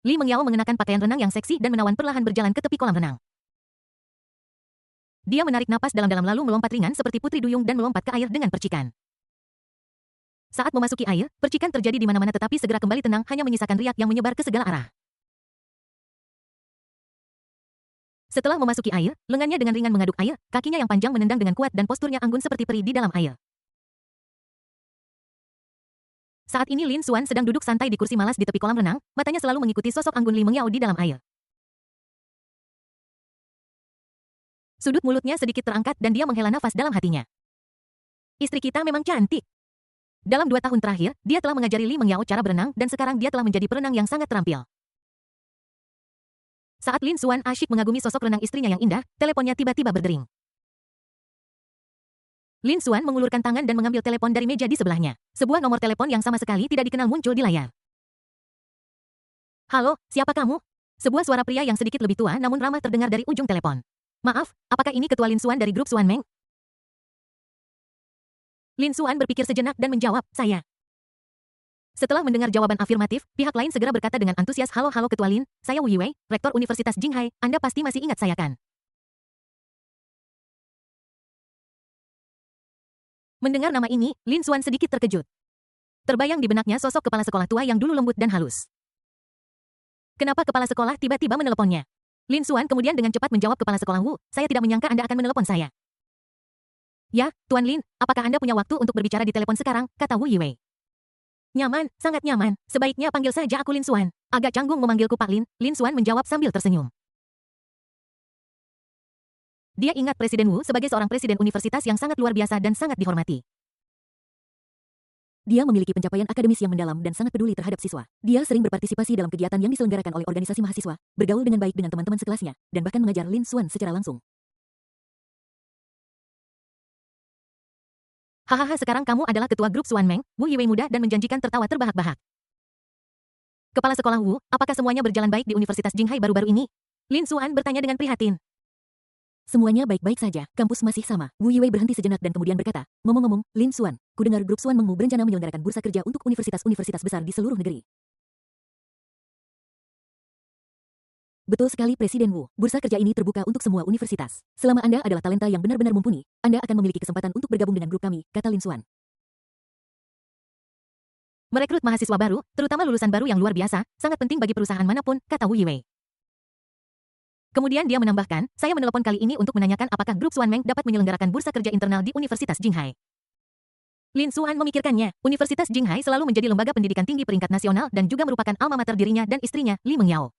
Li Mengyao mengenakan pakaian renang yang seksi dan menawan perlahan berjalan ke tepi kolam renang. Dia menarik napas dalam-dalam lalu melompat ringan seperti putri duyung dan melompat ke air dengan percikan. Saat memasuki air, percikan terjadi di mana-mana tetapi segera kembali tenang hanya menyisakan riak yang menyebar ke segala arah. Setelah memasuki air, lengannya dengan ringan mengaduk air, kakinya yang panjang menendang dengan kuat dan posturnya anggun seperti peri di dalam air. Saat ini Lin Xuan sedang duduk santai di kursi malas di tepi kolam renang, matanya selalu mengikuti sosok anggun Li Mengyao di dalam air. Sudut mulutnya sedikit terangkat dan dia menghela nafas dalam hatinya. Istri kita memang cantik. Dalam 2 tahun terakhir, dia telah mengajari Li Mengyao cara berenang dan sekarang dia telah menjadi perenang yang sangat terampil. Saat Lin Xuan asyik mengagumi sosok renang istrinya yang indah, teleponnya tiba-tiba berdering. Lin Xuan mengulurkan tangan dan mengambil telepon dari meja di sebelahnya. Sebuah nomor telepon yang sama sekali tidak dikenal muncul di layar. Halo, siapa kamu? Sebuah suara pria yang sedikit lebih tua namun ramah terdengar dari ujung telepon. Maaf, apakah ini ketua Lin Xuan dari grup Xuan Meng? Lin Xuan berpikir sejenak dan menjawab, saya. Setelah mendengar jawaban afirmatif, pihak lain segera berkata dengan antusias, halo ketua Lin, saya Wu Yiwei, rektor Universitas Jinghai, Anda pasti masih ingat saya kan? Mendengar nama ini, Lin Xuan sedikit terkejut. Terbayang di benaknya sosok kepala sekolah tua yang dulu lembut dan halus. Kenapa kepala sekolah tiba-tiba meneleponnya? Lin Xuan kemudian dengan cepat menjawab, kepala sekolah Wu, saya tidak menyangka Anda akan menelepon saya. Ya, Tuan Lin, apakah Anda punya waktu untuk berbicara di telepon sekarang, kata Wu Yiwei. Nyaman, sangat nyaman, sebaiknya panggil saja aku Lin Xuan. Agak canggung memanggilku Pak Lin, Lin Xuan menjawab sambil tersenyum. Dia ingat Presiden Wu sebagai seorang presiden universitas yang sangat luar biasa dan sangat dihormati. Dia memiliki pencapaian akademis yang mendalam dan sangat peduli terhadap siswa. Dia sering berpartisipasi dalam kegiatan yang diselenggarakan oleh organisasi mahasiswa, bergaul dengan baik dengan teman-teman sekelasnya, dan bahkan mengajar Lin Xuan secara langsung. Hahaha, sekarang kamu adalah ketua grup Xuan Meng, Wu Yiwei muda dan menjanjikan tertawa terbahak-bahak. Kepala sekolah Wu, apakah semuanya berjalan baik di Universitas Jinghai baru-baru ini? Lin Xuan bertanya dengan prihatin. Semuanya baik-baik saja, kampus masih sama. Wu Yiwei berhenti sejenak dan kemudian berkata, ngomong-ngomong, Lin Xuan, kudengar grup Xuan Mengmu berencana menyelenggarakan bursa kerja untuk universitas-universitas besar di seluruh negeri. Betul sekali Presiden Wu, bursa kerja ini terbuka untuk semua universitas. Selama Anda adalah talenta yang benar-benar mumpuni, Anda akan memiliki kesempatan untuk bergabung dengan grup kami, kata Lin Xuan. Merekrut mahasiswa baru, terutama lulusan baru yang luar biasa, sangat penting bagi perusahaan manapun, kata Wu Yiwei. Kemudian dia menambahkan, saya menelepon kali ini untuk menanyakan apakah grup Xuan Meng dapat menyelenggarakan bursa kerja internal di Universitas Jinghai. Lin Xuan memikirkannya, Universitas Jinghai selalu menjadi lembaga pendidikan tinggi peringkat nasional dan juga merupakan alma mater dirinya dan istrinya, Li Mengyao.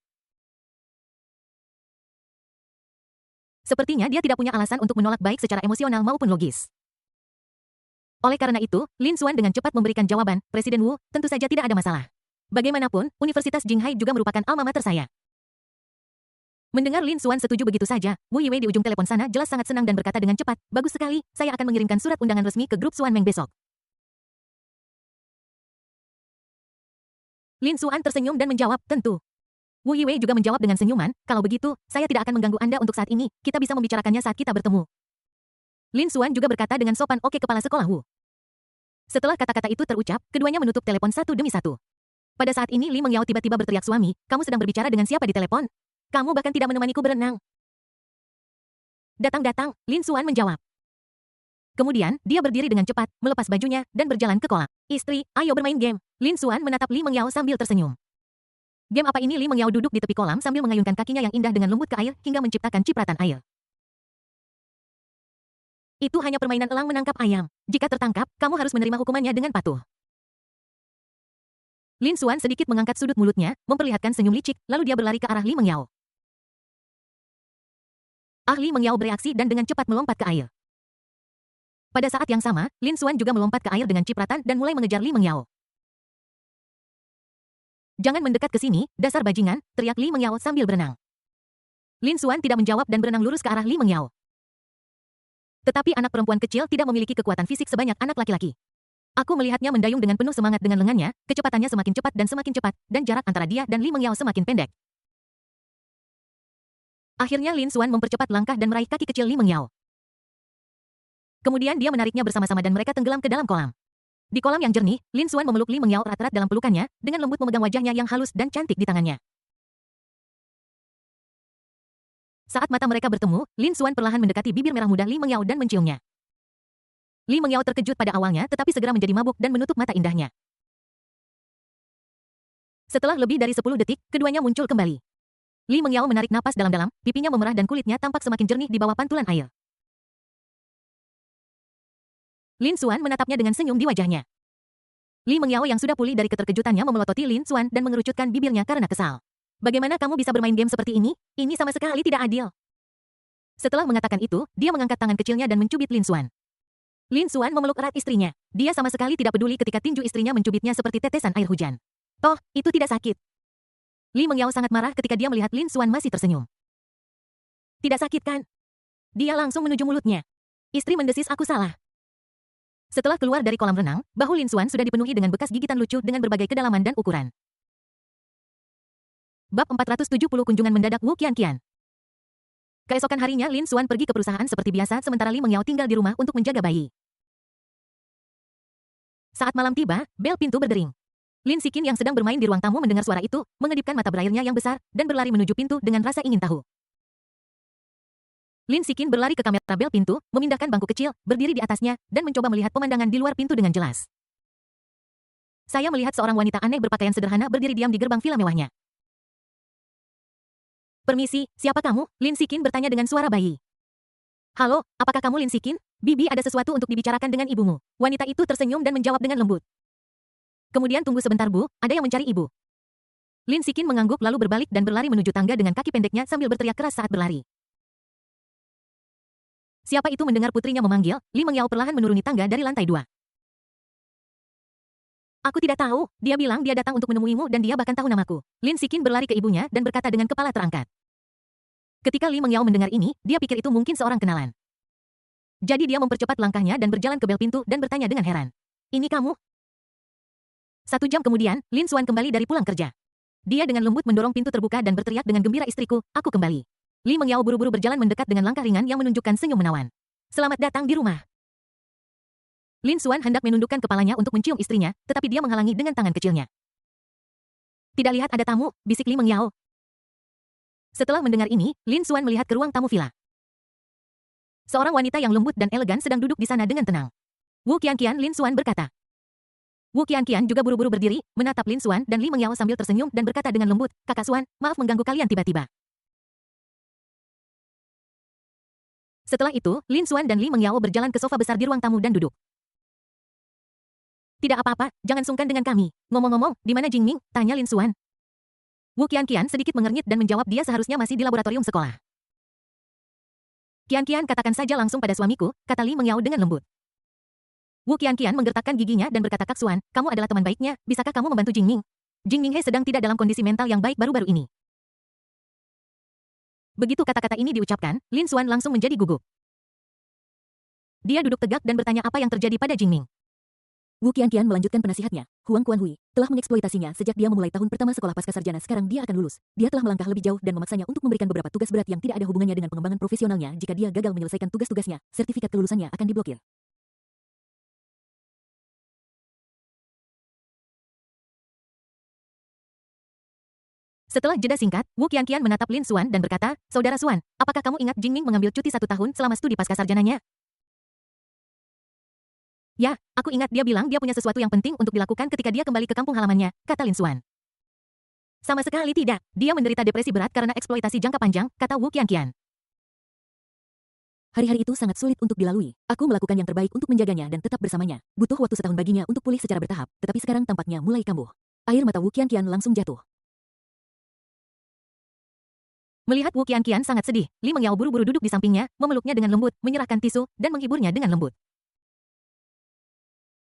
Sepertinya dia tidak punya alasan untuk menolak baik secara emosional maupun logis. Oleh karena itu, Lin Xuan dengan cepat memberikan jawaban, Presiden Wu, tentu saja tidak ada masalah. Bagaimanapun, Universitas Jinghai juga merupakan alma mater saya. Mendengar Lin Xuan setuju begitu saja, Wu Yiwei di ujung telepon sana jelas sangat senang dan berkata dengan cepat, bagus sekali, saya akan mengirimkan surat undangan resmi ke grup Xuan Meng besok. Lin Xuan tersenyum dan menjawab, tentu. Wu Yiwei juga menjawab dengan senyuman, kalau begitu, saya tidak akan mengganggu Anda untuk saat ini, kita bisa membicarakannya saat kita bertemu. Lin Xuan juga berkata dengan sopan, oke kepala sekolah Wu. Setelah kata-kata itu terucap, keduanya menutup telepon satu demi satu. Pada saat ini Li Mengyao tiba-tiba berteriak, suami, kamu sedang berbicara dengan siapa di telepon? Kamu bahkan tidak menemaniku berenang. Datang-datang, Lin Xuan menjawab. Kemudian, dia berdiri dengan cepat, melepas bajunya, dan berjalan ke kolam. Istri, ayo bermain game. Lin Xuan menatap Li Mengyao sambil tersenyum. Game apa ini? Li Mengyao duduk di tepi kolam sambil mengayunkan kakinya yang indah dengan lembut ke air, hingga menciptakan cipratan air. Itu hanya permainan elang menangkap ayam. Jika tertangkap, kamu harus menerima hukumannya dengan patuh. Lin Xuan sedikit mengangkat sudut mulutnya, memperlihatkan senyum licik, lalu dia berlari ke arah Li Mengyao. Li Mengyao bereaksi dan dengan cepat melompat ke air. Pada saat yang sama, Lin Xuan juga melompat ke air dengan cipratan dan mulai mengejar Li Mengyao. Jangan mendekat ke sini, dasar bajingan, teriak Li Mengyao sambil berenang. Lin Xuan tidak menjawab dan berenang lurus ke arah Li Mengyao. Tetapi anak perempuan kecil tidak memiliki kekuatan fisik sebanyak anak laki-laki. Aku melihatnya mendayung dengan penuh semangat dengan lengannya, kecepatannya semakin cepat, dan jarak antara dia dan Li Mengyao semakin pendek. Akhirnya Lin Xuan mempercepat langkah dan meraih kaki kecil Li Mengyao. Kemudian dia menariknya bersama-sama dan mereka tenggelam ke dalam kolam. Di kolam yang jernih, Lin Xuan memeluk Li Mengyao erat-erat dalam pelukannya, dengan lembut memegang wajahnya yang halus dan cantik di tangannya. Saat mata mereka bertemu, Lin Xuan perlahan mendekati bibir merah muda Li Mengyao dan menciumnya. Li Mengyao terkejut pada awalnya tetapi segera menjadi mabuk dan menutup mata indahnya. Setelah lebih dari 10 detik, keduanya muncul kembali. Li Mengyao menarik napas dalam-dalam, pipinya memerah dan kulitnya tampak semakin jernih di bawah pantulan air. Lin Xuan menatapnya dengan senyum di wajahnya. Li Mengyao yang sudah pulih dari keterkejutannya memelototi Lin Xuan dan mengerucutkan bibirnya karena kesal. Bagaimana kamu bisa bermain game seperti ini? Ini sama sekali tidak adil. Setelah mengatakan itu, dia mengangkat tangan kecilnya dan mencubit Lin Xuan. Lin Xuan memeluk erat istrinya. Dia sama sekali tidak peduli ketika tinju istrinya mencubitnya seperti tetesan air hujan. Toh, itu tidak sakit. Li Mengyao sangat marah ketika dia melihat Lin Xuan masih tersenyum. Tidak sakit kan? Dia langsung menuju mulutnya. Istri mendesis aku salah. Setelah keluar dari kolam renang, bahu Lin Xuan sudah dipenuhi dengan bekas gigitan lucu dengan berbagai kedalaman dan ukuran. Bab 470 Kunjungan mendadak Wu Qianqian. Keesokan harinya Lin Xuan pergi ke perusahaan seperti biasa sementara Li Mengyao tinggal di rumah untuk menjaga bayi. Saat malam tiba, bel pintu berdering. Lin Siqin yang sedang bermain di ruang tamu mendengar suara itu, mengedipkan mata berairnya yang besar, dan berlari menuju pintu dengan rasa ingin tahu. Lin Siqin berlari ke kamera bel pintu, memindahkan bangku kecil, berdiri di atasnya, dan mencoba melihat pemandangan di luar pintu dengan jelas. Saya melihat seorang wanita aneh berpakaian sederhana berdiri diam di gerbang villa mewahnya. Permisi, siapa kamu? Lin Siqin bertanya dengan suara bayi. Halo, apakah kamu Lin Siqin? Bibi ada sesuatu untuk dibicarakan dengan ibumu. Wanita itu tersenyum dan menjawab dengan lembut. Kemudian tunggu sebentar bu, ada yang mencari ibu. Lin Siqin mengangguk lalu berbalik dan berlari menuju tangga dengan kaki pendeknya sambil berteriak keras saat berlari. Siapa itu mendengar putrinya memanggil, Li Mengyao perlahan menuruni tangga dari lantai 2. Aku tidak tahu, dia bilang dia datang untuk menemuimu dan dia bahkan tahu namaku. Lin Siqin berlari ke ibunya dan berkata dengan kepala terangkat. Ketika Li Mengyao mendengar ini, dia pikir itu mungkin seorang kenalan. Jadi dia mempercepat langkahnya dan berjalan ke bel pintu dan bertanya dengan heran. Ini kamu? 1 jam kemudian, Lin Xuan kembali dari pulang kerja. Dia dengan lembut mendorong pintu terbuka dan berteriak dengan gembira istriku, aku kembali. Li Mengyao buru-buru berjalan mendekat dengan langkah ringan yang menunjukkan senyum menawan. Selamat datang di rumah. Lin Xuan hendak menundukkan kepalanya untuk mencium istrinya, tetapi dia menghalangi dengan tangan kecilnya. Tidak lihat ada tamu, bisik Li Mengyao. Setelah mendengar ini, Lin Xuan melihat ke ruang tamu villa. Seorang wanita yang lembut dan elegan sedang duduk di sana dengan tenang. Wu Qianqian, Lin Xuan berkata. Wu Qianqian juga buru-buru berdiri, menatap Lin Xuan dan Li Mengyao sambil tersenyum dan berkata dengan lembut, Kakak Xuan, maaf mengganggu kalian tiba-tiba. Setelah itu, Lin Xuan dan Li Mengyao berjalan ke sofa besar di ruang tamu dan duduk. Tidak apa-apa, jangan sungkan dengan kami. Ngomong-ngomong, di mana Jingming? Tanya Lin Xuan. Wu Qianqian sedikit mengernyit dan menjawab dia seharusnya masih di laboratorium sekolah. Qianqian katakan saja langsung pada suamiku, kata Li Mengyao dengan lembut. Wu Qianqian menggertakkan giginya dan berkata Kak Xuan, kamu adalah teman baiknya, bisakah kamu membantu Jingming? Jingming He sedang tidak dalam kondisi mental yang baik baru-baru ini. Begitu kata-kata ini diucapkan, Lin Xuan langsung menjadi gugup. Dia duduk tegak dan bertanya apa yang terjadi pada Jingming. Wu Qianqian melanjutkan penasihatnya. Huang Quanhui telah mengeksploitasinya sejak dia memulai tahun pertama sekolah pasca sarjana. Sekarang dia akan lulus. Dia telah melangkah lebih jauh dan memaksanya untuk memberikan beberapa tugas berat yang tidak ada hubungannya dengan pengembangan profesionalnya. Jika dia gagal menyelesaikan tugas-tugasnya, sertifikat kelulusannya akan diblokir. Setelah jeda singkat, Wu Qianqian menatap Lin Xuan dan berkata, Saudara Xuan, apakah kamu ingat Jingming mengambil cuti 1 tahun selama studi pasca sarjananya? Ya, aku ingat dia bilang dia punya sesuatu yang penting untuk dilakukan ketika dia kembali ke kampung halamannya, kata Lin Xuan. Sama sekali tidak, dia menderita depresi berat karena eksploitasi jangka panjang, kata Wu Qianqian. Hari-hari itu sangat sulit untuk dilalui. Aku melakukan yang terbaik untuk menjaganya dan tetap bersamanya. Butuh waktu 1 tahun baginya untuk pulih secara bertahap, tetapi sekarang tampaknya mulai kambuh. Air mata Wu Qianqian langsung jatuh. Melihat Wu Qianqian sangat sedih, Li Mengyao buru-buru duduk di sampingnya, memeluknya dengan lembut, menyerahkan tisu, dan menghiburnya dengan lembut.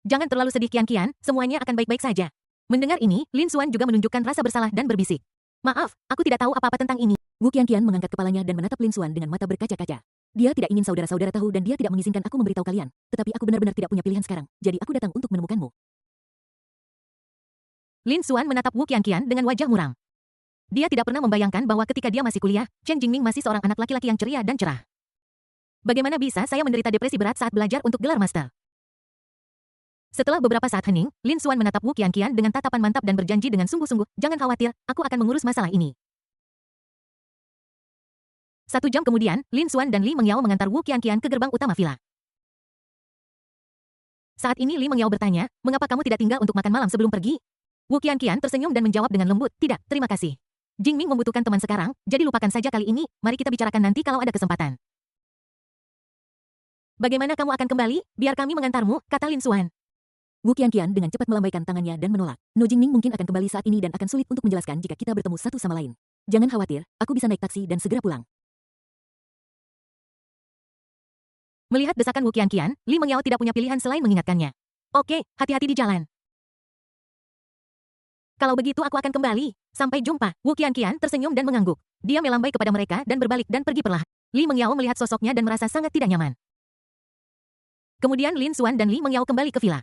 Jangan terlalu sedih Qianqian, semuanya akan baik-baik saja. Mendengar ini, Lin Xuan juga menunjukkan rasa bersalah dan berbisik. Maaf, aku tidak tahu apa-apa tentang ini. Wu Qianqian mengangkat kepalanya dan menatap Lin Xuan dengan mata berkaca-kaca. Dia tidak ingin saudara-saudara tahu dan dia tidak mengizinkan aku memberitahu kalian. Tetapi aku benar-benar tidak punya pilihan sekarang, jadi aku datang untuk menemukanmu. Lin Xuan menatap Wu Qianqian dengan wajah muram. Dia tidak pernah membayangkan bahwa ketika dia masih kuliah, Chen Jingming masih seorang anak laki-laki yang ceria dan cerah. Bagaimana bisa saya menderita depresi berat saat belajar untuk gelar master? Setelah beberapa saat hening, Lin Xuan menatap Wu Qianqian dengan tatapan mantap dan berjanji dengan sungguh-sungguh, jangan khawatir, aku akan mengurus masalah ini. 1 jam kemudian, Lin Xuan dan Li Mengyao mengantar Wu Qianqian ke gerbang utama villa. Saat ini Li Mengyao bertanya, mengapa kamu tidak tinggal untuk makan malam sebelum pergi? Wu Qianqian tersenyum dan menjawab dengan lembut, tidak, terima kasih. Jingming membutuhkan teman sekarang, jadi lupakan saja kali ini, mari kita bicarakan nanti kalau ada kesempatan. Bagaimana kamu akan kembali? Biar kami mengantarmu, kata Lin Xuan. Wu Qianqian dengan cepat melambaikan tangannya dan menolak. No Jingming mungkin akan kembali saat ini dan akan sulit untuk menjelaskan jika kita bertemu satu sama lain. Jangan khawatir, aku bisa naik taksi dan segera pulang. Melihat desakan Wu Qianqian, Li Mengyao tidak punya pilihan selain mengingatkannya. Oke, hati-hati di jalan. Kalau begitu aku akan kembali. Sampai jumpa. Wu Qianqian tersenyum dan mengangguk. Dia melambai kepada mereka dan berbalik dan pergi perlahan. Li Mengyao melihat sosoknya dan merasa sangat tidak nyaman. Kemudian Lin Xuan dan Li Mengyao kembali ke villa.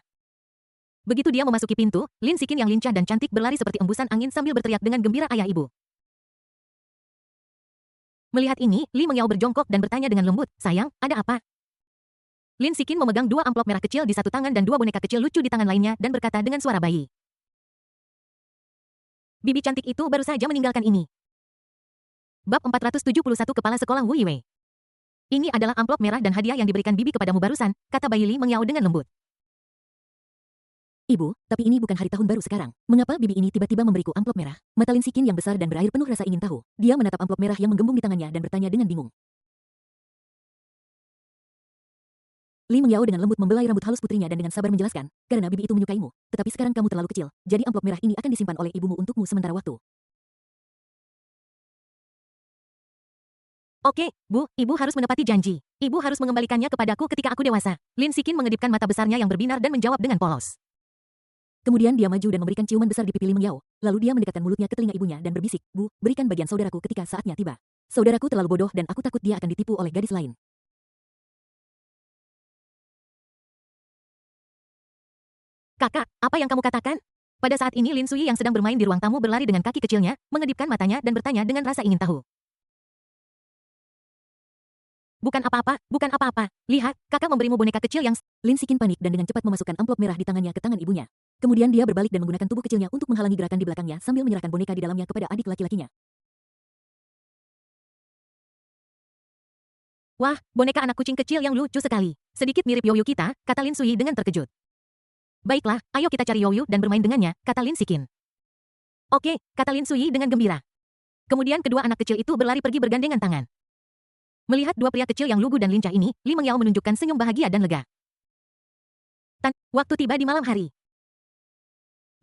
Begitu dia memasuki pintu, Lin Siqin yang lincah dan cantik berlari seperti embusan angin sambil berteriak dengan gembira ayah ibu. Melihat ini, Li Mengyao berjongkok dan bertanya dengan lembut, sayang, ada apa? Lin Siqin memegang 2 amplop merah kecil di satu tangan dan 2 boneka kecil lucu di tangan lainnya dan berkata dengan suara bayi. Bibi cantik itu baru saja meninggalkan ini. Bab 471 Kepala Sekolah Wu Yiwei. Ini adalah amplop merah dan hadiah yang diberikan Bibi kepadamu barusan, kata bayi Li Mengyao dengan lembut. Ibu, tapi ini bukan hari tahun baru sekarang. Mengapa bibi ini tiba-tiba memberiku amplop merah? Mata Lin Siqin yang besar dan berair penuh rasa ingin tahu. Dia menatap amplop merah yang menggembung di tangannya dan bertanya dengan bingung. Li Mengyao dengan lembut membelai rambut halus putrinya dan dengan sabar menjelaskan, karena bibi itu menyukaimu. Tetapi sekarang kamu terlalu kecil, jadi amplop merah ini akan disimpan oleh ibumu untukmu sementara waktu. Oke, Bu, ibu harus menepati janji. Ibu harus mengembalikannya kepadaku ketika aku dewasa. Lin Siqin mengedipkan mata besarnya yang berbinar dan menjawab dengan polos. Kemudian dia maju dan memberikan ciuman besar di pipi Li Mengyao. Lalu dia mendekatkan mulutnya ke telinga ibunya dan berbisik, Bu, berikan bagian saudaraku ketika saatnya tiba. Saudaraku terlalu bodoh dan aku takut dia akan ditipu oleh gadis lain. Kakak, apa yang kamu katakan? Pada saat ini Lin Sui yang sedang bermain di ruang tamu berlari dengan kaki kecilnya, mengedipkan matanya dan bertanya dengan rasa ingin tahu. Bukan apa-apa, bukan apa-apa. Lihat, kakak memberimu boneka kecil yang... Lin Siqin panik dan dengan cepat memasukkan amplop merah di tangannya ke tangan ibunya. Kemudian dia berbalik dan menggunakan tubuh kecilnya untuk menghalangi gerakan di belakangnya sambil menyerahkan boneka di dalamnya kepada adik laki-lakinya. Wah, boneka anak kucing kecil yang lucu sekali. Sedikit mirip Yoyu kita, kata Lin Sui dengan terkejut. Baiklah, ayo kita cari Yoyu dan bermain dengannya, kata Lin Siqin. Oke, kata Lin Sui dengan gembira. Kemudian kedua anak kecil itu berlari pergi bergandengan tangan. Melihat dua pria kecil yang lugu dan lincah ini, Li Mengyao menunjukkan senyum bahagia dan lega. Waktu tiba di malam hari.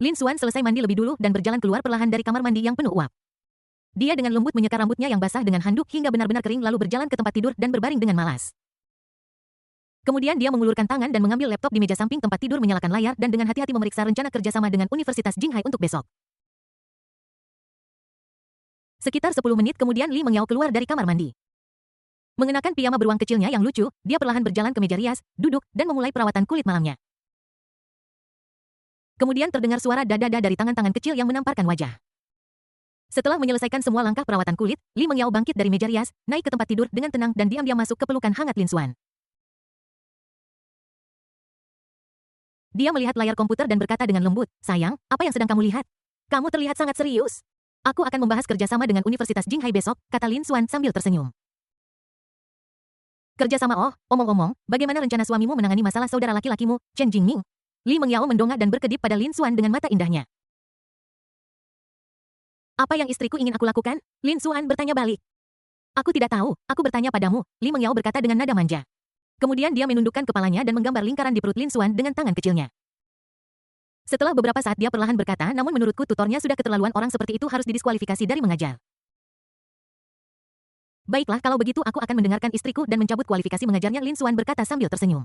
Lin Xuan selesai mandi lebih dulu dan berjalan keluar perlahan dari kamar mandi yang penuh uap. Dia dengan lembut menyeka rambutnya yang basah dengan handuk hingga benar-benar kering lalu berjalan ke tempat tidur dan berbaring dengan malas. Kemudian dia mengulurkan tangan dan mengambil laptop di meja samping tempat tidur, menyalakan layar dan dengan hati-hati memeriksa rencana kerjasama dengan Universitas Jinghai untuk besok. Sekitar 10 menit kemudian Li Mengyao keluar dari kamar mandi. Mengenakan piyama beruang kecilnya yang lucu, dia perlahan berjalan ke meja rias, duduk, dan memulai perawatan kulit malamnya. Kemudian terdengar suara dada-dada dari tangan-tangan kecil yang menamparkan wajah. Setelah menyelesaikan semua langkah perawatan kulit, Li Mengyao bangkit dari meja rias, naik ke tempat tidur dengan tenang dan diam-diam masuk ke pelukan hangat Lin Xuan. Dia melihat layar komputer dan berkata dengan lembut, sayang, apa yang sedang kamu lihat? Kamu terlihat sangat serius. Aku akan membahas kerjasama dengan Universitas Jinghai besok, kata Lin Xuan sambil tersenyum. Kerjasama? Oh, omong-omong, bagaimana rencana suamimu menangani masalah saudara laki-lakimu, Chen Jingming? Li Mengyao mendongak dan berkedip pada Lin Xuan dengan mata indahnya. Apa yang istriku ingin aku lakukan? Lin Xuan bertanya balik. Aku tidak tahu, aku bertanya padamu, Li Mengyao berkata dengan nada manja. Kemudian dia menundukkan kepalanya dan menggambar lingkaran di perut Lin Xuan dengan tangan kecilnya. Setelah beberapa saat dia perlahan berkata, namun menurutku tutornya sudah keterlaluan, orang seperti itu harus didiskualifikasi dari mengajar. Baiklah, kalau begitu aku akan mendengarkan istriku dan mencabut kualifikasi mengajarnya, Lin Xuan berkata sambil tersenyum.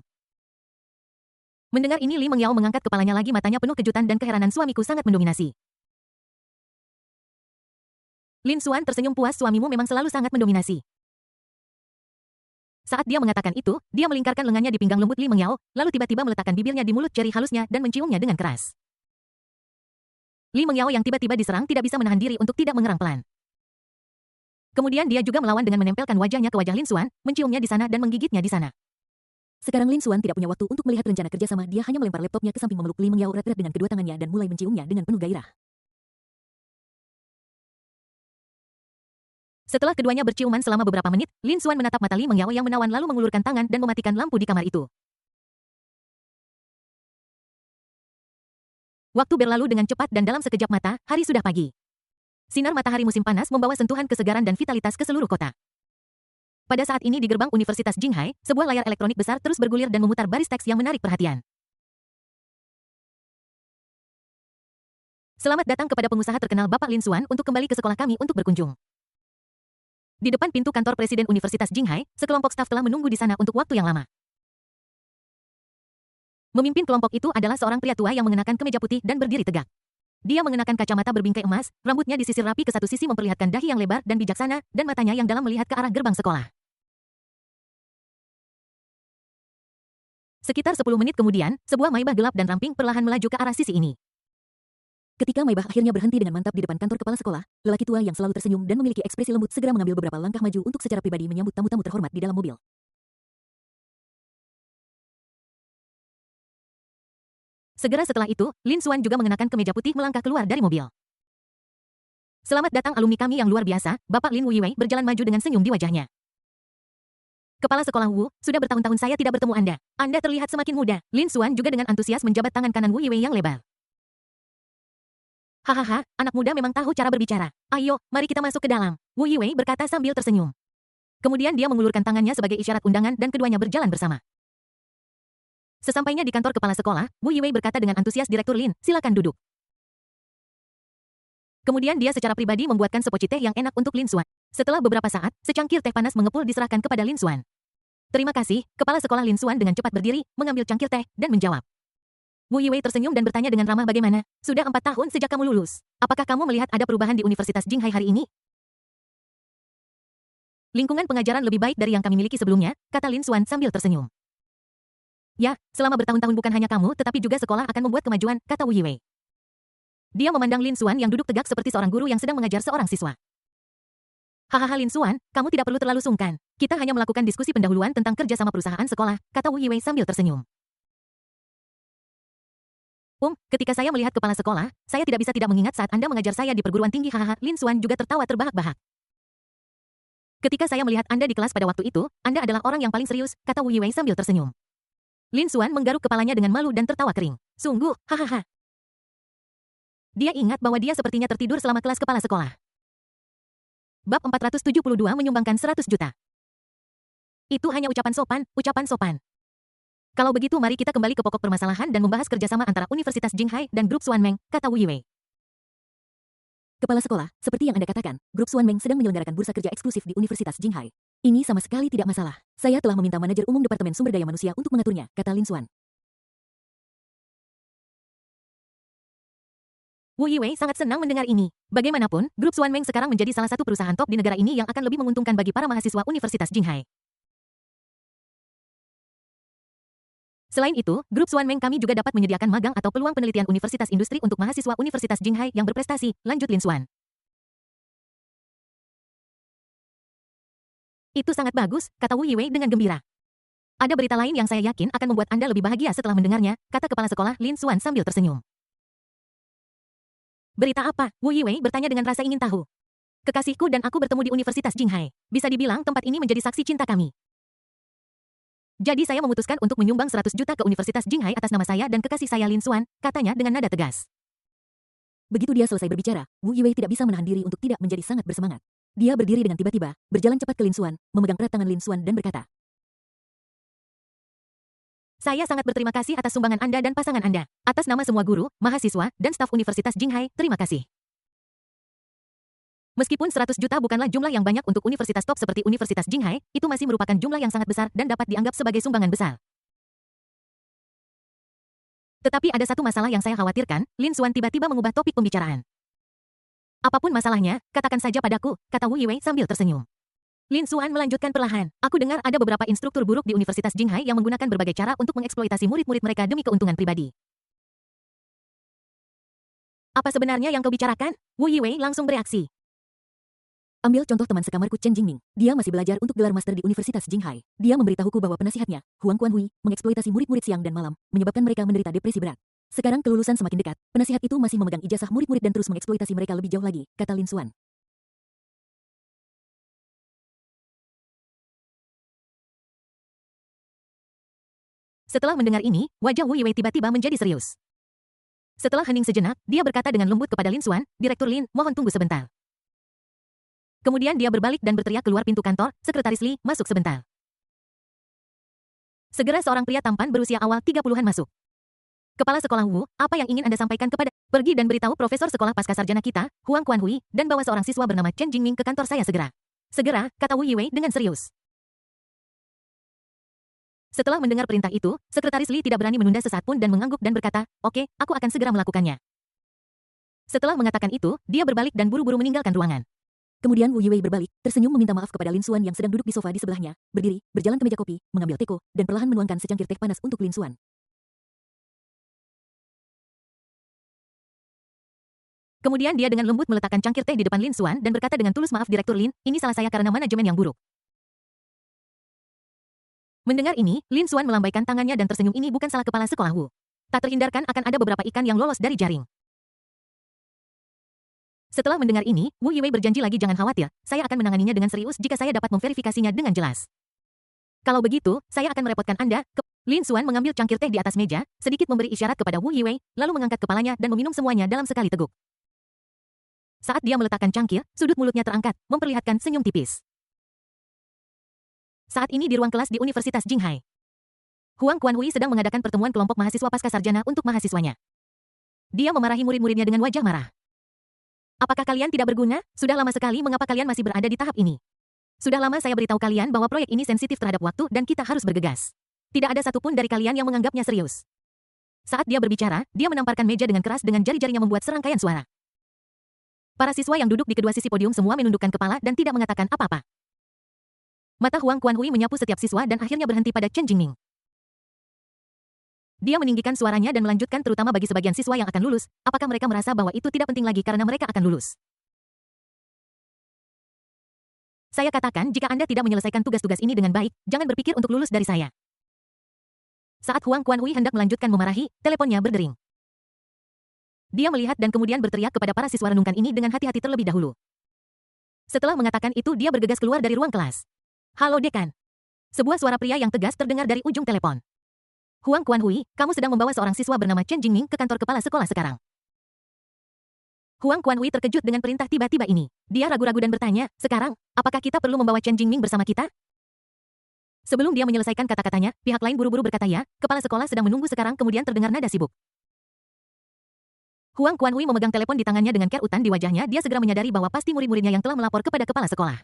Mendengar ini Li Mengyao mengangkat kepalanya lagi, matanya penuh kejutan dan keheranan, suamiku sangat mendominasi. Lin Xuan tersenyum puas, suamimu memang selalu sangat mendominasi. Saat dia mengatakan itu, dia melingkarkan lengannya di pinggang lembut Li Mengyao, lalu tiba-tiba meletakkan bibirnya di mulut ceri halusnya dan menciumnya dengan keras. Li Mengyao yang tiba-tiba diserang tidak bisa menahan diri untuk tidak mengerang pelan. Kemudian dia juga melawan dengan menempelkan wajahnya ke wajah Lin Xuan, menciumnya di sana dan menggigitnya di sana. Sekarang Lin Xuan tidak punya waktu untuk melihat rencana kerjasama, dia hanya melempar laptopnya ke samping, memeluk Li Mengyao erat-erat dengan kedua tangannya dan mulai menciumnya dengan penuh gairah. Setelah keduanya berciuman selama beberapa menit, Lin Xuan menatap mata Li Mengyao yang menawan lalu mengulurkan tangan dan mematikan lampu di kamar itu. Waktu berlalu dengan cepat dan dalam sekejap mata, hari sudah pagi. Sinar matahari musim panas membawa sentuhan kesegaran dan vitalitas ke seluruh kota. Pada saat ini di gerbang Universitas Jinghai, sebuah layar elektronik besar terus bergulir dan memutar baris teks yang menarik perhatian. Selamat datang kepada pengusaha terkenal Bapak Lin Xuan untuk kembali ke sekolah kami untuk berkunjung. Di depan pintu kantor Presiden Universitas Jinghai, sekelompok staf telah menunggu di sana untuk waktu yang lama. Memimpin kelompok itu adalah seorang pria tua yang mengenakan kemeja putih dan berdiri tegak. Dia mengenakan kacamata berbingkai emas, rambutnya disisir rapi ke satu sisi memperlihatkan dahi yang lebar dan bijaksana, dan matanya yang dalam melihat ke arah gerbang sekolah. Sekitar 10 menit kemudian, sebuah Maybach gelap dan ramping perlahan melaju ke arah sisi ini. Ketika Maybach akhirnya berhenti dengan mantap di depan kantor kepala sekolah, lelaki tua yang selalu tersenyum dan memiliki ekspresi lembut segera mengambil beberapa langkah maju untuk secara pribadi menyambut tamu-tamu terhormat di dalam mobil. Segera setelah itu, Lin Xuan juga mengenakan kemeja putih melangkah keluar dari mobil. Selamat datang alumni kami yang luar biasa, Bapak Lin Wuyiwei berjalan maju dengan senyum di wajahnya. Kepala sekolah Wu, sudah bertahun-tahun saya tidak bertemu Anda. Anda terlihat semakin muda. Lin Xuan juga dengan antusias menjabat tangan kanan Wuyiwei yang lebar. Hahaha, anak muda memang tahu cara berbicara. Ayo, mari kita masuk ke dalam. Wuyiwei berkata sambil tersenyum. Kemudian dia mengulurkan tangannya sebagai isyarat undangan dan keduanya berjalan bersama. Sesampainya di kantor kepala sekolah, Wu Yiwei berkata dengan antusias Direktur Lin, silakan duduk. Kemudian dia secara pribadi membuatkan sepoci teh yang enak untuk Lin Xuan. Setelah beberapa saat, secangkir teh panas mengepul diserahkan kepada Lin Xuan. Terima kasih, kepala sekolah Lin Xuan dengan cepat berdiri, mengambil cangkir teh, dan menjawab. Wu Yiwei tersenyum dan bertanya dengan ramah bagaimana. Sudah 4 tahun sejak kamu lulus. Apakah kamu melihat ada perubahan di Universitas Jinghai hari ini? Lingkungan pengajaran lebih baik dari yang kami miliki sebelumnya, kata Lin Xuan sambil tersenyum. Ya, selama bertahun-tahun bukan hanya kamu tetapi juga sekolah akan membuat kemajuan, kata Wu Yiwei. Dia memandang Lin Xuan yang duduk tegak seperti seorang guru yang sedang mengajar seorang siswa. Hahaha Lin Xuan, kamu tidak perlu terlalu sungkan. Kita hanya melakukan diskusi pendahuluan tentang kerja sama perusahaan sekolah, kata Wu Yiwei sambil tersenyum. Ketika saya melihat kepala sekolah, saya tidak bisa tidak mengingat saat Anda mengajar saya di perguruan tinggi. Hahaha, Lin Xuan juga tertawa terbahak-bahak. Ketika saya melihat Anda di kelas pada waktu itu, Anda adalah orang yang paling serius, kata Wu Yiwei sambil tersenyum. Lin Xuan menggaruk kepalanya dengan malu dan tertawa kering. Sungguh, hahaha. Dia ingat bahwa dia sepertinya tertidur selama kelas kepala sekolah. Bab 472 menyumbangkan 100 juta. Itu hanya ucapan sopan, ucapan sopan. Kalau begitu mari kita kembali ke pokok permasalahan dan membahas kerjasama antara Universitas Jinghai dan Grup Xuanmeng, kata Wu Yiwei. Kepala sekolah, seperti yang Anda katakan, Grup Xuanmeng sedang menyelenggarakan bursa kerja eksklusif di Universitas Jinghai. Ini sama sekali tidak masalah. Saya telah meminta manajer umum Departemen Sumber Daya Manusia untuk mengaturnya, kata Lin Xuan. Wu Yiwei sangat senang mendengar ini. Bagaimanapun, Grup Xuanmeng sekarang menjadi salah satu perusahaan top di negara ini yang akan lebih menguntungkan bagi para mahasiswa Universitas Jinghai. Selain itu, Grup Xuanmeng kami juga dapat menyediakan magang atau peluang penelitian universitas industri untuk mahasiswa Universitas Jinghai yang berprestasi, lanjut Lin Xuan. Itu sangat bagus, kata Wu Yiwei dengan gembira. Ada berita lain yang saya yakin akan membuat Anda lebih bahagia setelah mendengarnya, kata kepala sekolah Lin Xuan sambil tersenyum. Berita apa? Wu Yiwei bertanya dengan rasa ingin tahu. Kekasihku dan aku bertemu di Universitas Jinghai. Bisa dibilang tempat ini menjadi saksi cinta kami. Jadi saya memutuskan untuk menyumbang 100 juta ke Universitas Jinghai atas nama saya dan kekasih saya Lin Xuan, katanya dengan nada tegas. Begitu dia selesai berbicara, Wu Yiwei tidak bisa menahan diri untuk tidak menjadi sangat bersemangat. Dia berdiri dengan tiba-tiba, berjalan cepat ke Lin Xuan, memegang erat tangan Lin Xuan dan berkata, saya sangat berterima kasih atas sumbangan Anda dan pasangan Anda. Atas nama semua guru, mahasiswa, dan staf Universitas Jinghai, terima kasih. Meskipun 100 juta bukanlah jumlah yang banyak untuk universitas top seperti Universitas Jinghai, itu masih merupakan jumlah yang sangat besar dan dapat dianggap sebagai sumbangan besar. Tetapi ada satu masalah yang saya khawatirkan, Lin Xuan tiba-tiba mengubah topik pembicaraan. Apapun masalahnya, katakan saja padaku, kata Wu Yiwei sambil tersenyum. Lin Xuan melanjutkan perlahan. Aku dengar ada beberapa instruktur buruk di Universitas Jinghai yang menggunakan berbagai cara untuk mengeksploitasi murid-murid mereka demi keuntungan pribadi. Apa sebenarnya yang kau bicarakan? Wu Yiwei langsung bereaksi. Ambil contoh teman sekamarku Chen Jingming. Dia masih belajar untuk gelar master di Universitas Jinghai. Dia memberitahuku bahwa penasihatnya, Huang Quanhui, mengeksploitasi murid-murid siang dan malam, menyebabkan mereka menderita depresi berat. Sekarang kelulusan semakin dekat, penasihat itu masih memegang ijazah murid-murid dan terus mengeksploitasi mereka lebih jauh lagi, kata Lin Xuan. Setelah mendengar ini, wajah Wu Yiwei tiba-tiba menjadi serius. Setelah hening sejenak, dia berkata dengan lembut kepada Lin Xuan, Direktur Lin, mohon tunggu sebentar. Kemudian dia berbalik dan berteriak keluar pintu kantor, Sekretaris Li, masuk sebentar. Segera seorang pria tampan berusia awal 30-an masuk. Kepala sekolah Wu, apa yang ingin Anda sampaikan kepada... Pergi dan beritahu profesor sekolah pascasarjana kita, Huang Quanhui, dan bawa seorang siswa bernama Chen Jingming ke kantor saya segera. Segera, kata Wu Yiwei dengan serius. Setelah mendengar perintah itu, Sekretaris Li tidak berani menunda sesaat pun dan mengangguk dan berkata, oke, aku akan segera melakukannya. Setelah mengatakan itu, dia berbalik dan buru-buru meninggalkan ruangan. Kemudian Wu Yiwei berbalik, tersenyum meminta maaf kepada Lin Xuan yang sedang duduk di sofa di sebelahnya, berdiri, berjalan ke meja kopi, mengambil teko, dan perlahan menuangkan secangkir teh panas untuk Lin Xuan. Kemudian dia dengan lembut meletakkan cangkir teh di depan Lin Xuan dan berkata dengan tulus, maaf Direktur Lin, ini salah saya karena manajemen yang buruk. Mendengar ini, Lin Xuan melambaikan tangannya dan tersenyum, ini bukan salah kepala sekolah Wu. Tak terhindarkan akan ada beberapa ikan yang lolos dari jaring. Setelah mendengar ini, Wu Yiwei berjanji lagi, jangan khawatir, saya akan menanganinya dengan serius jika saya dapat memverifikasinya dengan jelas. Kalau begitu, saya akan merepotkan Anda. Lin Xuan mengambil cangkir teh di atas meja, sedikit memberi isyarat kepada Wu Yiwei, lalu mengangkat kepalanya dan meminum semuanya dalam sekali teguk. Saat dia meletakkan cangkir, sudut mulutnya terangkat, memperlihatkan senyum tipis. Saat ini di ruang kelas di Universitas Jinghai. Huang Quanhui sedang mengadakan pertemuan kelompok mahasiswa pascasarjana untuk mahasiswanya. Dia memarahi murid-muridnya dengan wajah marah. Apakah kalian tidak berguna? Sudah lama sekali mengapa kalian masih berada di tahap ini? Sudah lama saya beritahu kalian bahwa proyek ini sensitif terhadap waktu dan kita harus bergegas. Tidak ada satupun dari kalian yang menganggapnya serius. Saat dia berbicara, dia menamparkan meja dengan keras dengan jari-jarinya membuat serangkaian suara. Para siswa yang duduk di kedua sisi podium semua menundukkan kepala dan tidak mengatakan apa-apa. Mata Huang Quanhui menyapu setiap siswa dan akhirnya berhenti pada Chen Jingming. Dia meninggikan suaranya dan melanjutkan, terutama bagi sebagian siswa yang akan lulus, apakah mereka merasa bahwa itu tidak penting lagi karena mereka akan lulus? Saya katakan, jika Anda tidak menyelesaikan tugas-tugas ini dengan baik, jangan berpikir untuk lulus dari saya. Saat Huang Quanhui hendak melanjutkan memarahi, teleponnya berdering. Dia melihat dan kemudian berteriak kepada para siswa, renungkan ini dengan hati-hati terlebih dahulu. Setelah mengatakan itu, dia bergegas keluar dari ruang kelas. Halo dekan. Sebuah suara pria yang tegas terdengar dari ujung telepon. Huang Quanhui, kamu sedang membawa seorang siswa bernama Chen Jingming ke kantor kepala sekolah sekarang. Huang Quanhui terkejut dengan perintah tiba-tiba ini. Dia ragu-ragu dan bertanya, sekarang, apakah kita perlu membawa Chen Jingming bersama kita? Sebelum dia menyelesaikan kata-katanya, pihak lain buru-buru berkata ya, kepala sekolah sedang menunggu sekarang, kemudian terdengar nada sibuk. Huang Quanhui memegang telepon di tangannya dengan kerutan di wajahnya, dia segera menyadari bahwa pasti murid-muridnya yang telah melapor kepada kepala sekolah.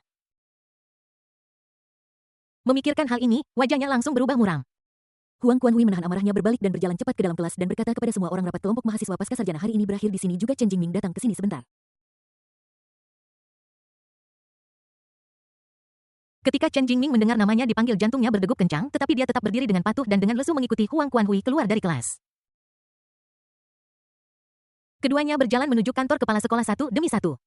Memikirkan hal ini, wajahnya langsung berubah muram. Huang Quanhui menahan amarahnya, berbalik dan berjalan cepat ke dalam kelas dan berkata kepada semua orang, rapat kelompok mahasiswa pascasarjana hari ini berakhir di sini, juga Chen Jingming datang ke sini sebentar. Ketika Chen Jingming mendengar namanya dipanggil, jantungnya berdegup kencang, tetapi dia tetap berdiri dengan patuh dan dengan lesu mengikuti Huang Quanhui keluar dari kelas. Keduanya berjalan menuju kantor kepala sekolah satu demi satu.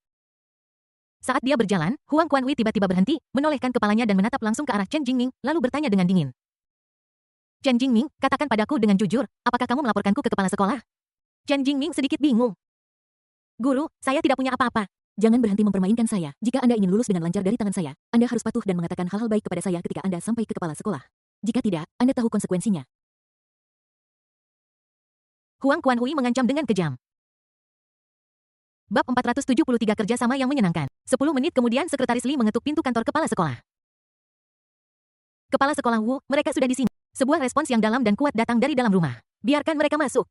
Saat dia berjalan, Huang Quanhui tiba-tiba berhenti, menolehkan kepalanya dan menatap langsung ke arah Chen Jingming, lalu bertanya dengan dingin. Chen Jingming, katakan padaku dengan jujur, apakah kamu melaporkanku ke kepala sekolah? Chen Jingming sedikit bingung. Guru, saya tidak punya apa-apa. Jangan berhenti mempermainkan saya. Jika Anda ingin lulus dengan lancar dari tangan saya, Anda harus patuh dan mengatakan hal-hal baik kepada saya ketika Anda sampai ke kepala sekolah. Jika tidak, Anda tahu konsekuensinya. Huang Quanhui mengancam dengan kejam. Bab 473 kerjasama yang menyenangkan. 10 menit kemudian Sekretaris Li mengetuk pintu kantor kepala sekolah. Kepala sekolah Wu, mereka sudah di sini. Sebuah respons yang dalam dan kuat datang dari dalam rumah. Biarkan mereka masuk.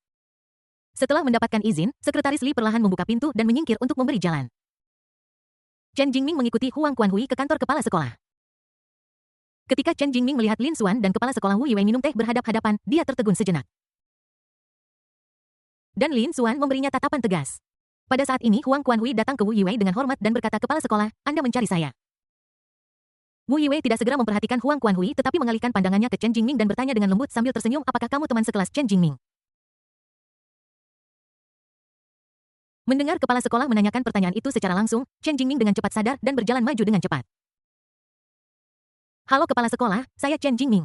Setelah mendapatkan izin, Sekretaris Li perlahan membuka pintu dan menyingkir untuk memberi jalan. Chen Jingming mengikuti Huang Quanhui ke kantor kepala sekolah. Ketika Chen Jingming melihat Lin Xuan dan kepala sekolah Wu Yiwei minum teh berhadap-hadapan, dia tertegun sejenak. Dan Lin Xuan memberinya tatapan tegas. Pada saat ini Huang Quanhui datang ke Wu Yiwei dengan hormat dan berkata, kepala sekolah, Anda mencari saya. Wu Yiwei tidak segera memperhatikan Huang Quanhui tetapi mengalihkan pandangannya ke Chen Jingming dan bertanya dengan lembut sambil tersenyum, apakah kamu teman sekelas Chen Jingming? Mendengar kepala sekolah menanyakan pertanyaan itu secara langsung, Chen Jingming dengan cepat sadar dan berjalan maju dengan cepat. Halo kepala sekolah, saya Chen Jingming.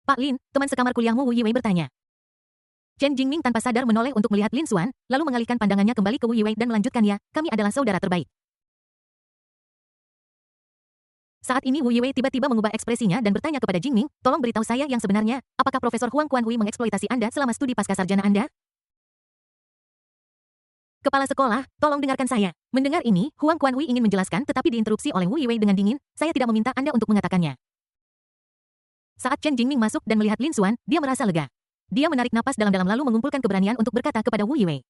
Pak Lin, teman sekamar kuliahmu, Wu Yiwei bertanya. Chen Jingming tanpa sadar menoleh untuk melihat Lin Xuan, lalu mengalihkan pandangannya kembali ke Wu Yiwei dan melanjutkan, ya, kami adalah saudara terbaik. Saat ini Wu Yiwei tiba-tiba mengubah ekspresinya dan bertanya kepada Jingming, tolong beritahu saya yang sebenarnya, apakah Profesor Huang Kuanhui mengeksploitasi Anda selama studi pascasarjana Anda? Kepala sekolah, tolong dengarkan saya. Mendengar ini, Huang Kuanhui ingin menjelaskan tetapi diinterupsi oleh Wu Yiwei dengan dingin, saya tidak meminta Anda untuk mengatakannya. Saat Chen Jingming masuk dan melihat Lin Xuan, dia merasa lega. Dia menarik napas dalam-dalam lalu mengumpulkan keberanian untuk berkata kepada Wu Yiwei.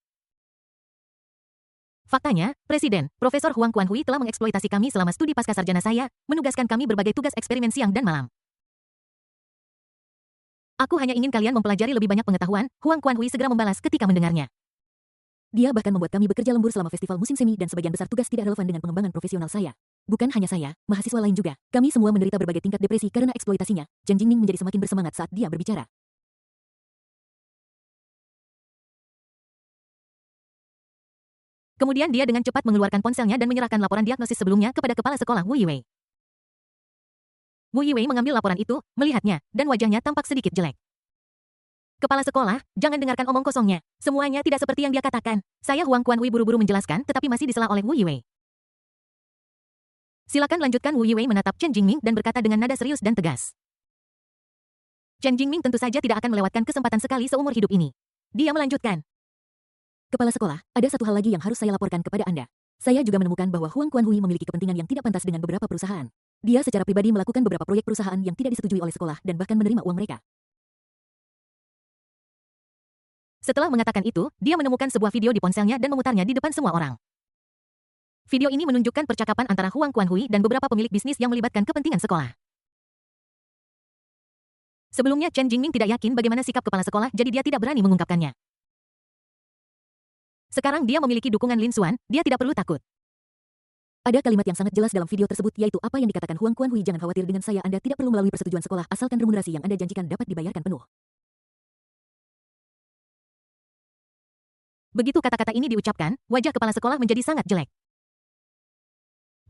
Faktanya, Presiden, Profesor Huang Kuanhui telah mengeksploitasi kami selama studi pascasarjana saya, menugaskan kami berbagai tugas eksperimen siang dan malam. Aku hanya ingin kalian mempelajari lebih banyak pengetahuan, Huang Kuanhui segera membalas ketika mendengarnya. Dia bahkan membuat kami bekerja lembur selama festival musim semi dan sebagian besar tugas tidak relevan dengan pengembangan profesional saya. Bukan hanya saya, mahasiswa lain juga. Kami semua menderita berbagai tingkat depresi karena eksploitasinya. Zhang Jingming menjadi semakin bersemangat saat dia berbicara. Kemudian dia dengan cepat mengeluarkan ponselnya dan menyerahkan laporan diagnosis sebelumnya kepada kepala sekolah Wu Yiwei. Wu Yiwei mengambil laporan itu, melihatnya, dan wajahnya tampak sedikit jelek. Kepala sekolah, jangan dengarkan omong kosongnya. Semuanya tidak seperti yang dia katakan. Saya Huang Kuanhui buru-buru menjelaskan tetapi masih disela oleh Wu Yiwei. Silakan lanjutkan. Wu Yiwei menatap Chen Jingming dan berkata dengan nada serius dan tegas. Chen Jingming tentu saja tidak akan melewatkan kesempatan sekali seumur hidup ini. Dia melanjutkan. Kepala sekolah, ada satu hal lagi yang harus saya laporkan kepada Anda. Saya juga menemukan bahwa Huang Kuanhui memiliki kepentingan yang tidak pantas dengan beberapa perusahaan. Dia secara pribadi melakukan beberapa proyek perusahaan yang tidak disetujui oleh sekolah dan bahkan menerima uang mereka. Setelah mengatakan itu, dia menemukan sebuah video di ponselnya dan memutarnya di depan semua orang. Video ini menunjukkan percakapan antara Huang Kuanhui dan beberapa pemilik bisnis yang melibatkan kepentingan sekolah. Sebelumnya Chen Jingming tidak yakin bagaimana sikap kepala sekolah, jadi dia tidak berani mengungkapkannya. Sekarang dia memiliki dukungan Lin Xuan, dia tidak perlu takut. Ada kalimat yang sangat jelas dalam video tersebut yaitu apa yang dikatakan Huang Kuanhui, jangan khawatir dengan saya, Anda tidak perlu melalui persetujuan sekolah asalkan remunerasi yang Anda janjikan dapat dibayarkan penuh. Begitu kata-kata ini diucapkan, wajah kepala sekolah menjadi sangat jelek.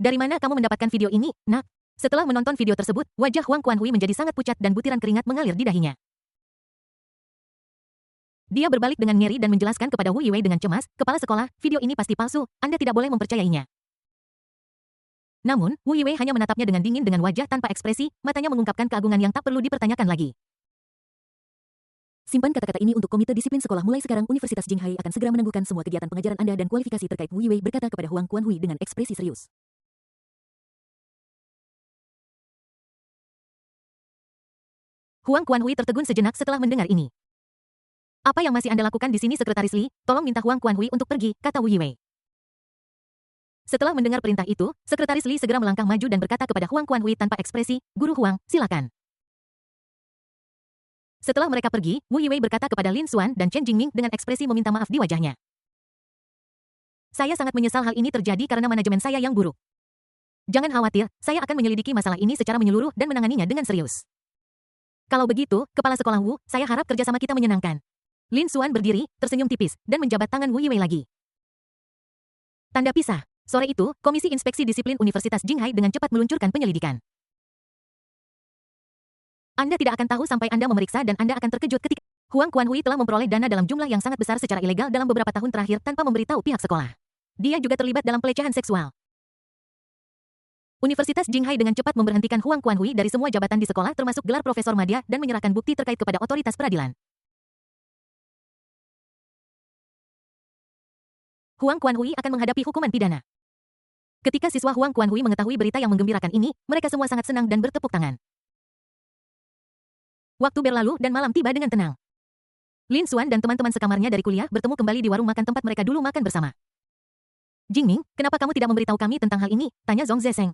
Dari mana kamu mendapatkan video ini, nak? Setelah menonton video tersebut, wajah Huang Kuanhui menjadi sangat pucat dan butiran keringat mengalir di dahinya. Dia berbalik dengan ngeri dan menjelaskan kepada Wu Yiwei dengan cemas, kepala sekolah, video ini pasti palsu, Anda tidak boleh mempercayainya. Namun, Wu Yiwei hanya menatapnya dengan dingin dengan wajah tanpa ekspresi, matanya mengungkapkan keagungan yang tak perlu dipertanyakan lagi. Simpan kata-kata ini untuk komite disiplin sekolah mulai sekarang. Universitas Jinghai akan segera menangguhkan semua kegiatan pengajaran Anda dan kualifikasi terkait. Wu Yiwei berkata kepada Huang Kuanhui dengan ekspresi serius. Huang Kuanhui tertegun sejenak setelah mendengar ini. Apa yang masih Anda lakukan di sini, Sekretaris Li? Tolong minta Huang Kuanhui untuk pergi, kata Wu Yiwei. Setelah mendengar perintah itu, Sekretaris Li segera melangkah maju dan berkata kepada Huang Kuanhui tanpa ekspresi, Guru Huang, silakan. Setelah mereka pergi, Wu Yiwei berkata kepada Lin Xuan dan Chen Jingming dengan ekspresi meminta maaf di wajahnya. Saya sangat menyesal hal ini terjadi karena manajemen saya yang buruk. Jangan khawatir, saya akan menyelidiki masalah ini secara menyeluruh dan menanganinya dengan serius. Kalau begitu, Kepala Sekolah Wu, saya harap kerjasama kita menyenangkan. Lin Xuan berdiri, tersenyum tipis, dan menjabat tangan Wu Yiwei lagi. Tanda pisah. Sore itu, Komisi Inspeksi Disiplin Universitas Jinghai dengan cepat meluncurkan penyelidikan. Anda tidak akan tahu sampai Anda memeriksa dan Anda akan terkejut ketika Huang Kuanhui telah memperoleh dana dalam jumlah yang sangat besar secara ilegal dalam beberapa tahun terakhir tanpa memberitahu pihak sekolah. Dia juga terlibat dalam pelecehan seksual. Universitas Jinghai dengan cepat memberhentikan Huang Kuanhui dari semua jabatan di sekolah termasuk gelar Profesor Madya dan menyerahkan bukti terkait kepada otoritas peradilan. Huang Kuanhui akan menghadapi hukuman pidana. Ketika siswa Huang Kuanhui mengetahui berita yang menggembirakan ini, mereka semua sangat senang dan bertepuk tangan. Waktu berlalu dan malam tiba dengan tenang. Lin Xuan dan teman-teman sekamarnya dari kuliah bertemu kembali di warung makan tempat mereka dulu makan bersama. Jingming, kenapa kamu tidak memberitahu kami tentang hal ini? Tanya Zhong Zesheng.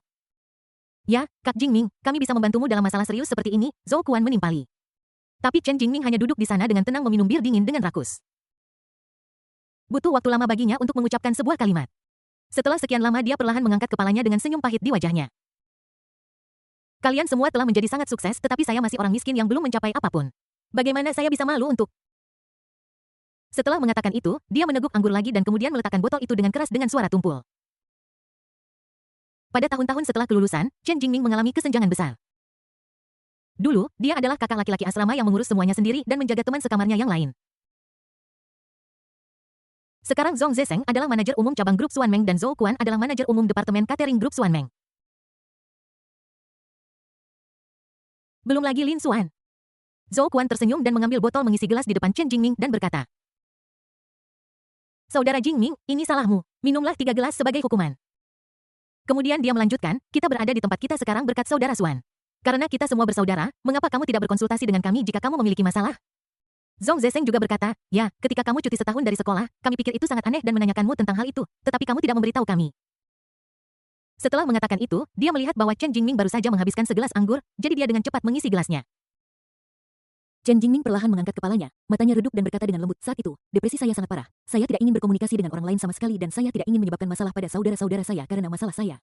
Ya, Kak Jingming, kami bisa membantumu dalam masalah serius seperti ini, Zhou Kuan menimpali. Tapi Chen Jingming hanya duduk di sana dengan tenang meminum bir dingin dengan rakus. Butuh waktu lama baginya untuk mengucapkan sebuah kalimat. Setelah sekian lama dia perlahan mengangkat kepalanya dengan senyum pahit di wajahnya. Kalian semua telah menjadi sangat sukses tetapi saya masih orang miskin yang belum mencapai apapun. Bagaimana saya bisa malu untuk... Setelah mengatakan itu, dia meneguk anggur lagi dan kemudian meletakkan botol itu dengan keras dengan suara tumpul. Pada tahun-tahun setelah kelulusan, Chen Jingming mengalami kesenjangan besar. Dulu, dia adalah kakak laki-laki asrama yang mengurus semuanya sendiri dan menjaga teman sekamarnya yang lain. Sekarang Zhong Zesheng adalah manajer umum cabang grup Xuanmeng dan Zhou Kuan adalah manajer umum departemen catering grup Xuanmeng. Belum lagi Lin Xuan. Zhou Kuan tersenyum dan mengambil botol mengisi gelas di depan Chen Jingming dan berkata, Saudara Jingming, ini salahmu. Minumlah 3 gelas sebagai hukuman. Kemudian dia melanjutkan, kita berada di tempat kita sekarang berkat saudara Xuan. Karena kita semua bersaudara, mengapa kamu tidak berkonsultasi dengan kami jika kamu memiliki masalah? Zhong Zesheng juga berkata, ya, ketika kamu cuti setahun dari sekolah, kami pikir itu sangat aneh dan menanyakanmu tentang hal itu, tetapi kamu tidak memberitahu kami. Setelah mengatakan itu, dia melihat bahwa Chen Jingming baru saja menghabiskan segelas anggur, jadi dia dengan cepat mengisi gelasnya. Chen Jingming perlahan mengangkat kepalanya, matanya redup dan berkata dengan lembut, saat itu, depresi saya sangat parah. Saya tidak ingin berkomunikasi dengan orang lain sama sekali dan saya tidak ingin menyebabkan masalah pada saudara-saudara saya karena masalah saya.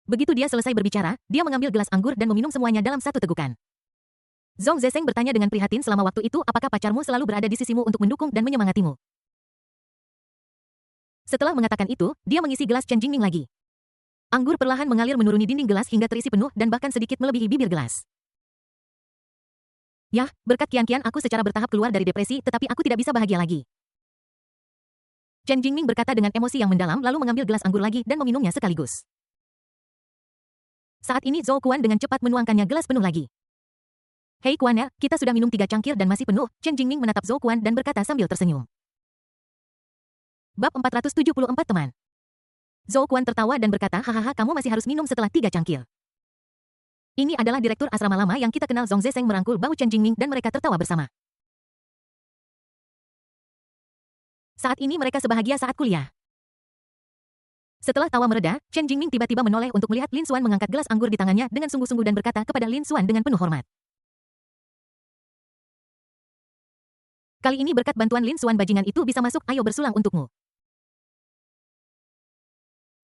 Begitu dia selesai berbicara, dia mengambil gelas anggur dan meminum semuanya dalam satu tegukan. Zhong Zesheng bertanya dengan prihatin selama waktu itu apakah pacarmu selalu berada di sisimu untuk mendukung dan menyemangatimu. Setelah mengatakan itu, dia mengisi gelas Chen Jingming lagi. Anggur perlahan mengalir menuruni dinding gelas hingga terisi penuh dan bahkan sedikit melebihi bibir gelas. Yah, berkat kian-kian aku secara bertahap keluar dari depresi tetapi aku tidak bisa bahagia lagi. Chen Jingming berkata dengan emosi yang mendalam lalu mengambil gelas anggur lagi dan meminumnya sekaligus. Saat ini Zhou Kuan dengan cepat menuangkannya gelas penuh lagi. Hei Kuan, kita sudah minum 3 cangkir dan masih penuh, Chen Jingming menatap Zhou Kuan dan berkata sambil tersenyum. Bab 474 teman. Zhou Kuan tertawa dan berkata, hahaha kamu masih harus minum setelah 3 cangkir. Ini adalah direktur asrama lama yang kita kenal. Zhong Zesheng merangkul bahu Chen Jingming dan mereka tertawa bersama. Saat ini mereka sebahagia saat kuliah. Setelah tawa mereda, Chen Jingming tiba-tiba menoleh untuk melihat Lin Xuan mengangkat gelas anggur di tangannya dengan sungguh-sungguh dan berkata kepada Lin Xuan dengan penuh hormat. Kali ini berkat bantuan Lin Xuan bajingan itu bisa masuk, ayo bersulang untukmu.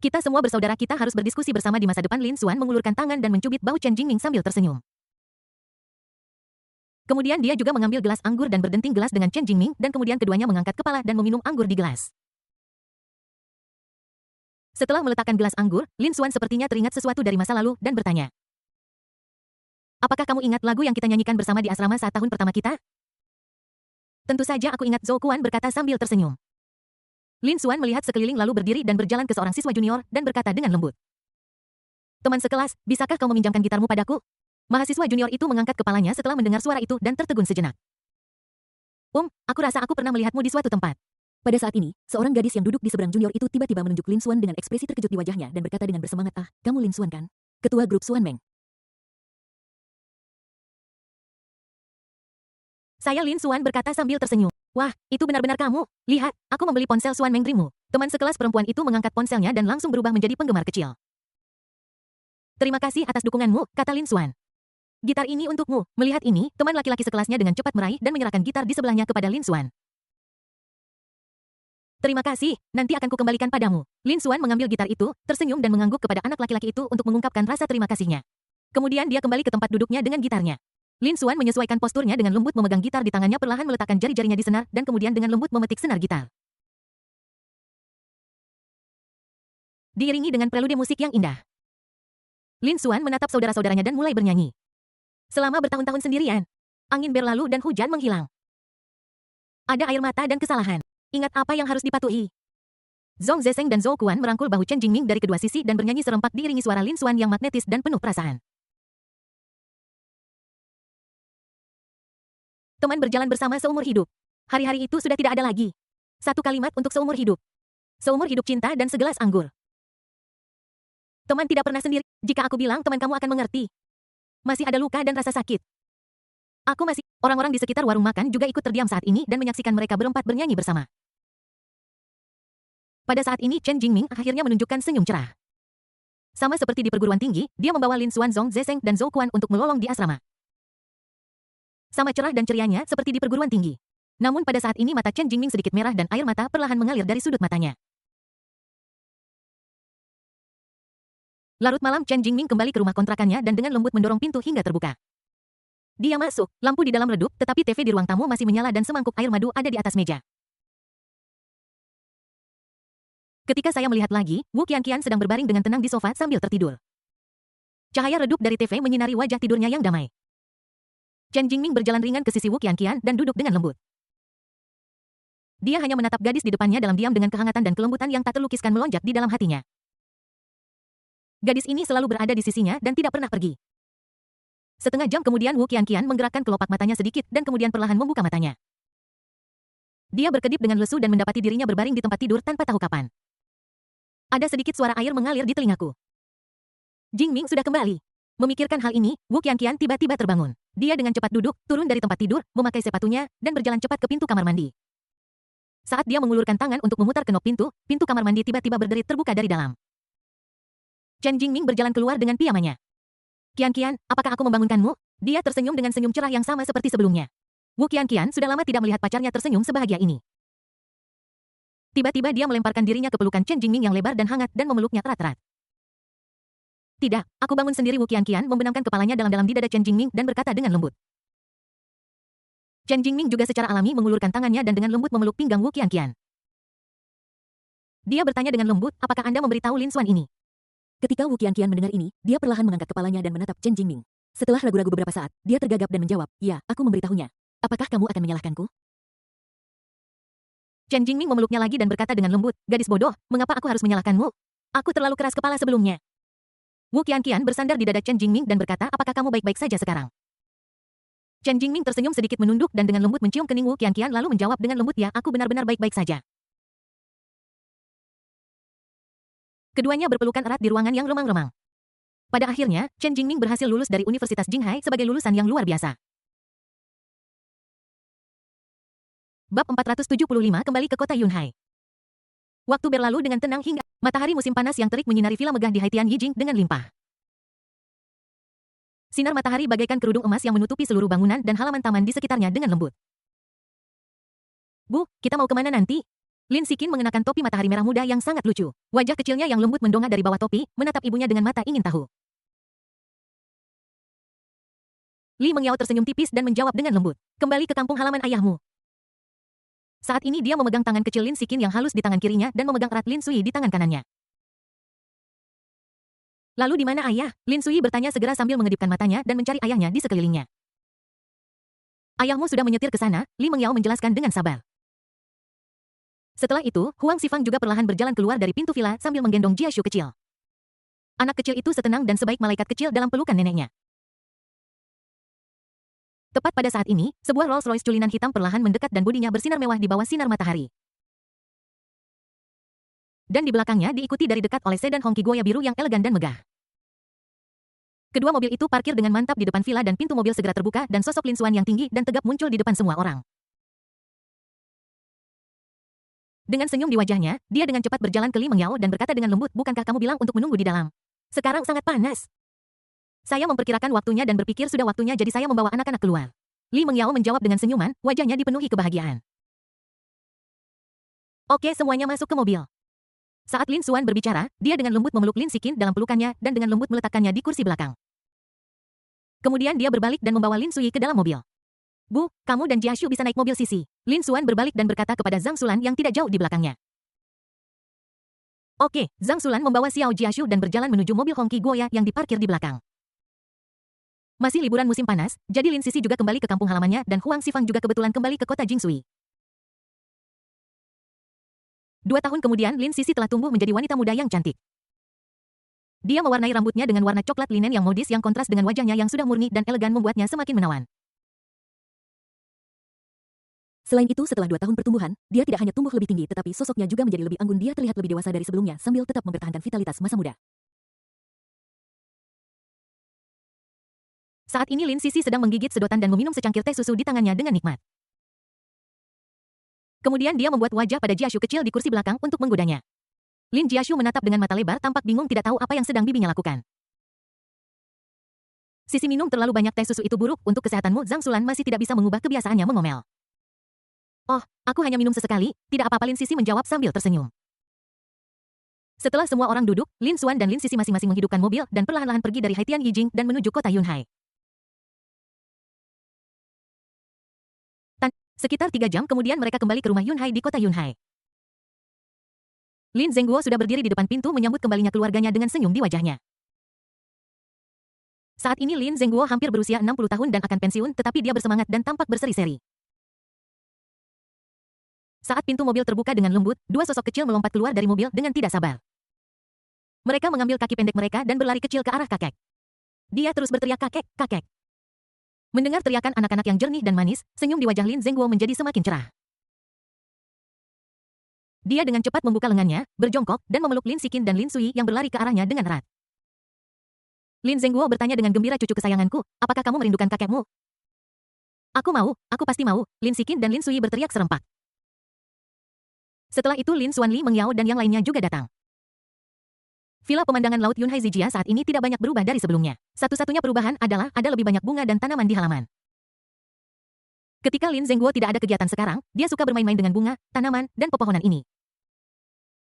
Kita semua bersaudara, kita harus berdiskusi bersama di masa depan. Lin Xuan mengulurkan tangan dan mencubit bahu Chen Jingming sambil tersenyum. Kemudian dia juga mengambil gelas anggur dan berdenting gelas dengan Chen Jingming dan kemudian keduanya mengangkat kepala dan meminum anggur di gelas. Setelah meletakkan gelas anggur, Lin Xuan sepertinya teringat sesuatu dari masa lalu dan bertanya. Apakah kamu ingat lagu yang kita nyanyikan bersama di asrama saat tahun pertama kita? Tentu saja aku ingat, Zhou Kuan berkata sambil tersenyum. Lin Xuan melihat sekeliling lalu berdiri dan berjalan ke seorang siswa junior dan berkata dengan lembut. Teman sekelas, bisakah kau meminjamkan gitarmu padaku? Mahasiswa junior itu mengangkat kepalanya setelah mendengar suara itu dan tertegun sejenak. Aku rasa aku pernah melihatmu di suatu tempat. Pada saat ini, seorang gadis yang duduk di seberang junior itu tiba-tiba menunjuk Lin Xuan dengan ekspresi terkejut di wajahnya dan berkata dengan bersemangat, kamu Lin Xuan kan? Ketua grup Xuan Meng. Saya Lin Xuan berkata sambil tersenyum. Wah, itu benar-benar kamu. Lihat, aku membeli ponsel Xuan Meng Dreammu. Teman sekelas perempuan itu mengangkat ponselnya dan langsung berubah menjadi penggemar kecil. Terima kasih atas dukunganmu, kata Lin Xuan. Gitar ini untukmu. Melihat ini, teman laki-laki sekelasnya dengan cepat meraih dan menyerahkan gitar di sebelahnya kepada Lin Xuan. Terima kasih, nanti akan kukembalikan padamu. Lin Xuan mengambil gitar itu, tersenyum dan mengangguk kepada anak laki-laki itu untuk mengungkapkan rasa terima kasihnya. Kemudian dia kembali ke tempat duduknya dengan gitarnya. Lin Xuan menyesuaikan posturnya dengan lembut memegang gitar di tangannya, perlahan meletakkan jari-jarinya di senar dan kemudian dengan lembut memetik senar gitar. Diiringi dengan prelude musik yang indah. Lin Xuan menatap saudara-saudaranya dan mulai bernyanyi. Selama bertahun-tahun sendirian, angin berlalu dan hujan menghilang. Ada air mata dan kesalahan. Ingat apa yang harus dipatuhi. Zhong Zesheng dan Zhou Kuan merangkul bahu Chen Jingming dari kedua sisi dan bernyanyi serempak diiringi suara Lin Xuan yang magnetis dan penuh perasaan. Teman berjalan bersama seumur hidup. Hari-hari itu sudah tidak ada lagi. Satu kalimat untuk seumur hidup. Seumur hidup cinta dan segelas anggur. Teman tidak pernah sendiri. Jika aku bilang teman kamu akan mengerti. Masih ada luka dan rasa sakit. Aku masih. Orang-orang di sekitar warung makan juga ikut terdiam saat ini dan menyaksikan mereka berempat bernyanyi bersama. Pada saat ini Chen Jingming akhirnya menunjukkan senyum cerah. Sama seperti di perguruan tinggi, dia membawa Lin Xuan, Zhong Zesheng dan Zhou Kuan untuk melolong di asrama. Sama cerah dan cerianya seperti di perguruan tinggi. Namun pada saat ini mata Chen Jingming sedikit merah dan air mata perlahan mengalir dari sudut matanya. Larut malam Chen Jingming kembali ke rumah kontrakannya dan dengan lembut mendorong pintu hingga terbuka. Dia masuk, lampu di dalam redup, tetapi TV di ruang tamu masih menyala dan semangkuk air madu ada di atas meja. Ketika saya melihat lagi, Wu Qianqian sedang berbaring dengan tenang di sofa sambil tertidur. Cahaya redup dari TV menyinari wajah tidurnya yang damai. Chen Jingming berjalan ringan ke sisi Wu Qianqian dan duduk dengan lembut. Dia hanya menatap gadis di depannya dalam diam dengan kehangatan dan kelembutan yang tak terlukiskan melonjak di dalam hatinya. Gadis ini selalu berada di sisinya dan tidak pernah pergi. Setengah jam kemudian Wu Qianqian menggerakkan kelopak matanya sedikit dan kemudian perlahan membuka matanya. Dia berkedip dengan lesu dan mendapati dirinya berbaring di tempat tidur tanpa tahu kapan. Ada sedikit suara air mengalir di telingaku. Jingming sudah kembali. Memikirkan hal ini, Wu Qianqian tiba-tiba terbangun. Dia dengan cepat duduk, turun dari tempat tidur, memakai sepatunya, dan berjalan cepat ke pintu kamar mandi. Saat dia mengulurkan tangan untuk memutar kenop pintu, pintu kamar mandi tiba-tiba berderit terbuka dari dalam. Chen Jingming berjalan keluar dengan pijamannya. Qianqian, apakah aku membangunkanmu? Dia tersenyum dengan senyum cerah yang sama seperti sebelumnya. Wu Qianqian sudah lama tidak melihat pacarnya tersenyum sebahagia ini. Tiba-tiba dia melemparkan dirinya ke pelukan Chen Jingming yang lebar dan hangat dan memeluknya erat-erat. Tidak, aku bangun sendiri. Wu Qianqian membenamkan kepalanya dalam-dalam di dada Chen Jingming dan berkata dengan lembut. Chen Jingming juga secara alami mengulurkan tangannya dan dengan lembut memeluk pinggang Wu Qianqian. Dia bertanya dengan lembut, apakah Anda memberitahu Lin Xuan ini? Ketika Wu Qianqian mendengar ini, dia perlahan mengangkat kepalanya dan menatap Chen Jingming. Setelah ragu-ragu beberapa saat, dia tergagap dan menjawab, ya, aku memberitahunya. Apakah kamu akan menyalahkanku? Chen Jingming memeluknya lagi dan berkata dengan lembut, gadis bodoh, mengapa aku harus menyalahkanmu? Aku terlalu keras kepala sebelumnya. Wu Qianqian bersandar di dada Chen Jingming dan berkata, apakah kamu baik-baik saja sekarang? Chen Jingming tersenyum sedikit menunduk dan dengan lembut mencium kening Wu Qianqian lalu menjawab dengan lembut, ya, aku benar-benar baik-baik saja. Keduanya berpelukan erat di ruangan yang remang-remang. Pada akhirnya, Chen Jingming berhasil lulus dari Universitas Jinghai sebagai lulusan yang luar biasa. Bab 475 kembali ke kota Yunhai. Waktu berlalu dengan tenang hingga matahari musim panas yang terik menyinari villa megah di Haitian Yijing dengan limpah. Sinar matahari bagaikan kerudung emas yang menutupi seluruh bangunan dan halaman taman di sekitarnya dengan lembut. Bu, kita mau kemana nanti? Lin Sikin mengenakan topi matahari merah muda yang sangat lucu. Wajah kecilnya yang lembut mendongak dari bawah topi, menatap ibunya dengan mata ingin tahu. Li Mengyao tersenyum tipis dan menjawab dengan lembut. Kembali ke kampung halaman ayahmu. Saat ini dia memegang tangan kecil Lin Sikin yang halus di tangan kirinya dan memegang erat Lin Sui di tangan kanannya. Lalu di mana ayah? Lin Sui bertanya segera sambil mengedipkan matanya dan mencari ayahnya di sekelilingnya. Ayahmu sudah menyetir ke sana, Li Mengyao menjelaskan dengan sabar. Setelah itu, Huang Xifang juga perlahan berjalan keluar dari pintu villa sambil menggendong Jiashu kecil. Anak kecil itu setenang dan sebaik malaikat kecil dalam pelukan neneknya. Tepat pada saat ini, sebuah Rolls-Royce culinan hitam perlahan mendekat dan bodinya bersinar mewah di bawah sinar matahari. Dan di belakangnya diikuti dari dekat oleh sedan Hongqi Goya biru yang elegan dan megah. Kedua mobil itu parkir dengan mantap di depan villa dan pintu mobil segera terbuka dan sosok Lin Xuan yang tinggi dan tegap muncul di depan semua orang. Dengan senyum di wajahnya, dia dengan cepat berjalan ke Li Mengyao dan berkata dengan lembut, bukankah kamu bilang untuk menunggu di dalam? Sekarang sangat panas. Saya memperkirakan waktunya dan berpikir sudah waktunya jadi saya membawa anak-anak keluar. Li Mengyao menjawab dengan senyuman, wajahnya dipenuhi kebahagiaan. Oke, semuanya masuk ke mobil. Saat Lin Xuan berbicara, dia dengan lembut memeluk Lin Sikin dalam pelukannya dan dengan lembut meletakkannya di kursi belakang. Kemudian dia berbalik dan membawa Lin Sui ke dalam mobil. Bu, kamu dan Jiashu bisa naik mobil Sisi. Lin Xuan berbalik dan berkata kepada Zhang Sulan yang tidak jauh di belakangnya. Oke, Zhang Sulan membawa Xiao Jiashu dan berjalan menuju mobil Hongqi Goya yang diparkir di belakang. Masih liburan musim panas, jadi Lin Sisi juga kembali ke kampung halamannya dan Huang Xifang juga kebetulan kembali ke kota Jingsui. 2 tahun kemudian Lin Sisi telah tumbuh menjadi wanita muda yang cantik. Dia mewarnai rambutnya dengan warna coklat linen yang modis yang kontras dengan wajahnya yang sudah murni dan elegan membuatnya semakin menawan. Selain itu, setelah 2 tahun pertumbuhan, dia tidak hanya tumbuh lebih tinggi tetapi sosoknya juga menjadi lebih anggun. Dia terlihat lebih dewasa dari sebelumnya sambil tetap mempertahankan vitalitas masa muda. Saat ini Lin Sisi sedang menggigit sedotan dan meminum secangkir teh susu di tangannya dengan nikmat. Kemudian dia membuat wajah pada Jiashu kecil di kursi belakang untuk menggodanya. Lin Jiashu menatap dengan mata lebar tampak bingung tidak tahu apa yang sedang bibinya lakukan. Sisi minum terlalu banyak teh susu itu buruk untuk kesehatanmu. Zhang Sulan masih tidak bisa mengubah kebiasaannya mengomel. Oh, aku hanya minum sesekali, tidak apa-apa Lin Sisi menjawab sambil tersenyum. Setelah semua orang duduk, Lin Xuan dan Lin Sisi masing-masing menghidupkan mobil dan perlahan-lahan pergi dari Haitian Yijing dan menuju kota Yunhai. Sekitar 3 jam kemudian mereka kembali ke rumah Yunhai di kota Yunhai. Lin Zhengguo sudah berdiri di depan pintu menyambut kembalinya keluarganya dengan senyum di wajahnya. Saat ini Lin Zhengguo hampir berusia 60 tahun dan akan pensiun tetapi dia bersemangat dan tampak berseri-seri. Saat pintu mobil terbuka dengan lembut, 2 sosok kecil melompat keluar dari mobil dengan tidak sabar. Mereka mengambil kaki pendek mereka dan berlari kecil ke arah kakek. Dia terus berteriak kakek, kakek. Mendengar teriakan anak-anak yang jernih dan manis, senyum di wajah Lin Zengguo menjadi semakin cerah. Dia dengan cepat membuka lengannya, berjongkok, dan memeluk Lin Sikin dan Lin Sui yang berlari ke arahnya dengan erat. Lin Zengguo bertanya dengan gembira, cucu kesayanganku, apakah kamu merindukan kakekmu? Aku pasti mau, Lin Sikin dan Lin Sui berteriak serempak. Setelah itu Lin Xuanli, Meng Yao dan yang lainnya juga datang. Villa pemandangan laut Yunhai Zijia saat ini tidak banyak berubah dari sebelumnya. Satu-satunya perubahan adalah ada lebih banyak bunga dan tanaman di halaman. Ketika Lin Zengguo tidak ada kegiatan sekarang, dia suka bermain-main dengan bunga, tanaman, dan pepohonan ini.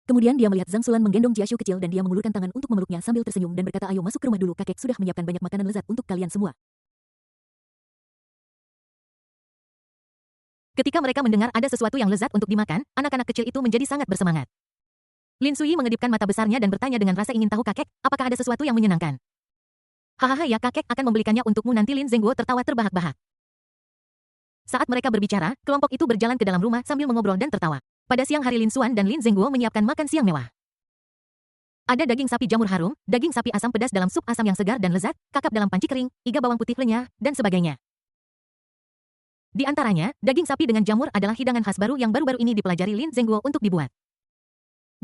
Kemudian dia melihat Zhang Sulan menggendong Jiashu kecil dan dia mengulurkan tangan untuk memeluknya sambil tersenyum dan berkata, ayo masuk ke rumah dulu, kakek sudah menyiapkan banyak makanan lezat untuk kalian semua. Ketika mereka mendengar ada sesuatu yang lezat untuk dimakan, anak-anak kecil itu menjadi sangat bersemangat. Lin Sui mengedipkan mata besarnya dan bertanya dengan rasa ingin tahu, kakek, apakah ada sesuatu yang menyenangkan? Hahaha ya, kakek akan membelikannya untukmu nanti. Lin Zengguo tertawa terbahak-bahak. Saat mereka berbicara, kelompok itu berjalan ke dalam rumah sambil mengobrol dan tertawa. Pada siang hari Lin Xuan dan Lin Zengguo menyiapkan makan siang mewah. Ada daging sapi jamur harum, daging sapi asam pedas dalam sup asam yang segar dan lezat, kakap dalam panci kering, iga bawang putih renyah, dan sebagainya. Di antaranya, daging sapi dengan jamur adalah hidangan khas baru yang baru-baru ini dipelajari Lin Zengguo untuk dibuat.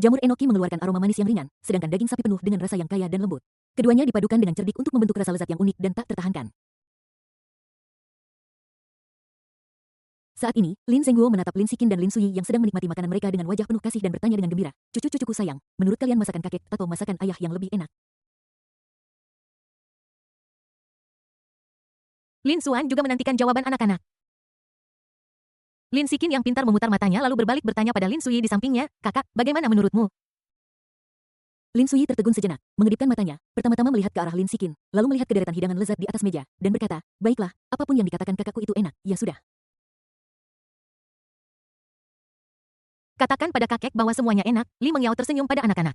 Jamur enoki mengeluarkan aroma manis yang ringan, sedangkan daging sapi penuh dengan rasa yang kaya dan lembut. Keduanya dipadukan dengan cerdik untuk membentuk rasa lezat yang unik dan tak tertahankan. Saat ini, Lin Zengguo menatap Lin Sikin dan Lin Sui yang sedang menikmati makanan mereka dengan wajah penuh kasih dan bertanya dengan gembira, cucu-cucuku sayang, menurut kalian masakan kakek atau masakan ayah yang lebih enak? Lin Xuan juga menantikan jawaban anak-anak. Lin Sikin yang pintar memutar matanya lalu berbalik bertanya pada Lin Sui di sampingnya, kakak, bagaimana menurutmu? Lin Sui tertegun sejenak, mengedipkan matanya, pertama-tama melihat ke arah Lin Sikin, lalu melihat kederetan hidangan lezat di atas meja, dan berkata, baiklah, apapun yang dikatakan kakakku itu enak, ya sudah. Katakan pada kakek bahwa semuanya enak. Li Mengyao tersenyum pada anak-anak.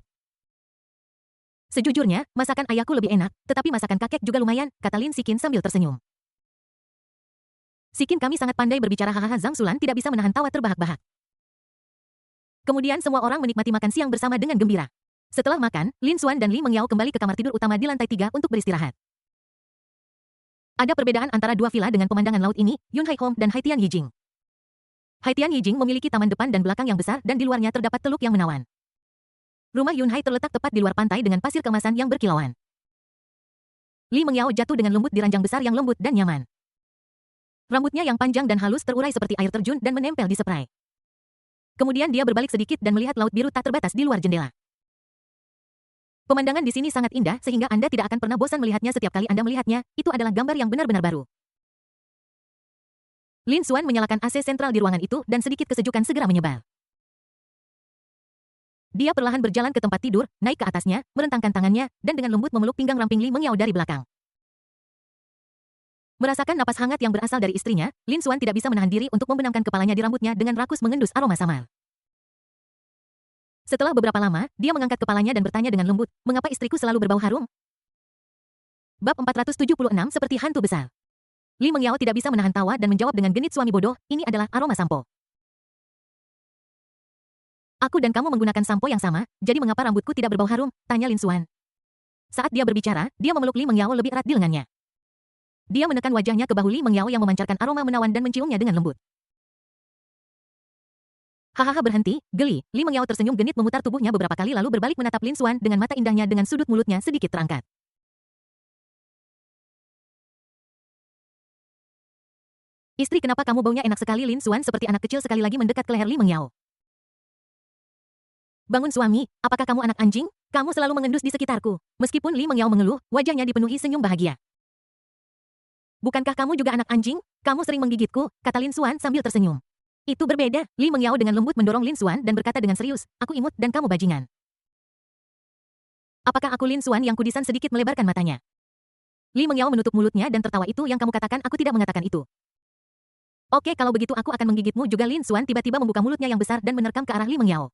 Sejujurnya, masakan ayahku lebih enak, tetapi masakan kakek juga lumayan, kata Lin Sikin sambil tersenyum. Sikin, kami sangat pandai berbicara, hahaha. Zhang Sulan tidak bisa menahan tawa terbahak-bahak. Kemudian semua orang menikmati makan siang bersama dengan gembira. Setelah makan, Lin Xuan dan Li Mengyao kembali ke kamar tidur utama di lantai 3 untuk beristirahat. Ada perbedaan antara dua villa dengan pemandangan laut ini, Yunhai Home dan Haitian Yijing. Haitian Yijing memiliki taman depan dan belakang yang besar dan di luarnya terdapat teluk yang menawan. Rumah Yunhai terletak tepat di luar pantai dengan pasir keemasan yang berkilauan. Li Mengyao jatuh dengan lembut di ranjang besar yang lembut dan nyaman. Rambutnya yang panjang dan halus terurai seperti air terjun dan menempel di spray. Kemudian dia berbalik sedikit dan melihat laut biru tak terbatas di luar jendela. Pemandangan di sini sangat indah sehingga Anda tidak akan pernah bosan melihatnya setiap kali Anda melihatnya, itu adalah gambar yang benar-benar baru. Lin Xuan menyalakan AC sentral di ruangan itu dan sedikit kesejukan segera menyebar. Dia perlahan berjalan ke tempat tidur, naik ke atasnya, merentangkan tangannya, dan dengan lembut memeluk pinggang ramping Li Mengyao dari belakang. Merasakan napas hangat yang berasal dari istrinya, Lin Xuan tidak bisa menahan diri untuk membenamkan kepalanya di rambutnya dengan rakus mengendus aroma samar. Setelah beberapa lama, dia mengangkat kepalanya dan bertanya dengan lembut, mengapa istriku selalu berbau harum? Bab 476 seperti hantu besar. Li Mengyao tidak bisa menahan tawa dan menjawab dengan genit, suami bodoh, ini adalah aroma sampo. Aku dan kamu menggunakan sampo yang sama, jadi mengapa rambutku tidak berbau harum? Tanya Lin Xuan. Saat dia berbicara, dia memeluk Li Mengyao lebih erat di lengannya. Dia menekan wajahnya ke bahu Li Mengyao yang memancarkan aroma menawan dan menciumnya dengan lembut. Hahaha, berhenti, geli. Li Mengyao tersenyum genit memutar tubuhnya beberapa kali lalu berbalik menatap Lin Xuan dengan mata indahnya dengan sudut mulutnya sedikit terangkat. Istri, kenapa kamu baunya enak sekali? Lin Xuan seperti anak kecil sekali lagi mendekat ke leher Li Mengyao. Bangun suami, apakah kamu anak anjing? Kamu selalu mengendus di sekitarku. Meskipun Li Mengyao mengeluh, wajahnya dipenuhi senyum bahagia. Bukankah kamu juga anak anjing? Kamu sering menggigitku, kata Lin Xuan sambil tersenyum. Itu berbeda. Li Mengyao dengan lembut mendorong Lin Xuan dan berkata dengan serius, aku imut dan kamu bajingan. Apakah aku? Lin Xuan yang kudisan sedikit melebarkan matanya. Li Mengyao menutup mulutnya dan tertawa, itu yang kamu katakan, aku tidak mengatakan itu. Oke, kalau begitu aku akan menggigitmu juga. Lin Xuan tiba-tiba membuka mulutnya yang besar dan menerkam ke arah Li Mengyao.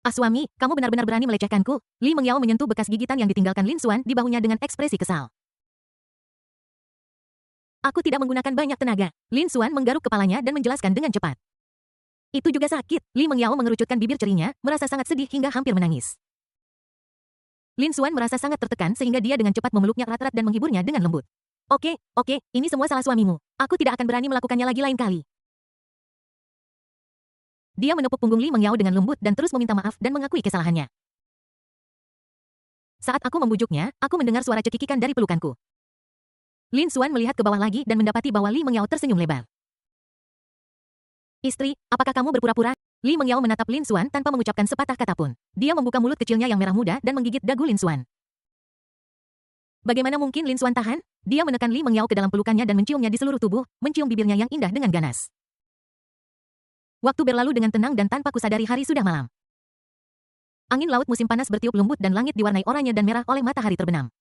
Ah suami, kamu benar-benar berani melecehkanku. Li Mengyao menyentuh bekas gigitan yang ditinggalkan Lin Xuan di bahunya dengan ekspresi kesal. Aku tidak menggunakan banyak tenaga. Lin Xuan menggaruk kepalanya dan menjelaskan dengan cepat. Itu juga sakit. Li Mengyao mengerucutkan bibir cerinya, merasa sangat sedih hingga hampir menangis. Lin Xuan merasa sangat tertekan sehingga dia dengan cepat memeluknya erat-erat dan menghiburnya dengan lembut. Oke, ini semua salah suamimu. Aku tidak akan berani melakukannya lagi lain kali. Dia menepuk punggung Li Mengyao dengan lembut dan terus meminta maaf dan mengakui kesalahannya. Saat aku membujuknya, aku mendengar suara cekikikan dari pelukanku. Lin Xuan melihat ke bawah lagi dan mendapati bahwa Li Mengyao tersenyum lebar. Istri, apakah kamu berpura-pura? Li Mengyao menatap Lin Xuan tanpa mengucapkan sepatah kata pun. Dia membuka mulut kecilnya yang merah muda dan menggigit dagu Lin Xuan. Bagaimana mungkin Lin Xuan tahan? Dia menekan Li Mengyao ke dalam pelukannya dan menciumnya di seluruh tubuh, mencium bibirnya yang indah dengan ganas. Waktu berlalu dengan tenang dan tanpa kusadari hari sudah malam. Angin laut musim panas bertiup lembut dan langit diwarnai oranye dan merah oleh matahari terbenam.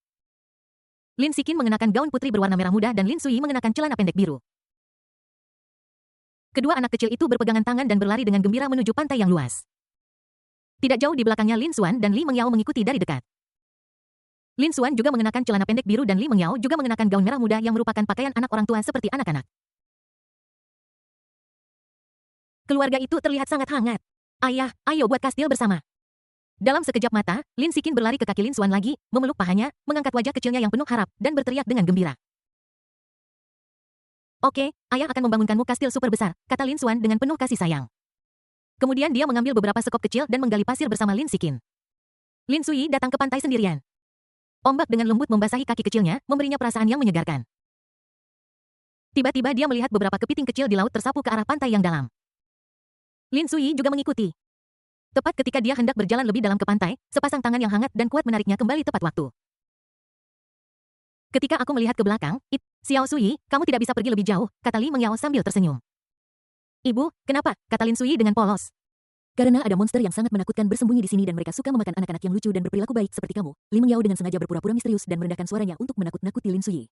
Lin Sikin mengenakan gaun putri berwarna merah muda dan Lin Sui mengenakan celana pendek biru. Kedua anak kecil itu berpegangan tangan dan berlari dengan gembira menuju pantai yang luas. Tidak jauh di belakangnya Lin Xuan dan Li Mengyao mengikuti dari dekat. Lin Xuan juga mengenakan celana pendek biru dan Li Mengyao juga mengenakan gaun merah muda yang merupakan pakaian anak orang tua seperti anak-anak. Keluarga itu terlihat sangat hangat. Ayah, ayo buat kastil bersama. Dalam sekejap mata, Lin Sikin berlari ke kaki Lin Xuan lagi, memeluk pahanya, mengangkat wajah kecilnya yang penuh harap, dan berteriak dengan gembira. Oke, ayah akan membangunkanmu kastil super besar, kata Lin Xuan dengan penuh kasih sayang. Kemudian dia mengambil beberapa sekop kecil dan menggali pasir bersama Lin Sikin. Lin Sui datang ke pantai sendirian. Ombak dengan lembut membasahi kaki kecilnya, memberinya perasaan yang menyegarkan. Tiba-tiba dia melihat beberapa kepiting kecil di laut tersapu ke arah pantai yang dalam. Lin Sui juga mengikuti. Tepat ketika dia hendak berjalan lebih dalam ke pantai, sepasang tangan yang hangat dan kuat menariknya kembali tepat waktu. Ketika aku melihat ke belakang, Xiao Sui, kamu tidak bisa pergi lebih jauh, kata Li Mengyao sambil tersenyum. Ibu, kenapa? Kata Lin Sui dengan polos. Karena ada monster yang sangat menakutkan bersembunyi di sini dan mereka suka memakan anak-anak yang lucu dan berperilaku baik seperti kamu. Li Mengyao dengan sengaja berpura-pura misterius dan merendahkan suaranya untuk menakut-nakuti Lin Sui.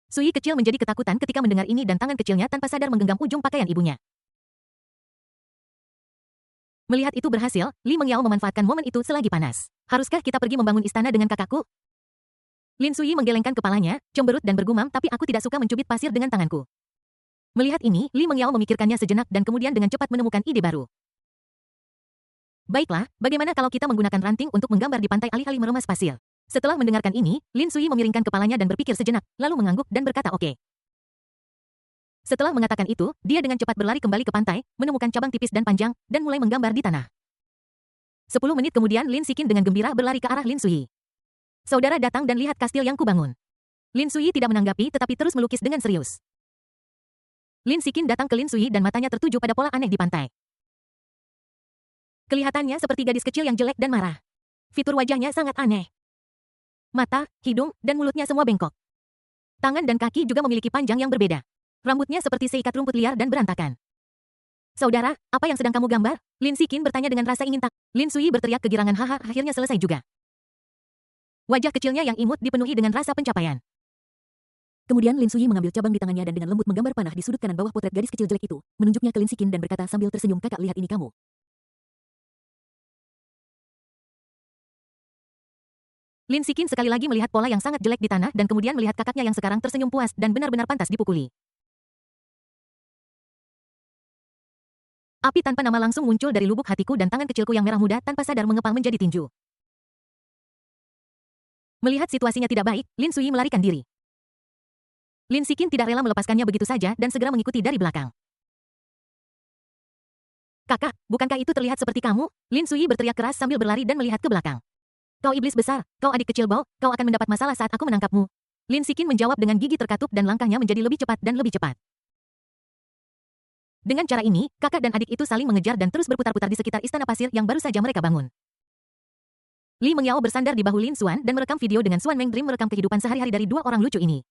Sui kecil menjadi ketakutan ketika mendengar ini dan tangan kecilnya tanpa sadar menggenggam ujung pakaian ibunya. Melihat itu berhasil, Li Mengyao memanfaatkan momen itu selagi panas. Haruskah kita pergi membangun istana dengan kakakku? Lin Sui menggelengkan kepalanya, cemberut dan bergumam, tapi aku tidak suka mencubit pasir dengan tanganku. Melihat ini, Li Mengyao memikirkannya sejenak dan kemudian dengan cepat menemukan ide baru. Baiklah, bagaimana kalau kita menggunakan ranting untuk menggambar di pantai alih-alih meremas pasir? Setelah mendengarkan ini, Lin Sui memiringkan kepalanya dan berpikir sejenak, lalu mengangguk dan berkata oke. Setelah mengatakan itu, dia dengan cepat berlari kembali ke pantai, menemukan cabang tipis dan panjang, dan mulai menggambar di tanah. 10 menit kemudian Lin Sikin dengan gembira berlari ke arah Lin Sui. Saudara datang dan lihat kastil yang kubangun. Lin Sui tidak menanggapi tetapi terus melukis dengan serius. Lin Sikin datang ke Lin Sui dan matanya tertuju pada pola aneh di pantai. Kelihatannya seperti gadis kecil yang jelek dan marah. Fitur wajahnya sangat aneh. Mata, hidung, dan mulutnya semua bengkok. Tangan dan kaki juga memiliki panjang yang berbeda. Rambutnya seperti seikat rumput liar dan berantakan. Saudara, apa yang sedang kamu gambar? Lin Sikin bertanya dengan rasa ingin tahu. Lin Sui berteriak kegirangan haha akhirnya selesai juga. Wajah kecilnya yang imut dipenuhi dengan rasa pencapaian. Kemudian Lin Sui mengambil cabang di tangannya dan dengan lembut menggambar panah di sudut kanan bawah potret gadis kecil jelek itu, menunjuknya ke Lin Sikin dan berkata sambil tersenyum, kakak lihat ini kamu. Lin Sikin sekali lagi melihat pola yang sangat jelek di tanah dan kemudian melihat kakaknya yang sekarang tersenyum puas dan benar-benar pantas dipukuli. Api tanpa nama langsung muncul dari lubuk hatiku dan tangan kecilku yang merah muda tanpa sadar mengepal menjadi tinju. Melihat situasinya tidak baik, Lin Sui melarikan diri. Lin Sikin tidak rela melepaskannya begitu saja dan segera mengikuti dari belakang. Kakak, bukankah itu terlihat seperti kamu? Lin Sui berteriak keras sambil berlari dan melihat ke belakang. Kau iblis besar, kau adik kecil bau, kau akan mendapat masalah saat aku menangkapmu. Lin Sikin menjawab dengan gigi terkatup dan langkahnya menjadi lebih cepat dan lebih cepat. Dengan cara ini, kakak dan adik itu saling mengejar dan terus berputar-putar di sekitar istana pasir yang baru saja mereka bangun. Li Mengyao bersandar di bahu Lin Xuan dan merekam video dengan Xuan Meng Dream merekam kehidupan sehari-hari dari dua orang lucu ini.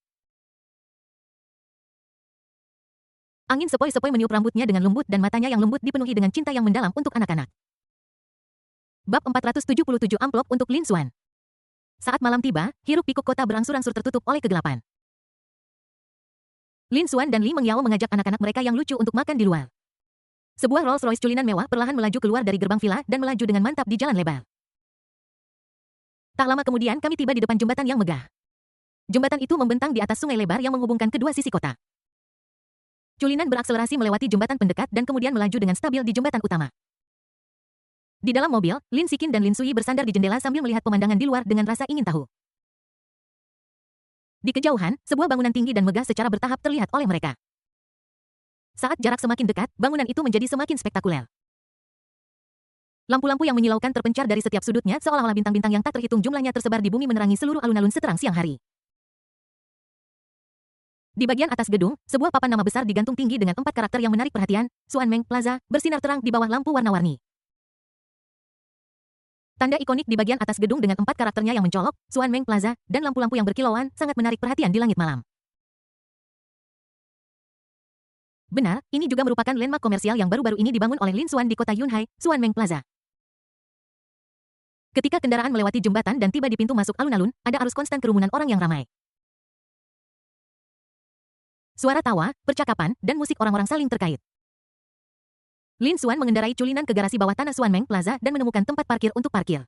Angin sepoi-sepoi meniup rambutnya dengan lembut dan matanya yang lembut dipenuhi dengan cinta yang mendalam untuk anak-anak. Bab 477 amplop untuk Lin Xuan. Saat malam tiba, hiruk-pikuk kota berangsur-angsur tertutup oleh kegelapan. Lin Xuan dan Li Mengyao mengajak anak-anak mereka yang lucu untuk makan di luar. Sebuah Rolls-Royce culinan mewah perlahan melaju keluar dari gerbang villa dan melaju dengan mantap di jalan lebar. Tak lama kemudian kami tiba di depan jembatan yang megah. Jembatan itu membentang di atas sungai lebar yang menghubungkan kedua sisi kota. Culinan berakselerasi melewati jembatan pendekat dan kemudian melaju dengan stabil di jembatan utama. Di dalam mobil, Lin Sikin dan Lin Sui bersandar di jendela sambil melihat pemandangan di luar dengan rasa ingin tahu. Di kejauhan, sebuah bangunan tinggi dan megah secara bertahap terlihat oleh mereka. Saat jarak semakin dekat, bangunan itu menjadi semakin spektakuler. Lampu-lampu yang menyilaukan terpencar dari setiap sudutnya seolah-olah bintang-bintang yang tak terhitung jumlahnya tersebar di bumi menerangi seluruh alun-alun seterang siang hari. Di bagian atas gedung, sebuah papan nama besar digantung tinggi dengan 4 karakter yang menarik perhatian, Xuanmeng Plaza, bersinar terang di bawah lampu warna-warni. Tanda ikonik di bagian atas gedung dengan 4 karakternya yang mencolok, Xuanmeng Plaza, dan lampu-lampu yang berkilauan sangat menarik perhatian di langit malam. Benar, ini juga merupakan landmark komersial yang baru-baru ini dibangun oleh Lin Xuan di kota Yunhai, Xuanmeng Plaza. Ketika kendaraan melewati jembatan dan tiba di pintu masuk alun-alun, ada arus konstan kerumunan orang yang ramai. Suara tawa, percakapan, dan musik orang-orang saling terkait. Lin Xuan mengendarai culinan ke garasi bawah tanah Xuanmeng Plaza dan menemukan tempat parkir untuk parkir.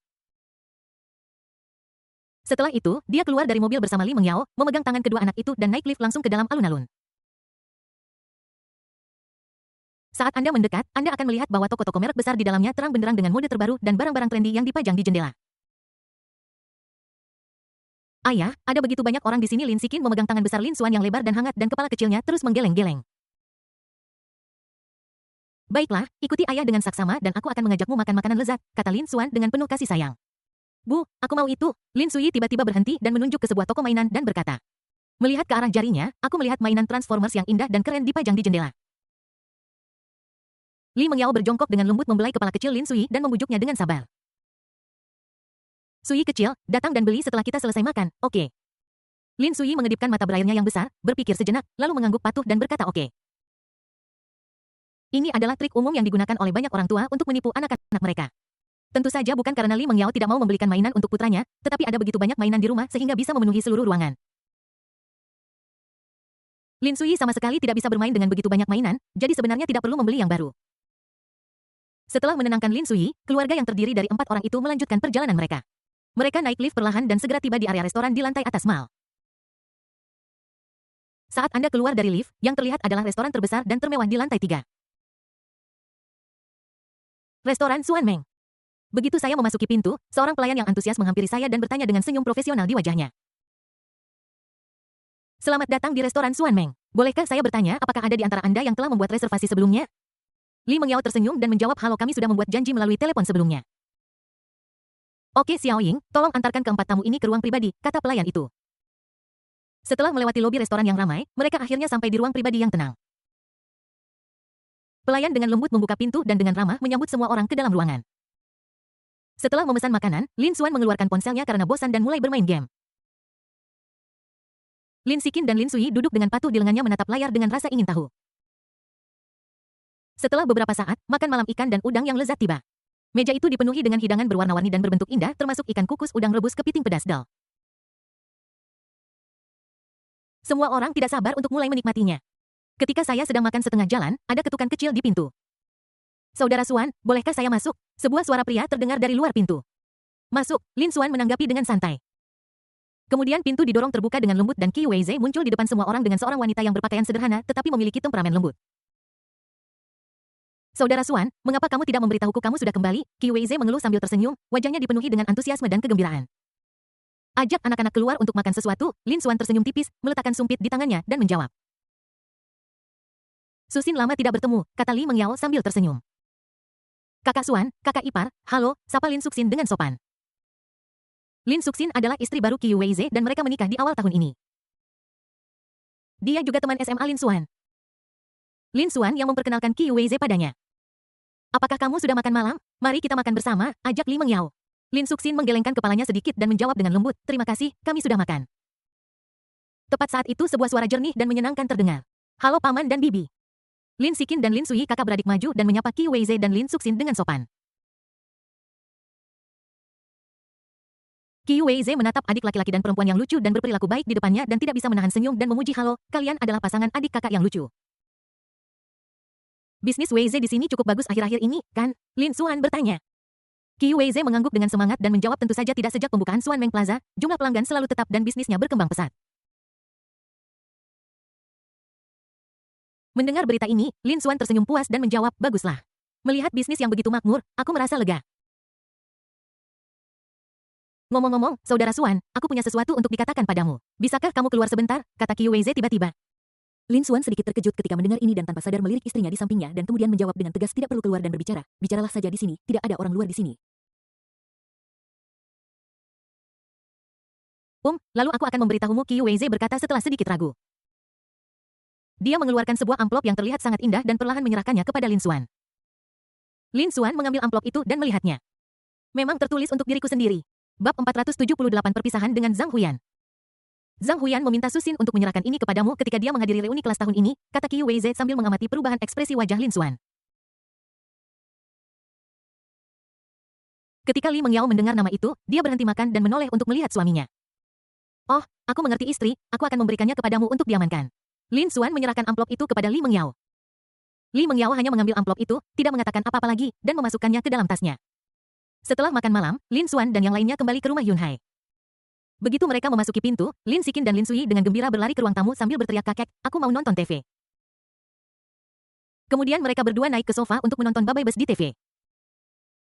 Setelah itu, dia keluar dari mobil bersama Li Mengyao, memegang tangan kedua anak itu dan naik lift langsung ke dalam alun-alun. Saat Anda mendekat, Anda akan melihat bahwa toko-toko merek besar di dalamnya terang benderang dengan mode terbaru dan barang-barang trendy yang dipajang di jendela. Ayah, ada begitu banyak orang di sini. Lin Sikin memegang tangan besar Lin Xuan yang lebar dan hangat dan kepala kecilnya terus menggeleng-geleng. Baiklah, ikuti ayah dengan saksama dan aku akan mengajakmu makan makanan lezat, kata Lin Xuan dengan penuh kasih sayang. Bu, aku mau itu. Lin Sui tiba-tiba berhenti dan menunjuk ke sebuah toko mainan dan berkata. Melihat ke arah jarinya, aku melihat mainan Transformers yang indah dan keren dipajang di jendela. Li Mengyao berjongkok dengan lembut membelai kepala kecil Lin Sui dan membujuknya dengan sabar. Sui kecil, datang dan beli setelah kita selesai makan, oke. Lin Sui mengedipkan mata berairnya yang besar, berpikir sejenak, lalu mengangguk patuh dan berkata oke. Ini adalah trik umum yang digunakan oleh banyak orang tua untuk menipu anak-anak mereka. Tentu saja bukan karena Li Mengyao tidak mau membelikan mainan untuk putranya, tetapi ada begitu banyak mainan di rumah sehingga bisa memenuhi seluruh ruangan. Lin Sui sama sekali tidak bisa bermain dengan begitu banyak mainan, jadi sebenarnya tidak perlu membeli yang baru. Setelah menenangkan Lin Sui, keluarga yang terdiri dari 4 orang itu melanjutkan perjalanan mereka. Mereka naik lift perlahan dan segera tiba di area restoran di lantai atas mall. Saat Anda keluar dari lift, yang terlihat adalah restoran terbesar dan termewah di lantai 3. Restoran Xuanmeng. Begitu saya memasuki pintu, seorang pelayan yang antusias menghampiri saya dan bertanya dengan senyum profesional di wajahnya. Selamat datang di restoran Xuanmeng. Bolehkah saya bertanya apakah ada di antara Anda yang telah membuat reservasi sebelumnya? Li Mengyao tersenyum dan menjawab halo, kami sudah membuat janji melalui telepon sebelumnya. Oke Xiao Ying, tolong antarkan keempat tamu ini ke ruang pribadi, kata pelayan itu. Setelah melewati lobi restoran yang ramai, mereka akhirnya sampai di ruang pribadi yang tenang. Pelayan dengan lembut membuka pintu dan dengan ramah menyambut semua orang ke dalam ruangan. Setelah memesan makanan, Lin Xuan mengeluarkan ponselnya karena bosan dan mulai bermain game. Lin Sikin dan Lin Sui duduk dengan patuh di lengannya menatap layar dengan rasa ingin tahu. Setelah beberapa saat, makan malam ikan dan udang yang lezat tiba. Meja itu dipenuhi dengan hidangan berwarna-warni dan berbentuk indah, termasuk ikan kukus, udang rebus, kepiting pedas dal. Semua orang tidak sabar untuk mulai menikmatinya. Ketika saya sedang makan setengah jalan, ada ketukan kecil di pintu. Saudara Xuan, bolehkah saya masuk? Sebuah suara pria terdengar dari luar pintu. Masuk, Lin Xuan menanggapi dengan santai. Kemudian pintu didorong terbuka dengan lembut dan Qi Weize muncul di depan semua orang dengan seorang wanita yang berpakaian sederhana tetapi memiliki temperamen lembut. Saudara Xuan, mengapa kamu tidak memberitahuku kamu sudah kembali? Qi Weize mengeluh sambil tersenyum, wajahnya dipenuhi dengan antusiasme dan kegembiraan. Ajak anak-anak keluar untuk makan sesuatu, Lin Xuan tersenyum tipis, meletakkan sumpit di tangannya dan menjawab. Susin lama tidak bertemu, kata Li Mengyao sambil tersenyum. Kakak Xuan, kakak ipar, halo, sapa Lin Suxin dengan sopan. Lin Suxin adalah istri baru Qi Weize dan mereka menikah di awal tahun ini. Dia juga teman SMA Lin Xuan. Lin Xuan yang memperkenalkan Qi Weize padanya. Apakah kamu sudah makan malam? Mari kita makan bersama, ajak Li Mengyao. Lin Suxin menggelengkan kepalanya sedikit dan menjawab dengan lembut, terima kasih, kami sudah makan. Tepat saat itu sebuah suara jernih dan menyenangkan terdengar. Halo Paman dan Bibi. Lin Sikin dan Lin Sui kakak beradik maju dan menyapa Qi Weize dan Lin Suxin dengan sopan. Qi Weize menatap adik laki-laki dan perempuan yang lucu dan berperilaku baik di depannya dan tidak bisa menahan senyum dan memuji, halo, kalian adalah pasangan adik kakak yang lucu. Bisnis Weize di sini cukup bagus akhir-akhir ini, kan? Lin Xuan bertanya. Qi Weize mengangguk dengan semangat dan menjawab tentu saja tidak sejak pembukaan Xuanmeng Plaza, jumlah pelanggan selalu tetap dan bisnisnya berkembang pesat. Mendengar berita ini, Lin Xuan tersenyum puas dan menjawab, baguslah. Melihat bisnis yang begitu makmur, aku merasa lega. Ngomong-ngomong, Saudara Xuan, aku punya sesuatu untuk dikatakan padamu. Bisakah kamu keluar sebentar? Kata Qiu Weize tiba-tiba. Lin Xuan sedikit terkejut ketika mendengar ini dan tanpa sadar melirik istrinya di sampingnya dan kemudian menjawab dengan tegas, tidak perlu keluar dan berbicara. Bicaralah saja di sini, tidak ada orang luar di sini. Lalu aku akan memberitahumu, Qiu Weize berkata setelah sedikit ragu. Dia mengeluarkan sebuah amplop yang terlihat sangat indah dan perlahan menyerahkannya kepada Lin Xuan. Lin Xuan mengambil amplop itu dan melihatnya. Memang tertulis untuk diriku sendiri. Bab 478 Perpisahan dengan Zhang Huyan. Zhang Huyan meminta Susin untuk menyerahkan ini kepadamu ketika dia menghadiri reuni kelas tahun ini, kata Qiu Weize sambil mengamati perubahan ekspresi wajah Lin Xuan. Ketika Li Mengyao mendengar nama itu, dia berhenti makan dan menoleh untuk melihat suaminya. Oh, aku mengerti istri, aku akan memberikannya kepadamu untuk diamankan. Lin Xuan menyerahkan amplop itu kepada Li Mengyao. Li Mengyao hanya mengambil amplop itu, tidak mengatakan apa-apa lagi, dan memasukkannya ke dalam tasnya. Setelah makan malam, Lin Xuan dan yang lainnya kembali ke rumah Yunhai. Begitu mereka memasuki pintu, Lin Xiqin dan Lin Sui dengan gembira berlari ke ruang tamu sambil berteriak, kakek, aku mau nonton TV. Kemudian mereka berdua naik ke sofa untuk menonton Babai Bes di TV.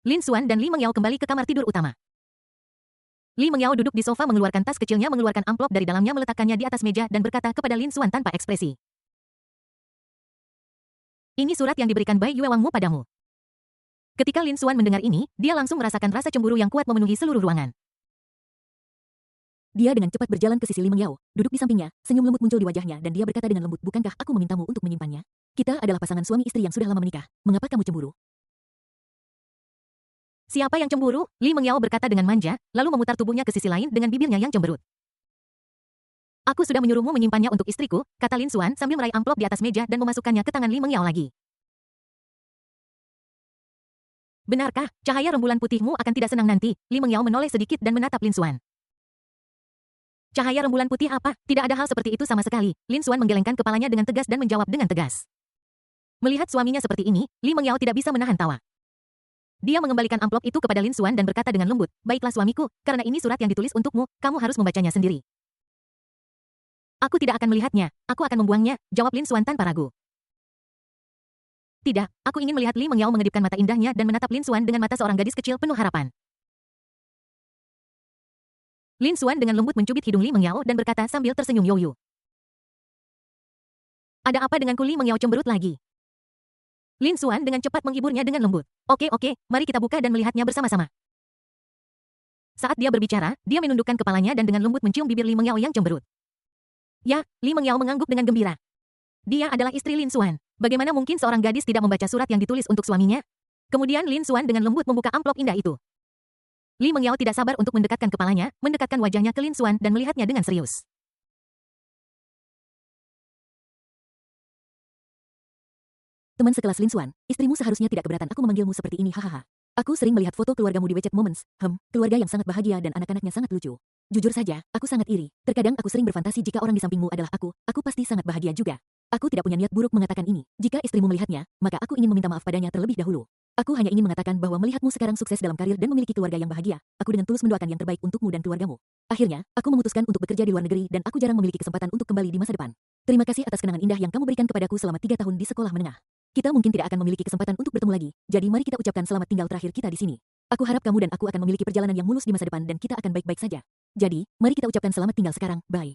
Lin Xuan dan Li Mengyao kembali ke kamar tidur utama. Li Mengyao duduk di sofa mengeluarkan tas kecilnya, mengeluarkan amplop dari dalamnya, meletakkannya di atas meja dan berkata kepada Lin Xuan tanpa ekspresi. Ini surat yang diberikan Bai Yue Wangmu padamu. Ketika Lin Xuan mendengar ini, dia langsung merasakan rasa cemburu yang kuat memenuhi seluruh ruangan. Dia dengan cepat berjalan ke sisi Li Mengyao, duduk di sampingnya, senyum lembut muncul di wajahnya dan dia berkata dengan lembut, bukankah aku memintamu untuk menyimpannya? Kita adalah pasangan suami istri yang sudah lama menikah, mengapa kamu cemburu? Siapa yang cemburu? Li Mengyao berkata dengan manja, lalu memutar tubuhnya ke sisi lain dengan bibirnya yang cemberut. Aku sudah menyuruhmu menyimpannya untuk istriku, kata Lin Xuan sambil meraih amplop di atas meja dan memasukkannya ke tangan Li Mengyao lagi. Benarkah, cahaya rembulan putihmu akan tidak senang nanti? Li Mengyao menoleh sedikit dan menatap Lin Xuan. Cahaya rembulan putih apa? Tidak ada hal seperti itu sama sekali. Lin Xuan menggelengkan kepalanya dengan tegas dan menjawab dengan tegas. Melihat suaminya seperti ini, Li Mengyao tidak bisa menahan tawa. Dia mengembalikan amplop itu kepada Lin Xuan dan berkata dengan lembut, baiklah suamiku, karena ini surat yang ditulis untukmu, kamu harus membacanya sendiri. Aku tidak akan melihatnya, aku akan membuangnya, jawab Lin Xuan tanpa ragu. Tidak, aku ingin melihat. Li Mengyao mengedipkan mata indahnya dan menatap Lin Xuan dengan mata seorang gadis kecil penuh harapan. Lin Xuan dengan lembut mencubit hidung Li Mengyao dan berkata sambil tersenyum yoyo. Ada apa denganku? Li Mengyao cemberut lagi. Lin Xuan dengan cepat menghiburnya dengan lembut. Oke, mari kita buka dan melihatnya bersama-sama. Saat dia berbicara, dia menundukkan kepalanya dan dengan lembut mencium bibir Li Mengyao yang cemberut. Ya, Li Mengyao mengangguk dengan gembira. Dia adalah istri Lin Xuan. Bagaimana mungkin seorang gadis tidak membaca surat yang ditulis untuk suaminya? Kemudian Lin Xuan dengan lembut membuka amplop indah itu. Li Mengyao tidak sabar untuk mendekatkan kepalanya, mendekatkan wajahnya ke Lin Xuan dan melihatnya dengan serius. Teman sekelas Lin Xuan, istrimu seharusnya tidak keberatan aku memanggilmu seperti ini, hahaha. Aku sering melihat foto keluargamu di WeChat Moments, keluarga yang sangat bahagia dan anak-anaknya sangat lucu. Jujur saja, aku sangat iri. Terkadang aku sering berfantasi jika orang di sampingmu adalah aku pasti sangat bahagia juga. Aku tidak punya niat buruk mengatakan ini. Jika istrimu melihatnya, maka aku ingin meminta maaf padanya terlebih dahulu. Aku hanya ingin mengatakan bahwa melihatmu sekarang sukses dalam karir dan memiliki keluarga yang bahagia, aku dengan tulus mendoakan yang terbaik untukmu dan keluargamu. Akhirnya, aku memutuskan untuk bekerja di luar negeri dan aku jarang memiliki kesempatan untuk kembali di masa depan. Terima kasih atas kenangan indah yang kamu berikan kepadaku selama 3 tahun di sekolah menengah. Kita mungkin tidak akan memiliki kesempatan untuk bertemu lagi, jadi mari kita ucapkan selamat tinggal terakhir kita di sini. Aku harap kamu dan aku akan memiliki perjalanan yang mulus di masa depan dan kita akan baik-baik saja. Jadi, mari kita ucapkan selamat tinggal sekarang, bye.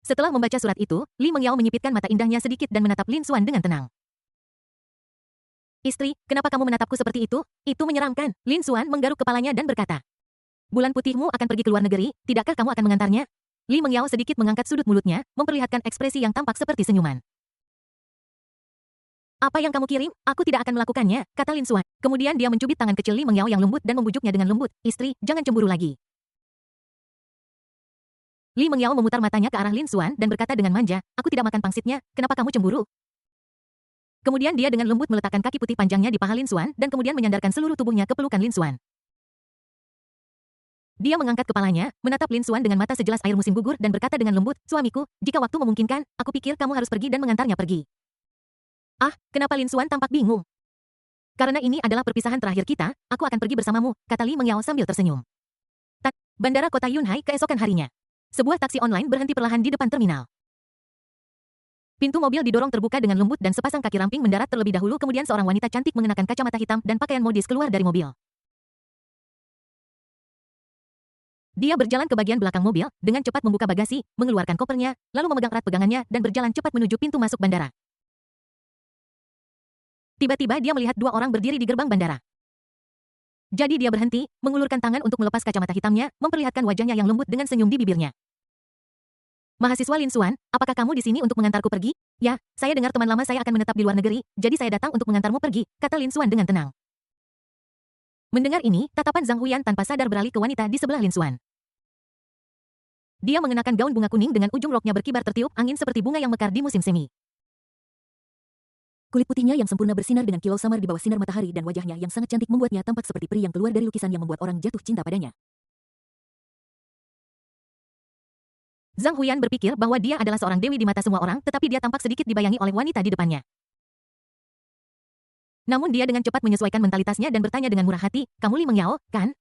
Setelah membaca surat itu, Li Mengyao menyipitkan mata indahnya sedikit dan menatap Lin Xuan dengan tenang. Istri, kenapa kamu menatapku seperti itu? Itu menyeramkan. Lin Xuan menggaruk kepalanya dan berkata. Bulan putihmu akan pergi ke luar negeri, tidakkah kamu akan mengantarnya? Li Mengyao sedikit mengangkat sudut mulutnya, memperlihatkan ekspresi yang tampak seperti senyuman. Apa yang kamu kirim? Aku tidak akan melakukannya, kata Lin Xuan. Kemudian dia mencubit tangan kecil Li Mengyao yang lembut dan membujuknya dengan lembut. Istri, jangan cemburu lagi. Li Mengyao memutar matanya ke arah Lin Xuan dan berkata dengan manja, aku tidak makan pangsitnya, kenapa kamu cemburu? Kemudian dia dengan lembut meletakkan kaki putih panjangnya di paha Lin Xuan dan kemudian menyandarkan seluruh tubuhnya ke pelukan Lin Xuan. Dia mengangkat kepalanya, menatap Lin Xuan dengan mata sejelas air musim gugur dan berkata dengan lembut, suamiku, jika waktu memungkinkan, aku pikir kamu harus pergi dan mengantarnya pergi. Ah, kenapa Lin Xuan tampak bingung? Karena ini adalah perpisahan terakhir kita, aku akan pergi bersamamu, kata Li Mengyao sambil tersenyum. Bandara kota Yunhai keesokan harinya. Sebuah taksi online berhenti perlahan di depan terminal. Pintu mobil didorong terbuka dengan lembut dan sepasang kaki ramping mendarat terlebih dahulu, kemudian seorang wanita cantik mengenakan kacamata hitam dan pakaian modis keluar dari mobil. Dia berjalan ke bagian belakang mobil, dengan cepat membuka bagasi, mengeluarkan kopernya, lalu memegang erat pegangannya dan berjalan cepat menuju pintu masuk bandara. Tiba-tiba dia melihat dua orang berdiri di gerbang bandara. Jadi dia berhenti, mengulurkan tangan untuk melepas kacamata hitamnya, memperlihatkan wajahnya yang lembut dengan senyum di bibirnya. Mahasiswa Lin Xuan, apakah kamu di sini untuk mengantarku pergi? Ya, saya dengar teman lama saya akan menetap di luar negeri, jadi saya datang untuk mengantarmu pergi, kata Lin Xuan dengan tenang. Mendengar ini, tatapan Zhang Huyan tanpa sadar beralih ke wanita di sebelah Lin Xuan. Dia mengenakan gaun bunga kuning dengan ujung roknya berkibar tertiup angin seperti bunga yang mekar di musim semi. Kulit putihnya yang sempurna bersinar dengan kilau samar di bawah sinar matahari dan wajahnya yang sangat cantik membuatnya tampak seperti peri yang keluar dari lukisan yang membuat orang jatuh cinta padanya. Zhang Huyan berpikir bahwa dia adalah seorang dewi di mata semua orang, tetapi dia tampak sedikit dibayangi oleh wanita di depannya. Namun dia dengan cepat menyesuaikan mentalitasnya dan bertanya dengan murah hati, kamu Li Mengyao, kan?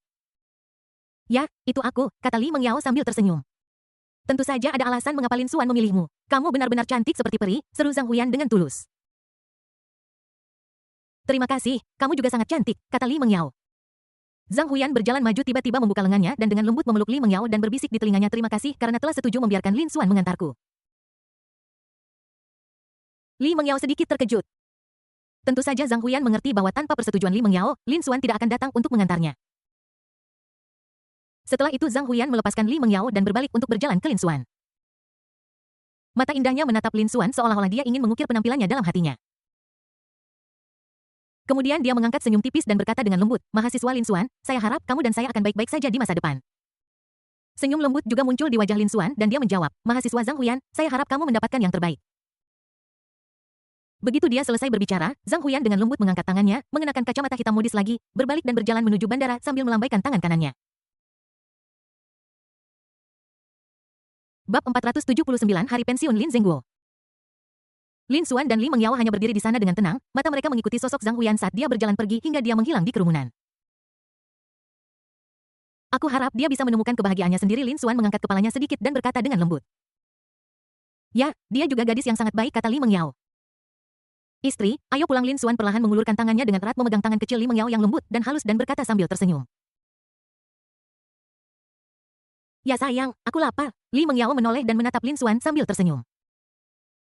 Ya, itu aku, kata Li Mengyao sambil tersenyum. Tentu saja ada alasan mengapa Lin Xuan memilihmu. Kamu benar-benar cantik seperti peri, seru Zhang Huyan dengan tulus. Terima kasih, kamu juga sangat cantik, kata Li Mengyao. Zhang Huyan berjalan maju tiba-tiba membuka lengannya dan dengan lembut memeluk Li Mengyao dan berbisik di telinganya terima kasih karena telah setuju membiarkan Lin Xuan mengantarku. Li Mengyao sedikit terkejut. Tentu saja Zhang Huyan mengerti bahwa tanpa persetujuan Li Mengyao, Lin Xuan tidak akan datang untuk mengantarnya. Setelah itu Zhang Huyan melepaskan Li Mengyao dan berbalik untuk berjalan ke Lin Xuan. Mata indahnya menatap Lin Xuan seolah-olah dia ingin mengukir penampilannya dalam hatinya. Kemudian dia mengangkat senyum tipis dan berkata dengan lembut, mahasiswa Lin Xuan, saya harap kamu dan saya akan baik-baik saja di masa depan. Senyum lembut juga muncul di wajah Lin Xuan dan dia menjawab, mahasiswa Zhang Huyan, saya harap kamu mendapatkan yang terbaik. Begitu dia selesai berbicara, Zhang Huyan dengan lembut mengangkat tangannya, mengenakan kacamata hitam modis lagi, berbalik dan berjalan menuju bandara sambil melambaikan tangan kanannya. Bab 479 Hari Pensiun Lin Zhenguo. Lin Xuan dan Li Mengyao hanya berdiri di sana dengan tenang, mata mereka mengikuti sosok Zhang Huyan saat dia berjalan pergi hingga dia menghilang di kerumunan. Aku harap dia bisa menemukan kebahagiaannya sendiri. Lin Xuan mengangkat kepalanya sedikit dan berkata dengan lembut. Ya, dia juga gadis yang sangat baik, kata Li Mengyao. Istri, ayo pulang. Lin Xuan perlahan mengulurkan tangannya dengan erat memegang tangan kecil Li Mengyao yang lembut dan halus dan berkata sambil tersenyum. Ya sayang, aku lapar. Li Mengyao menoleh dan menatap Lin Xuan sambil tersenyum.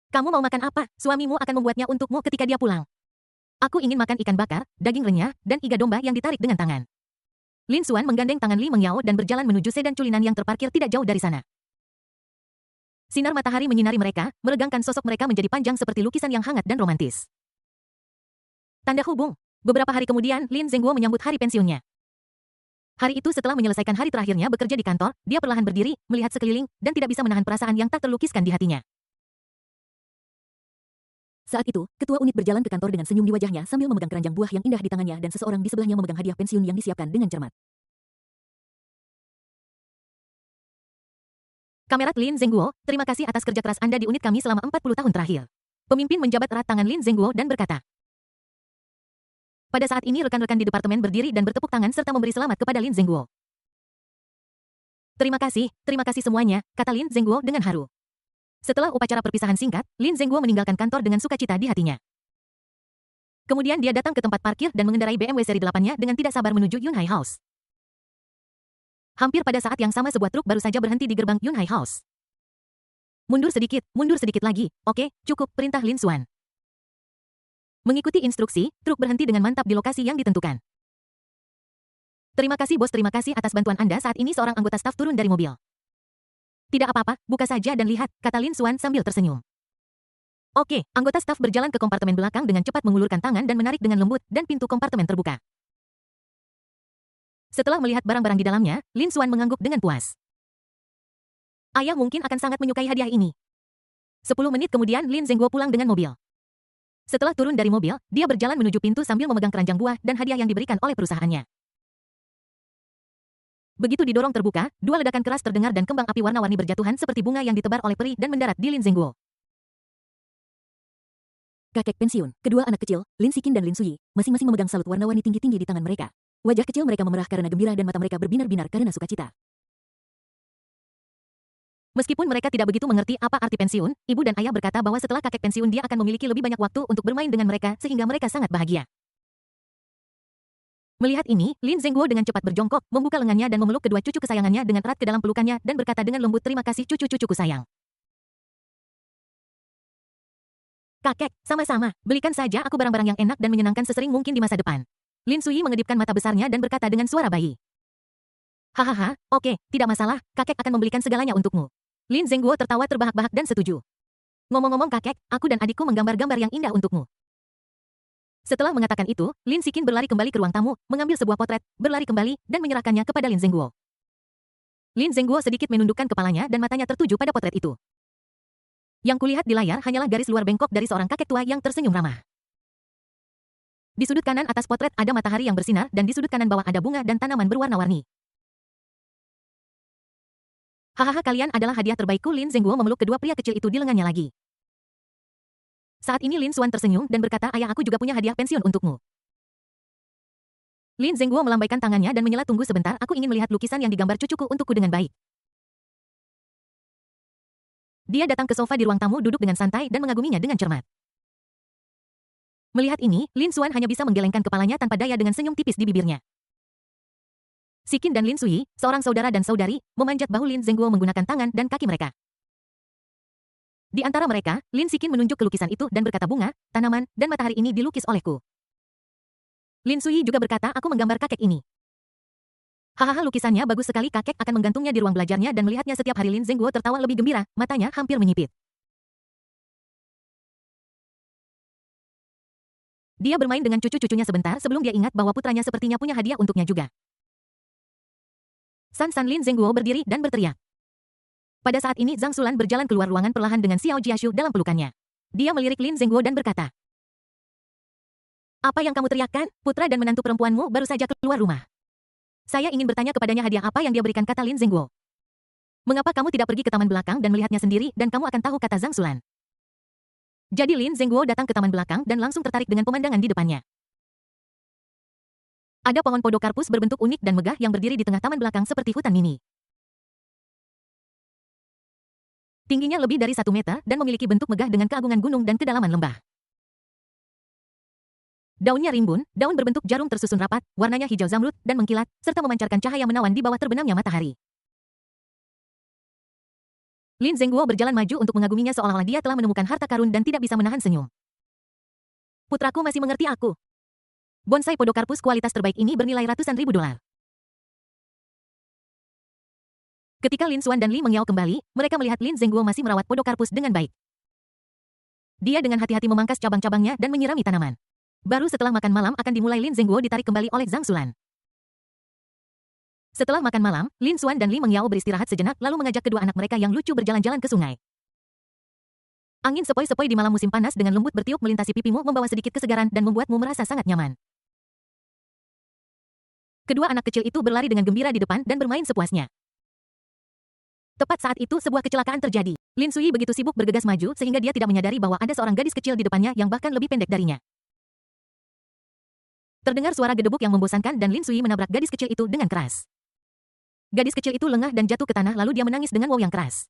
Kamu mau makan apa? Suamimu akan membuatnya untukmu ketika dia pulang. Aku ingin makan ikan bakar, daging renyah, dan iga domba yang ditarik dengan tangan. Lin Xuan menggandeng tangan Li Mengyao dan berjalan menuju sedan culinan yang terparkir tidak jauh dari sana. Sinar matahari menyinari mereka, meregangkan sosok mereka menjadi panjang seperti lukisan yang hangat dan romantis. Tanda hubung. Beberapa hari kemudian, Lin Zhenguo menyambut hari pensiunnya. Hari itu setelah menyelesaikan hari terakhirnya bekerja di kantor, dia perlahan berdiri, melihat sekeliling, dan tidak bisa menahan perasaan yang tak terlukiskan di hatinya. Saat itu, ketua unit berjalan ke kantor dengan senyum di wajahnya sambil memegang keranjang buah yang indah di tangannya dan seseorang di sebelahnya memegang hadiah pensiun yang disiapkan dengan cermat. Kamerat Lin Zhenguo, terima kasih atas kerja keras Anda di unit kami selama 40 tahun terakhir. Pemimpin menjabat erat tangan Lin Zhenguo dan berkata. Pada saat ini rekan-rekan di departemen berdiri dan bertepuk tangan serta memberi selamat kepada Lin Zhenguo. Terima kasih semuanya, kata Lin Zhenguo dengan haru. Setelah upacara perpisahan singkat, Lin Zhenguo meninggalkan kantor dengan sukacita di hatinya. Kemudian dia datang ke tempat parkir dan mengendarai BMW seri 8-nya dengan tidak sabar menuju Yunhai House. Hampir pada saat yang sama sebuah truk baru saja berhenti di gerbang Yunhai House. Mundur sedikit lagi. Oke, cukup, perintah Lin Xuan. Mengikuti instruksi, truk berhenti dengan mantap di lokasi yang ditentukan. Terima kasih bos, terima kasih atas bantuan Anda. Saat ini seorang anggota staf turun dari mobil. Tidak apa-apa, buka saja dan lihat, kata Lin Xuan sambil tersenyum. Oke, anggota staf berjalan ke kompartemen belakang dengan cepat mengulurkan tangan dan menarik dengan lembut, dan pintu kompartemen terbuka. Setelah melihat barang-barang di dalamnya, Lin Xuan mengangguk dengan puas. Ayah mungkin akan sangat menyukai hadiah ini. 10 menit kemudian Lin Zhenguo pulang dengan mobil. Setelah turun dari mobil, dia berjalan menuju pintu sambil memegang keranjang buah dan hadiah yang diberikan oleh perusahaannya. Begitu didorong terbuka, dua ledakan keras terdengar dan kembang api warna-warni berjatuhan seperti bunga yang ditebar oleh peri dan mendarat di Lin Zhenguo. Kakek pensiun, kedua anak kecil, Lin Xiqin dan Lin Suyi, masing-masing memegang salut warna-warni tinggi-tinggi di tangan mereka. Wajah kecil mereka memerah karena gembira dan mata mereka berbinar-binar karena sukacita. Meskipun mereka tidak begitu mengerti apa arti pensiun, ibu dan ayah berkata bahwa setelah kakek pensiun dia akan memiliki lebih banyak waktu untuk bermain dengan mereka sehingga mereka sangat bahagia. Melihat ini, Lin Zengguo dengan cepat berjongkok, membuka lengannya dan memeluk kedua cucu kesayangannya dengan erat ke dalam pelukannya dan berkata dengan lembut, "Terima kasih cucu-cucuku sayang." "Kakek, sama-sama. Belikan saja aku barang-barang yang enak dan menyenangkan sesering mungkin di masa depan." Lin Sui mengedipkan mata besarnya dan berkata dengan suara bayi. "Hahaha, oke, tidak masalah, kakek akan membelikan segalanya untukmu." Lin Zengguo tertawa terbahak-bahak dan setuju. "Ngomong-ngomong kakek, aku dan adikku menggambar-gambar yang indah untukmu." Setelah mengatakan itu, Lin Sikin berlari kembali ke ruang tamu, mengambil sebuah potret, berlari kembali, dan menyerahkannya kepada Lin Zengguo. Lin Zengguo sedikit menundukkan kepalanya dan matanya tertuju pada potret itu. Yang kulihat di layar hanyalah garis luar bengkok dari seorang kakek tua yang tersenyum ramah. Di sudut kanan atas potret ada matahari yang bersinar dan di sudut kanan bawah ada bunga dan tanaman berwarna-warni. "Hahaha, kalian adalah hadiah terbaikku." Lin Zengguo memeluk kedua pria kecil itu di lengannya lagi. Saat ini Lin Xuan tersenyum dan berkata, "Ayah, aku juga punya hadiah pensiun untukmu." Lin Zengguo melambaikan tangannya dan menyela, "Tunggu sebentar, aku ingin melihat lukisan yang digambar cucuku untukku dengan baik." Dia datang ke sofa di ruang tamu, duduk dengan santai dan mengaguminya dengan cermat. Melihat ini, Lin Xuan hanya bisa menggelengkan kepalanya tanpa daya dengan senyum tipis di bibirnya. Sikin dan Lin Sui, seorang saudara dan saudari, memanjat bahu Lin Zengguo menggunakan tangan dan kaki mereka. Di antara mereka, Lin Sikin menunjuk ke lukisan itu dan berkata, "Bunga, tanaman, dan matahari ini dilukis olehku." Lin Sui juga berkata, "Aku menggambar kakek ini." "Hahaha, lukisannya bagus sekali, kakek akan menggantungnya di ruang belajarnya dan melihatnya setiap hari." Lin Zengguo tertawa lebih gembira, matanya hampir menyipit. Dia bermain dengan cucu-cucunya sebentar sebelum dia ingat bahwa putranya sepertinya punya hadiah untuknya juga. San Lin Zengguo berdiri dan berteriak. Pada saat ini Zhang Xulan berjalan keluar ruangan perlahan dengan Xiao Jiashu dalam pelukannya. Dia melirik Lin Zengguo dan berkata, "Apa yang kamu teriakkan? Putra dan menantu perempuanmu baru saja keluar rumah. Saya ingin bertanya kepadanya hadiah apa yang dia berikan," kata Lin Zengguo. "Mengapa kamu tidak pergi ke taman belakang dan melihatnya sendiri dan kamu akan tahu," kata Zhang Xulan. Jadi Lin Zengguo datang ke taman belakang dan langsung tertarik dengan pemandangan di depannya. Ada pohon podokarpus berbentuk unik dan megah yang berdiri di tengah taman belakang seperti hutan mini. Tingginya lebih dari 1 meter dan memiliki bentuk megah dengan keagungan gunung dan kedalaman lembah. Daunnya rimbun, daun berbentuk jarum tersusun rapat, warnanya hijau zamrud dan mengkilat, serta memancarkan cahaya menawan di bawah terbenamnya matahari. Lin Zengguo berjalan maju untuk mengaguminya seolah-olah dia telah menemukan harta karun dan tidak bisa menahan senyum. "Putraku masih mengerti aku. Bonsai podokarpus kualitas terbaik ini bernilai ratusan ribu dolar." Ketika Lin Xuan dan Li Mengyao kembali, mereka melihat Lin Zengguo masih merawat podokarpus dengan baik. Dia dengan hati-hati memangkas cabang-cabangnya dan menyirami tanaman. Baru setelah makan malam akan dimulai, Lin Zengguo ditarik kembali oleh Zhang Xulan. Setelah makan malam, Lin Xuan dan Li Mengyao beristirahat sejenak lalu mengajak kedua anak mereka yang lucu berjalan-jalan ke sungai. Angin sepoi-sepoi di malam musim panas dengan lembut bertiup melintasi pipimu membawa sedikit kesegaran dan membuatmu merasa sangat nyaman. Kedua anak kecil itu berlari dengan gembira di depan dan bermain sepuasnya. Tepat saat itu sebuah kecelakaan terjadi. Lin Sui begitu sibuk bergegas maju sehingga dia tidak menyadari bahwa ada seorang gadis kecil di depannya yang bahkan lebih pendek darinya. Terdengar suara gedebuk yang membosankan dan Lin Sui menabrak gadis kecil itu dengan keras. Gadis kecil itu lengah dan jatuh ke tanah lalu dia menangis dengan wow yang keras.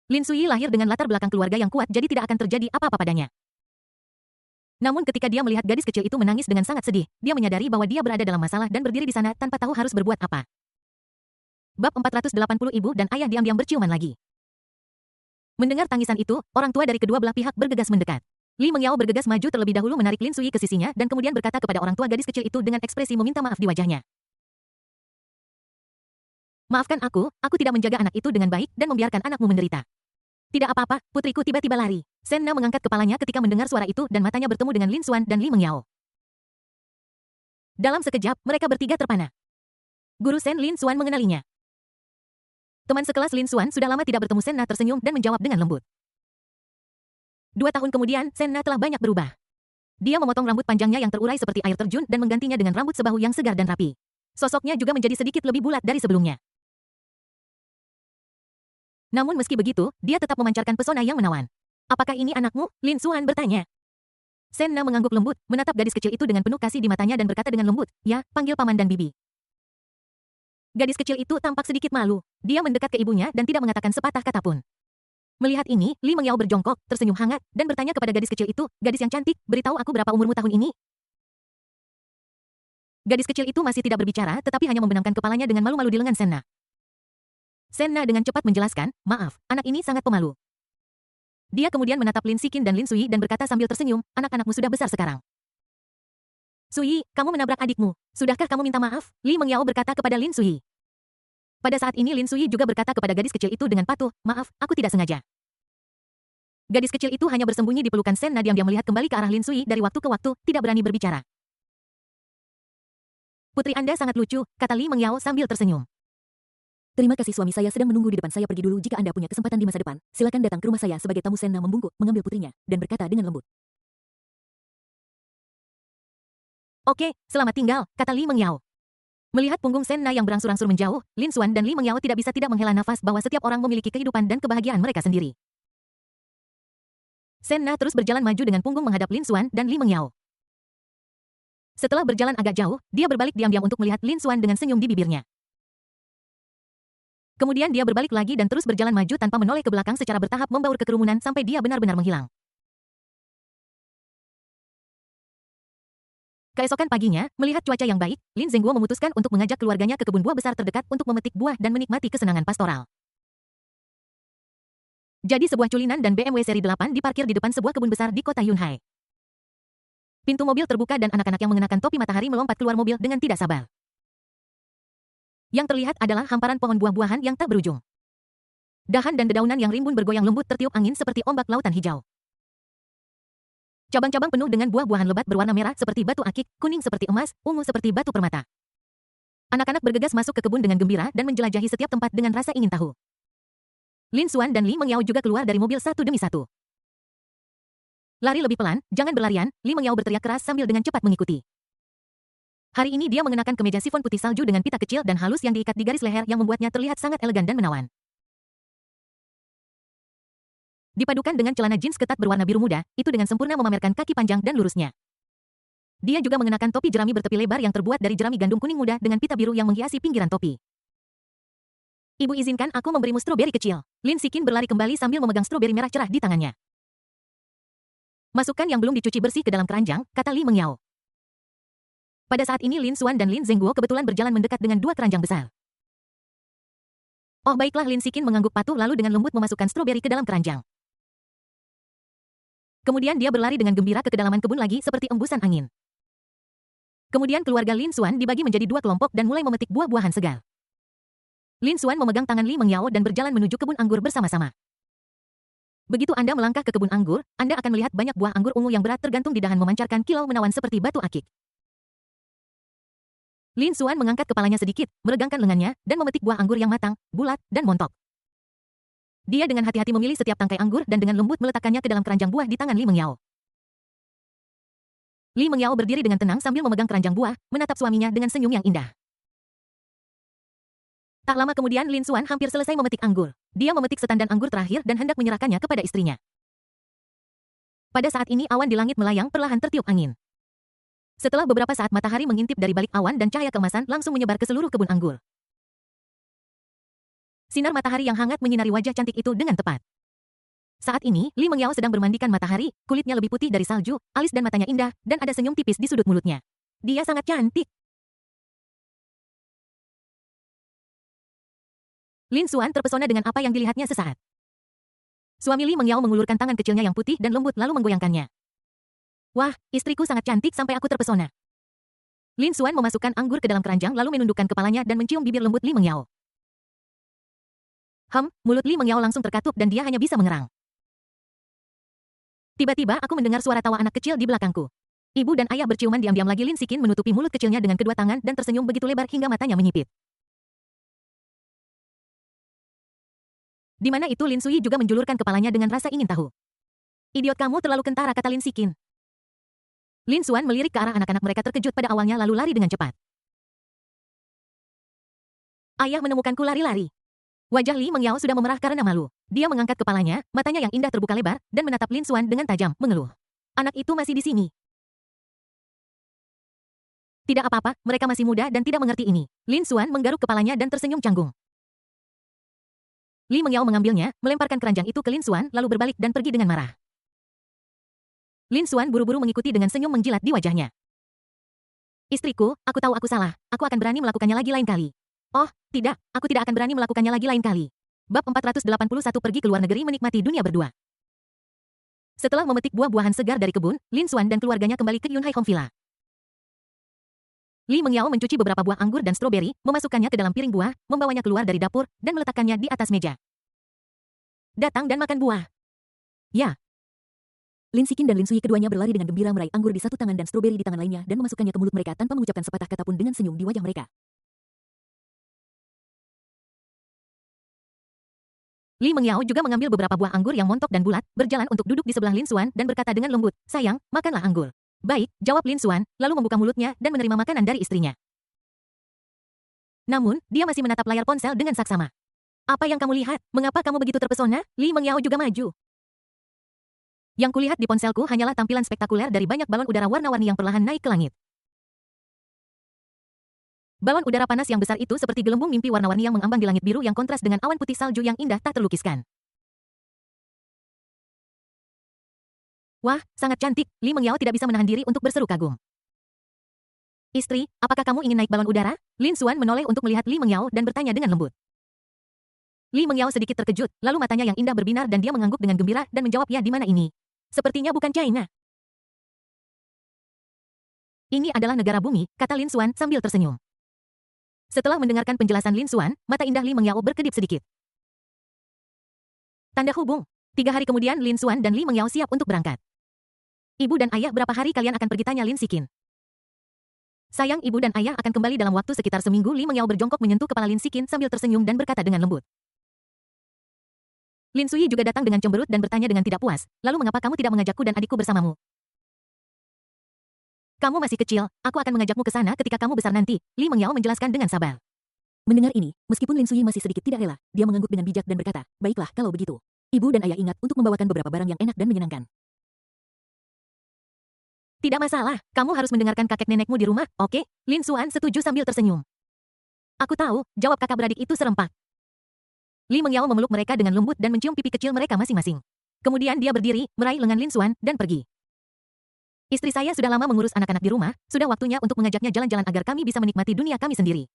Lin Sui lahir dengan latar belakang keluarga yang kuat jadi tidak akan terjadi apa-apa padanya. Namun ketika dia melihat gadis kecil itu menangis dengan sangat sedih, dia menyadari bahwa dia berada dalam masalah dan berdiri di sana tanpa tahu harus berbuat apa. Bab 480 Ibu dan ayah diam-diam berciuman lagi. Mendengar tangisan itu, orang tua dari kedua belah pihak bergegas mendekat. Li Mengyao bergegas maju terlebih dahulu menarik Lin Sui ke sisinya dan kemudian berkata kepada orang tua gadis kecil itu dengan ekspresi meminta maaf di wajahnya. "Maafkan aku tidak menjaga anak itu dengan baik dan membiarkan anakmu menderita." "Tidak apa-apa, putriku." Tiba-tiba lari. Sen Na mengangkat kepalanya ketika mendengar suara itu dan matanya bertemu dengan Lin Xuan dan Li Mengyao. Dalam sekejap, mereka bertiga terpana. Guru Sen Lin Xuan mengenalinya. Teman sekelas Lin Xuan sudah lama tidak bertemu. Sen Na tersenyum dan menjawab dengan lembut. 2 tahun kemudian, Sen Na telah banyak berubah. Dia memotong rambut panjangnya yang terurai seperti air terjun dan menggantinya dengan rambut sebahu yang segar dan rapi. Sosoknya juga menjadi sedikit lebih bulat dari sebelumnya. Namun meski begitu, dia tetap memancarkan pesona yang menawan. "Apakah ini anakmu?" Lin Xuan bertanya. Sen Na mengangguk lembut, menatap gadis kecil itu dengan penuh kasih di matanya dan berkata dengan lembut, "Ya, panggil paman dan bibi." Gadis kecil itu tampak sedikit malu. Dia mendekat ke ibunya dan tidak mengatakan sepatah kata pun. Melihat ini, Li Mengyao berjongkok, tersenyum hangat, dan bertanya kepada gadis kecil itu, "Gadis yang cantik, beritahu aku berapa umurmu tahun ini?" Gadis kecil itu masih tidak berbicara tetapi hanya membenamkan kepalanya dengan malu-malu di lengan Senna. Senna dengan cepat menjelaskan, maaf, anak ini sangat pemalu. Dia kemudian menatap Lin Sikin dan Lin Sui dan berkata sambil tersenyum, anak-anakmu sudah besar sekarang. Sui, kamu menabrak adikmu. Sudahkah kamu minta maaf? Li Mengyao berkata kepada Lin Sui. Pada saat ini Lin Sui juga berkata kepada gadis kecil itu dengan patuh, maaf, aku tidak sengaja. Gadis kecil itu hanya bersembunyi di pelukan Senna diam-diam melihat kembali ke arah Lin Sui dari waktu ke waktu, tidak berani berbicara. Putri Anda sangat lucu, kata Li Mengyao sambil tersenyum. Terima kasih, suami saya sedang menunggu di depan. Saya pergi dulu. Jika Anda punya kesempatan di masa depan, silakan datang ke rumah saya sebagai tamu. Senna membungkuk, mengambil putrinya, dan berkata dengan lembut. Oke, selamat tinggal, kata Li Mengyao. Melihat punggung Senna yang berangsur-angsur menjauh, Lin Xuan dan Li Mengyao tidak bisa tidak menghela nafas bahwa setiap orang memiliki kehidupan dan kebahagiaan mereka sendiri. Senna terus berjalan maju dengan punggung menghadap Lin Xuan dan Li Mengyao. Setelah berjalan agak jauh, dia berbalik diam-diam untuk melihat Lin Xuan dengan senyum di bibirnya. Kemudian dia berbalik lagi dan terus berjalan maju tanpa menoleh ke belakang secara bertahap membaur ke kerumunan sampai dia benar-benar menghilang. Keesokan paginya, melihat cuaca yang baik, Lin Zengguo memutuskan untuk mengajak keluarganya ke kebun buah besar terdekat untuk memetik buah dan menikmati kesenangan pastoral. Jadi sebuah culinan dan BMW seri 8 diparkir di depan sebuah kebun besar di kota Yunhai. Pintu mobil terbuka dan anak-anak yang mengenakan topi matahari melompat keluar mobil dengan tidak sabar. Yang terlihat adalah hamparan pohon buah-buahan yang tak berujung. Dahan dan dedaunan yang rimbun bergoyang lembut tertiup angin seperti ombak lautan hijau. Cabang-cabang penuh dengan buah-buahan lebat berwarna merah seperti batu akik, kuning seperti emas, ungu seperti batu permata. Anak-anak bergegas masuk ke kebun dengan gembira dan menjelajahi setiap tempat dengan rasa ingin tahu. Lin Xuan dan Li Mengyao juga keluar dari mobil satu demi satu. Lari lebih pelan, jangan berlarian, Li Mengyao berteriak keras sambil dengan cepat mengikuti. Hari ini dia mengenakan kemeja sifon putih salju dengan pita kecil dan halus yang diikat di garis leher yang membuatnya terlihat sangat elegan dan menawan. Dipadukan dengan celana jeans ketat berwarna biru muda, itu dengan sempurna memamerkan kaki panjang dan lurusnya. Dia juga mengenakan topi jerami bertepi lebar yang terbuat dari jerami gandum kuning muda dengan pita biru yang menghiasi pinggiran topi. Ibu izinkan aku memberimu stroberi kecil. Lin Sikin berlari kembali sambil memegang stroberi merah cerah di tangannya. Masukkan yang belum dicuci bersih ke dalam keranjang, kata Li Mengyao. Pada saat ini Lin Xuan dan Lin Zengguo kebetulan berjalan mendekat dengan dua keranjang besar. Oh baiklah, Lin Sikin mengangguk patuh lalu dengan lembut memasukkan stroberi ke dalam keranjang. Kemudian dia berlari dengan gembira ke kedalaman kebun lagi seperti embusan angin. Kemudian keluarga Lin Xuan dibagi menjadi dua kelompok dan mulai memetik buah-buahan segar. Lin Xuan memegang tangan Li Mengyao dan berjalan menuju kebun anggur bersama-sama. Begitu Anda melangkah ke kebun anggur, Anda akan melihat banyak buah anggur ungu yang berat tergantung di dahan memancarkan kilau menawan seperti batu akik. Lin Xuan mengangkat kepalanya sedikit, meregangkan lengannya, dan memetik buah anggur yang matang, bulat, dan montok. Dia dengan hati-hati memilih setiap tangkai anggur dan dengan lembut meletakkannya ke dalam keranjang buah di tangan Li Mengyao. Li Mengyao berdiri dengan tenang sambil memegang keranjang buah, menatap suaminya dengan senyum yang indah. Tak lama kemudian Lin Xuan hampir selesai memetik anggur. Dia memetik setandan anggur terakhir dan hendak menyerahkannya kepada istrinya. Pada saat ini awan di langit melayang perlahan tertiup angin. Setelah beberapa saat matahari mengintip dari balik awan dan cahaya keemasan langsung menyebar ke seluruh kebun anggur. Sinar matahari yang hangat menyinari wajah cantik itu dengan tepat. Saat ini, Li Mengyao sedang bermandikan matahari, kulitnya lebih putih dari salju, alis dan matanya indah, dan ada senyum tipis di sudut mulutnya. Dia sangat cantik. Lin Xuan terpesona dengan apa yang dilihatnya sesaat. Suami Li Mengyao mengulurkan tangan kecilnya yang putih dan lembut lalu menggoyangkannya. Wah, istriku sangat cantik sampai aku terpesona. Lin Xuan memasukkan anggur ke dalam keranjang lalu menundukkan kepalanya dan mencium bibir lembut Li Mengyao. Mulut Li Mengyao langsung terkatup dan dia hanya bisa mengerang. Tiba-tiba aku mendengar suara tawa anak kecil di belakangku. Ibu dan ayah berciuman diam-diam lagi. Lin Sikin menutupi mulut kecilnya dengan kedua tangan dan tersenyum begitu lebar hingga matanya menyipit. Di mana itu Lin Sui juga menjulurkan kepalanya dengan rasa ingin tahu. Idiot, kamu terlalu kentara, kata Lin Sikin. Lin Xuan melirik ke arah anak-anak mereka terkejut pada awalnya lalu lari dengan cepat. Ayah menemukanku lari-lari. Wajah Li Mengyao sudah memerah karena malu. Dia mengangkat kepalanya, matanya yang indah terbuka lebar, dan menatap Lin Xuan dengan tajam, mengeluh. Anak itu masih di sini. Tidak apa-apa, mereka masih muda dan tidak mengerti ini. Lin Xuan menggaruk kepalanya dan tersenyum canggung. Li Mengyao mengambilnya, melemparkan keranjang itu ke Lin Xuan lalu berbalik dan pergi dengan marah. Lin Xuan buru-buru mengikuti dengan senyum menjilat di wajahnya. Istriku, aku tahu aku salah. Aku akan berani melakukannya lagi lain kali. Oh, tidak, aku tidak akan berani melakukannya lagi lain kali. Bab 481 pergi ke luar negeri menikmati dunia berdua. Setelah memetik buah-buahan segar dari kebun, Lin Xuan dan keluarganya kembali ke Yunhai Home Villa. Li Mengyao mencuci beberapa buah anggur dan stroberi, memasukkannya ke dalam piring buah, membawanya keluar dari dapur, dan meletakkannya di atas meja. Datang dan makan buah. Ya. Lin Sikin dan Lin Sui keduanya berlari dengan gembira meraih anggur di satu tangan dan stroberi di tangan lainnya dan memasukkannya ke mulut mereka tanpa mengucapkan sepatah kata pun dengan senyum di wajah mereka. Li Mengyao juga mengambil beberapa buah anggur yang montok dan bulat, berjalan untuk duduk di sebelah Lin Xuan dan berkata dengan lembut, "Sayang, makanlah anggur." "Baik," jawab Lin Xuan, lalu membuka mulutnya dan menerima makanan dari istrinya. Namun, dia masih menatap layar ponsel dengan saksama. "Apa yang kamu lihat? Mengapa kamu begitu terpesona?" Li Mengyao juga maju. "Yang kulihat di ponselku hanyalah tampilan spektakuler dari banyak balon udara warna-warni yang perlahan naik ke langit. Balon udara panas yang besar itu seperti gelembung mimpi warna-warni yang mengambang di langit biru yang kontras dengan awan putih salju yang indah tak terlukiskan. Wah, sangat cantik." Li Mengyao tidak bisa menahan diri untuk berseru kagum. "Istri, apakah kamu ingin naik balon udara?" Lin Xuan menoleh untuk melihat Li Mengyao dan bertanya dengan lembut. Li Mengyao sedikit terkejut, lalu matanya yang indah berbinar dan dia mengangguk dengan gembira dan menjawab, "Ya, di mana ini? Sepertinya bukan China." "Ini adalah negara bumi," kata Lin Xuan sambil tersenyum. Setelah mendengarkan penjelasan Lin Xuan, mata indah Li Mengyao berkedip sedikit. Tanda hubung. 3 hari kemudian Lin Xuan dan Li Mengyao siap untuk berangkat. "Ibu dan ayah, berapa hari kalian akan pergi?" tanya Lin Sikin. "Sayang, ibu dan ayah akan kembali dalam waktu sekitar seminggu." Li Mengyao berjongkok menyentuh kepala Lin Sikin sambil tersenyum dan berkata dengan lembut. Lin Sui juga datang dengan cemberut dan bertanya dengan tidak puas, "Lalu mengapa kamu tidak mengajakku dan adikku bersamamu?" "Kamu masih kecil, aku akan mengajakmu ke sana ketika kamu besar nanti," Li Mengyao menjelaskan dengan sabar. Mendengar ini, meskipun Lin Sui masih sedikit tidak rela, dia mengangguk dengan bijak dan berkata, "Baiklah kalau begitu. Ibu dan ayah ingat untuk membawakan beberapa barang yang enak dan menyenangkan." "Tidak masalah, kamu harus mendengarkan kakek nenekmu di rumah, oke?" Lin Xuan setuju sambil tersenyum. "Aku tahu," jawab kakak beradik itu serempak. Li Mengyao memeluk mereka dengan lembut dan mencium pipi kecil mereka masing-masing. Kemudian dia berdiri, meraih lengan Lin Xuan, dan pergi. "Istri saya sudah lama mengurus anak-anak di rumah, sudah waktunya untuk mengajaknya jalan-jalan agar kami bisa menikmati dunia kami sendiri."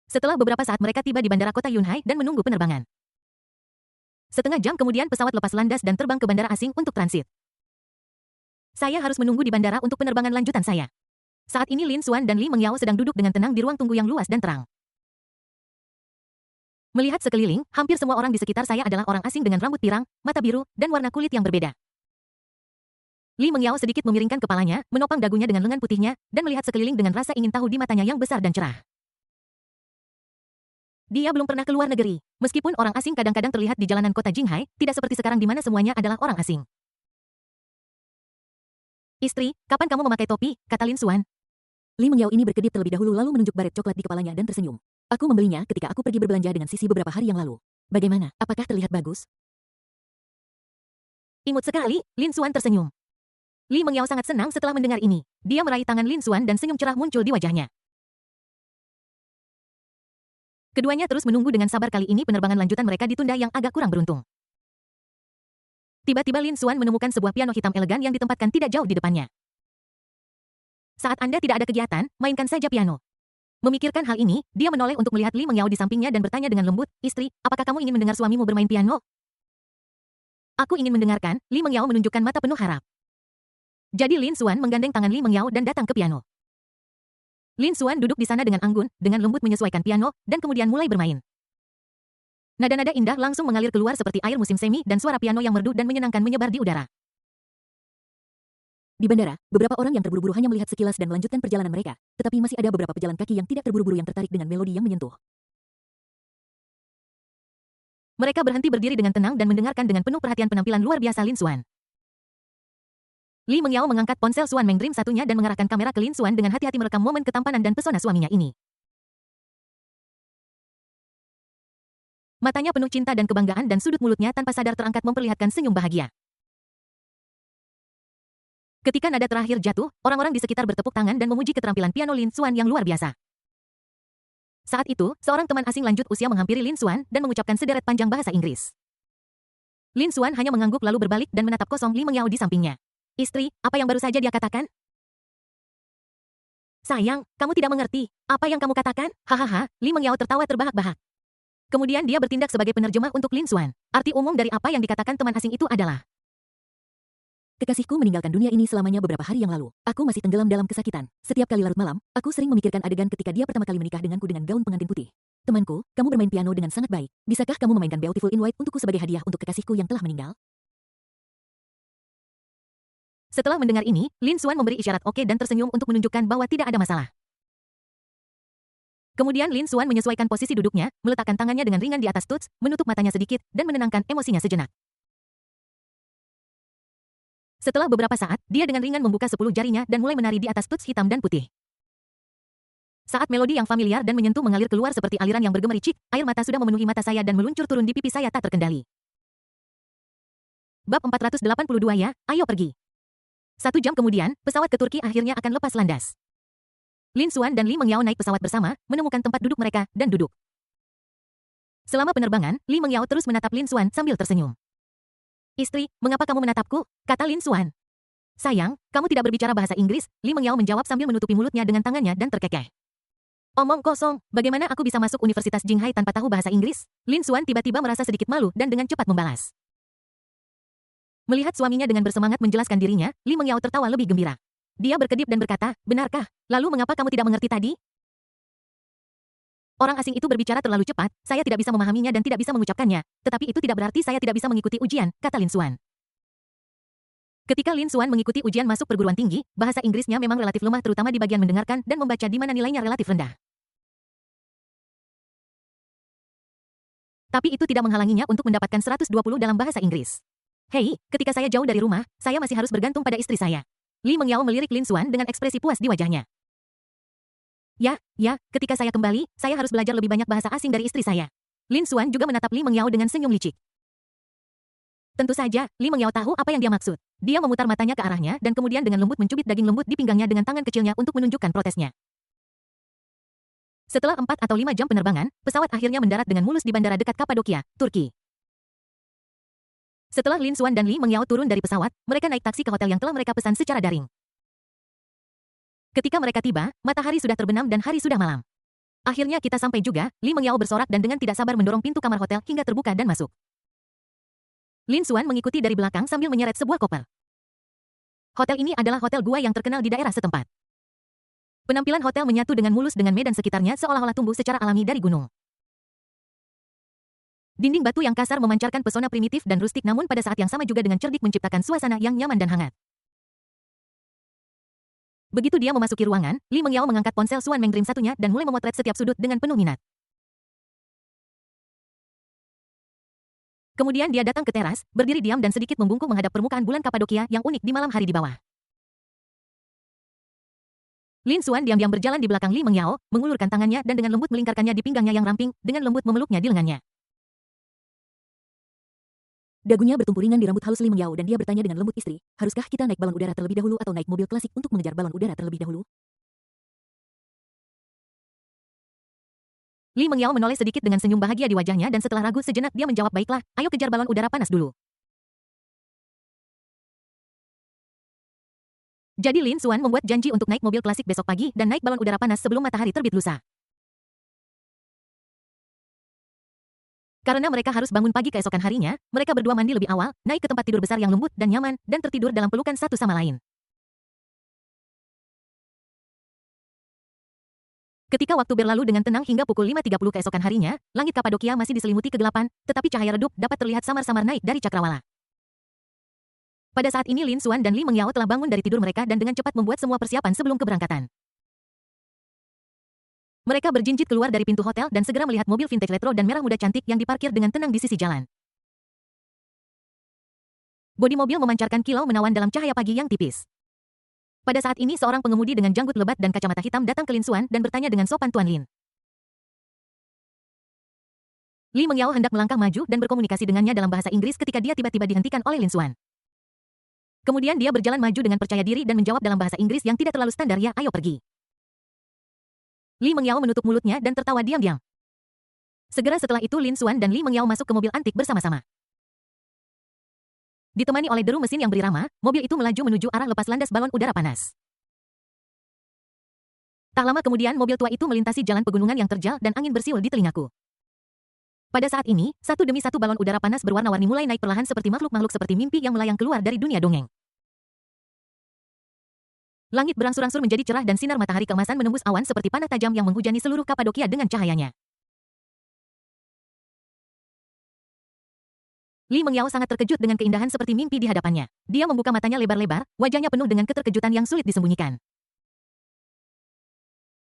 Setelah beberapa saat mereka tiba di bandara kota Yunhai dan menunggu penerbangan. Setengah jam kemudian pesawat lepas landas dan terbang ke bandara asing untuk transit. "Saya harus menunggu di bandara untuk penerbangan lanjutan saya." Saat ini Lin Xuan dan Li Mengyao sedang duduk dengan tenang di ruang tunggu yang luas dan terang. Melihat sekeliling, hampir semua orang di sekitar saya adalah orang asing dengan rambut pirang, mata biru, dan warna kulit yang berbeda. Li Mengyao sedikit memiringkan kepalanya, menopang dagunya dengan lengan putihnya, dan melihat sekeliling dengan rasa ingin tahu di matanya yang besar dan cerah. Dia belum pernah keluar negeri. Meskipun orang asing kadang-kadang terlihat di jalanan kota Jinghai, tidak seperti sekarang di mana semuanya adalah orang asing. "Istri, kapan kamu memakai topi?" kata Lin Xuan. Li Mengyao ini berkedip terlebih dahulu lalu menunjuk baret coklat di kepalanya dan tersenyum. "Aku membelinya ketika aku pergi berbelanja dengan Sisi beberapa hari yang lalu. Bagaimana? Apakah terlihat bagus?" "Imut sekali," Lin Xuan tersenyum. Li Mengyao sangat senang setelah mendengar ini. Dia meraih tangan Lin Xuan dan senyum cerah muncul di wajahnya. Keduanya terus menunggu dengan sabar. Kali ini penerbangan lanjutan mereka ditunda yang agak kurang beruntung. Tiba-tiba Lin Xuan menemukan sebuah piano hitam elegan yang ditempatkan tidak jauh di depannya. "Saat Anda tidak ada kegiatan, mainkan saja piano." Memikirkan hal ini, dia menoleh untuk melihat Li Mengyao di sampingnya dan bertanya dengan lembut, "Istri, apakah kamu ingin mendengar suamimu bermain piano?" "Aku ingin mendengarkan." Li Mengyao menunjukkan mata penuh harap. Jadi Lin Xuan menggandeng tangan Li Mengyao dan datang ke piano. Lin Xuan duduk di sana dengan anggun, dengan lembut menyesuaikan piano, dan kemudian mulai bermain. Nada-nada indah langsung mengalir keluar seperti air musim semi dan suara piano yang merdu dan menyenangkan menyebar di udara. Di bandara, beberapa orang yang terburu-buru hanya melihat sekilas dan melanjutkan perjalanan mereka, tetapi masih ada beberapa pejalan kaki yang tidak terburu-buru yang tertarik dengan melodi yang menyentuh. Mereka berhenti berdiri dengan tenang dan mendengarkan dengan penuh perhatian penampilan luar biasa Lin Xuan. Li Mengyao mengangkat ponsel Xuan Meng Dream satunya dan mengarahkan kamera ke Lin Xuan dengan hati-hati merekam momen ketampanan dan pesona suaminya ini. Matanya penuh cinta dan kebanggaan dan sudut mulutnya tanpa sadar terangkat memperlihatkan senyum bahagia. Ketika nada terakhir jatuh, orang-orang di sekitar bertepuk tangan dan memuji keterampilan piano Lin Xuan yang luar biasa. Saat itu, seorang teman asing lanjut usia menghampiri Lin Xuan dan mengucapkan sederet panjang bahasa Inggris. Lin Xuan hanya mengangguk lalu berbalik dan menatap kosong Li Mengyao di sampingnya. "Istri, apa yang baru saja dia katakan?" Sayang, kamu tidak mengerti. Apa yang kamu katakan? Hahaha, Li Mengyao tertawa terbahak-bahak. Kemudian dia bertindak sebagai penerjemah untuk Lin Xuan. Arti umum dari apa yang dikatakan teman asing itu adalah, Kekasihku meninggalkan dunia ini selamanya beberapa hari yang lalu. Aku masih tenggelam dalam kesakitan. Setiap kali larut malam, aku sering memikirkan adegan ketika dia pertama kali menikah denganku dengan gaun pengantin putih. Temanku, kamu bermain piano dengan sangat baik. Bisakah kamu memainkan Beautiful in White untukku sebagai hadiah untuk kekasihku yang telah meninggal? setelah mendengar ini, Lin Xuan memberi isyarat oke dan tersenyum untuk menunjukkan bahwa tidak ada masalah. Kemudian Lin Xuan menyesuaikan posisi duduknya, meletakkan tangannya dengan ringan di atas tuts, menutup matanya sedikit, dan menenangkan emosinya sejenak. Setelah beberapa saat, dia dengan ringan membuka 10 jarinya dan mulai menari di atas tuts hitam dan putih. Saat melodi yang familiar dan menyentuh mengalir keluar seperti aliran yang bergemericik, air mata sudah memenuhi mata saya dan meluncur turun di pipi saya tak terkendali. Bab 482 ya, ayo pergi. 1 jam kemudian, pesawat ke Turki akhirnya akan lepas landas. Lin Xuan dan Li Mengyao naik pesawat bersama, menemukan tempat duduk mereka, dan duduk. Selama penerbangan, Li Mengyao terus menatap Lin Xuan sambil tersenyum. Istri, mengapa kamu menatapku? Kata Lin Xuan. Sayang, kamu tidak berbicara bahasa Inggris, Li Mengyao menjawab sambil menutupi mulutnya dengan tangannya dan terkekeh. Omong kosong, bagaimana aku bisa masuk Universitas Jinghai tanpa tahu bahasa Inggris? Lin Xuan tiba-tiba merasa sedikit malu dan dengan cepat membalas. Melihat suaminya dengan bersemangat menjelaskan dirinya, Li Mengyao tertawa lebih gembira. Dia berkedip dan berkata, benarkah? Lalu mengapa kamu tidak mengerti tadi? Orang asing itu berbicara terlalu cepat, saya tidak bisa memahaminya dan tidak bisa mengucapkannya. Tetapi itu tidak berarti saya tidak bisa mengikuti ujian, kata Lin Xuan. Ketika Lin Xuan mengikuti ujian masuk perguruan tinggi, bahasa Inggrisnya memang relatif lemah terutama di bagian mendengarkan dan membaca di mana nilainya relatif rendah. Tapi itu tidak menghalanginya untuk mendapatkan 120 dalam bahasa Inggris. Hei, ketika saya jauh dari rumah, saya masih harus bergantung pada istri saya. Li Mengyao melirik Lin Xuan dengan ekspresi puas di wajahnya. Ya, ketika saya kembali, saya harus belajar lebih banyak bahasa asing dari istri saya. Lin Xuan juga menatap Li Mengyao dengan senyum licik. Tentu saja, Li Mengyao tahu apa yang dia maksud. Dia memutar matanya ke arahnya dan kemudian dengan lembut mencubit daging lembut di pinggangnya dengan tangan kecilnya untuk menunjukkan protesnya. Setelah 4 atau 5 jam penerbangan, pesawat akhirnya mendarat dengan mulus di bandara dekat Kapadokia, Turki. Setelah Lin Xuan dan Li Mengyao turun dari pesawat, mereka naik taksi ke hotel yang telah mereka pesan secara daring. Ketika mereka tiba, matahari sudah terbenam dan hari sudah malam. Akhirnya kita sampai juga, Li Mengyao bersorak dan dengan tidak sabar mendorong pintu kamar hotel hingga terbuka dan masuk. Lin Xuan mengikuti dari belakang sambil menyeret sebuah koper. Hotel ini adalah hotel gua yang terkenal di daerah setempat. Penampilan hotel menyatu dengan mulus dengan medan sekitarnya seolah-olah tumbuh secara alami dari gunung. Dinding batu yang kasar memancarkan pesona primitif dan rustik namun pada saat yang sama juga dengan cerdik menciptakan suasana yang nyaman dan hangat. Begitu dia memasuki ruangan, Li Mengyao mengangkat ponsel Xuan Meng Dream satunya dan mulai memotret setiap sudut dengan penuh minat. Kemudian dia datang ke teras, berdiri diam dan sedikit membungkuk menghadap permukaan bulan Kapadokia yang unik di malam hari di bawah. Lin Xuan diam-diam berjalan di belakang Li Mengyao, mengulurkan tangannya dan dengan lembut melingkarkannya di pinggangnya yang ramping, dengan lembut memeluknya di lengannya. Dagunya bertumpu ringan di rambut halus Li Mengyao dan dia bertanya dengan lembut, istri, haruskah kita naik balon udara terlebih dahulu atau naik mobil klasik untuk mengejar balon udara terlebih dahulu? Li Mengyao menoleh sedikit dengan senyum bahagia di wajahnya dan setelah ragu sejenak dia menjawab, baiklah, ayo kejar balon udara panas dulu. Jadi Lin Xuan membuat janji untuk naik mobil klasik besok pagi dan naik balon udara panas sebelum matahari terbit lusa. Karena mereka harus bangun pagi keesokan harinya, mereka berdua mandi lebih awal, naik ke tempat tidur besar yang lembut dan nyaman, dan tertidur dalam pelukan satu sama lain. Ketika waktu berlalu dengan tenang hingga pukul 5.30 keesokan harinya, langit Kapadokia masih diselimuti kegelapan, tetapi cahaya redup dapat terlihat samar-samar naik dari cakrawala. Pada saat ini Lin Xuan dan Li Mengyao telah bangun dari tidur mereka dan dengan cepat membuat semua persiapan sebelum keberangkatan. Mereka berjinjit keluar dari pintu hotel dan segera melihat mobil vintage retro dan merah muda cantik yang diparkir dengan tenang di sisi jalan. Bodi mobil memancarkan kilau menawan dalam cahaya pagi yang tipis. Pada saat ini seorang pengemudi dengan janggut lebat dan kacamata hitam datang ke Lin Xuan dan bertanya dengan sopan, Tuan Lin. Li Mengyao hendak melangkah maju dan berkomunikasi dengannya dalam bahasa Inggris ketika dia tiba-tiba dihentikan oleh Lin Xuan. Kemudian dia berjalan maju dengan percaya diri dan menjawab dalam bahasa Inggris yang tidak terlalu standar, ya, ayo pergi. Li Mengyao menutup mulutnya dan tertawa diam-diam. Segera setelah itu Lin Xuan dan Li Mengyao masuk ke mobil antik bersama-sama. Ditemani oleh deru mesin yang berirama, mobil itu melaju menuju arah lepas landas balon udara panas. Tak lama kemudian mobil tua itu melintasi jalan pegunungan yang terjal dan angin bersiul di telingaku. Pada saat ini, satu demi satu balon udara panas berwarna-warni mulai naik perlahan seperti makhluk-makhluk seperti mimpi yang melayang keluar dari dunia dongeng. Langit berangsur-angsur menjadi cerah dan sinar matahari keemasan menembus awan seperti panah tajam yang menghujani seluruh Kapadokia dengan cahayanya. Li Mengyao sangat terkejut dengan keindahan seperti mimpi di hadapannya. Dia membuka matanya lebar-lebar, wajahnya penuh dengan keterkejutan yang sulit disembunyikan.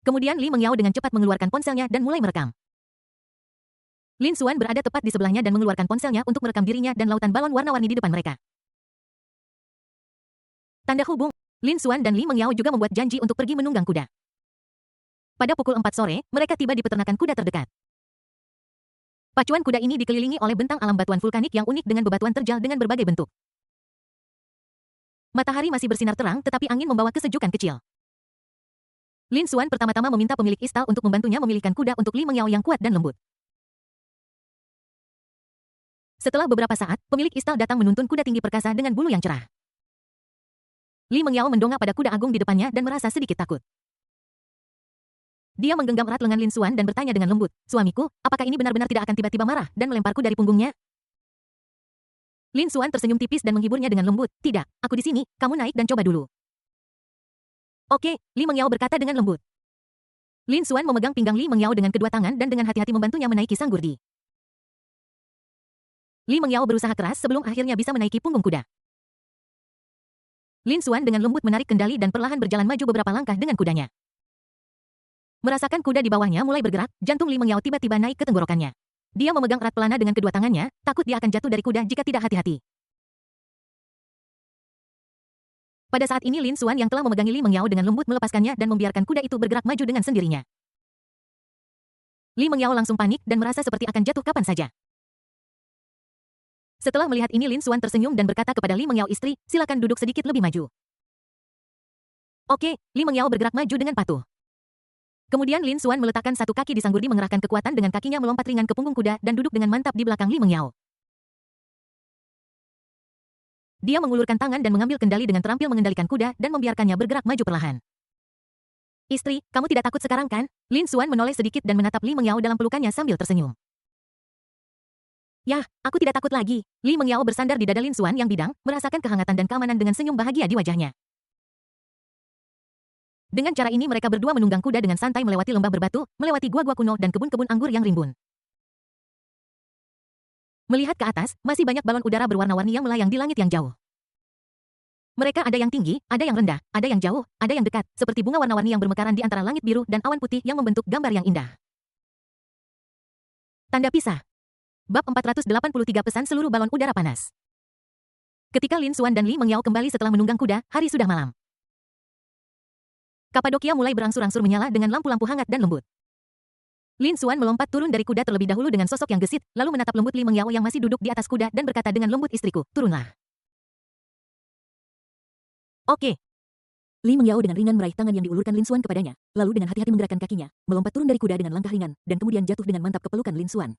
Kemudian Li Mengyao dengan cepat mengeluarkan ponselnya dan mulai merekam. Lin Xuan berada tepat di sebelahnya dan mengeluarkan ponselnya untuk merekam dirinya dan lautan balon warna-warni di depan mereka. Tanda hubung, Lin Xuan dan Li Mengyao juga membuat janji untuk pergi menunggang kuda. Pada pukul 4 sore, mereka tiba di peternakan kuda terdekat. Pacuan kuda ini dikelilingi oleh bentang alam batuan vulkanik yang unik dengan bebatuan terjal dengan berbagai bentuk. Matahari masih bersinar terang tetapi angin membawa kesejukan kecil. Lin Xuan pertama-tama meminta pemilik istal untuk membantunya memilihkan kuda untuk Li Mengyao yang kuat dan lembut. Setelah beberapa saat, pemilik istal datang menuntun kuda tinggi perkasa dengan bulu yang cerah. Li Mengyao mendongak pada kuda agung di depannya dan merasa sedikit takut. Dia menggenggam erat lengan Lin Xuan dan bertanya dengan lembut, "Suamiku, apakah ini benar-benar tidak akan tiba-tiba marah dan melemparku dari punggungnya?" Lin Xuan tersenyum tipis dan menghiburnya dengan lembut, "Tidak, aku di sini, kamu naik dan coba dulu." "Oke," Li Mengyao berkata dengan lembut. Lin Xuan memegang pinggang Li Mengyao dengan kedua tangan dan dengan hati-hati membantunya menaiki sang gurdi. Li Mengyao berusaha keras sebelum akhirnya bisa menaiki punggung kuda. Lin Xuan dengan lembut menarik kendali dan perlahan berjalan maju beberapa langkah dengan kudanya. Merasakan kuda di bawahnya mulai bergerak, jantung Li Mengyao tiba-tiba naik ke tenggorokannya. Dia memegang erat pelana dengan kedua tangannya, takut dia akan jatuh dari kuda jika tidak hati-hati. Pada saat ini Lin Xuan yang telah memegangi Li Mengyao dengan lembut melepaskannya dan membiarkan kuda itu bergerak maju dengan sendirinya. Li Mengyao langsung panik dan merasa seperti akan jatuh kapan saja. Setelah melihat ini Lin Xuan tersenyum dan berkata kepada Li Mengyao istri, "Silakan duduk sedikit lebih maju." "Oke," Li Mengyao bergerak maju dengan patuh. Kemudian Lin Xuan meletakkan satu kaki di sang gurdi mengerahkan kekuatan dengan kakinya melompat ringan ke punggung kuda dan duduk dengan mantap di belakang Li Mengyao. Dia mengulurkan tangan dan mengambil kendali dengan terampil mengendalikan kuda dan membiarkannya bergerak maju perlahan. "Istri, kamu tidak takut sekarang kan?" Lin Xuan menoleh sedikit dan menatap Li Mengyao dalam pelukannya sambil tersenyum. "Yah, aku tidak takut lagi." Li Mengyao bersandar di dada Lin Xuan yang bidang, merasakan kehangatan dan keamanan dengan senyum bahagia di wajahnya. Dengan cara ini mereka berdua menunggang kuda dengan santai melewati lembah berbatu, melewati gua-gua kuno dan kebun-kebun anggur yang rimbun. Melihat ke atas, masih banyak balon udara berwarna-warni yang melayang di langit yang jauh. Mereka ada yang tinggi, ada yang rendah, ada yang jauh, ada yang dekat, seperti bunga warna-warni yang bermekaran di antara langit biru dan awan putih yang membentuk gambar yang indah. Tanda pisah. Bab 483 pesan seluruh balon udara panas. Ketika Lin Xuan dan Li Mengyao kembali setelah menunggang kuda, hari sudah malam. Kapadokia mulai berangsur-angsur menyala dengan lampu-lampu hangat dan lembut. Lin Xuan melompat turun dari kuda terlebih dahulu dengan sosok yang gesit, lalu menatap lembut Li Mengyao yang masih duduk di atas kuda dan berkata dengan lembut, "Istriku, turunlah." "Oke." Li Mengyao dengan ringan meraih tangan yang diulurkan Lin Xuan kepadanya, lalu dengan hati-hati menggerakkan kakinya, melompat turun dari kuda dengan langkah ringan, dan kemudian jatuh dengan mantap ke pelukan Lin Xuan.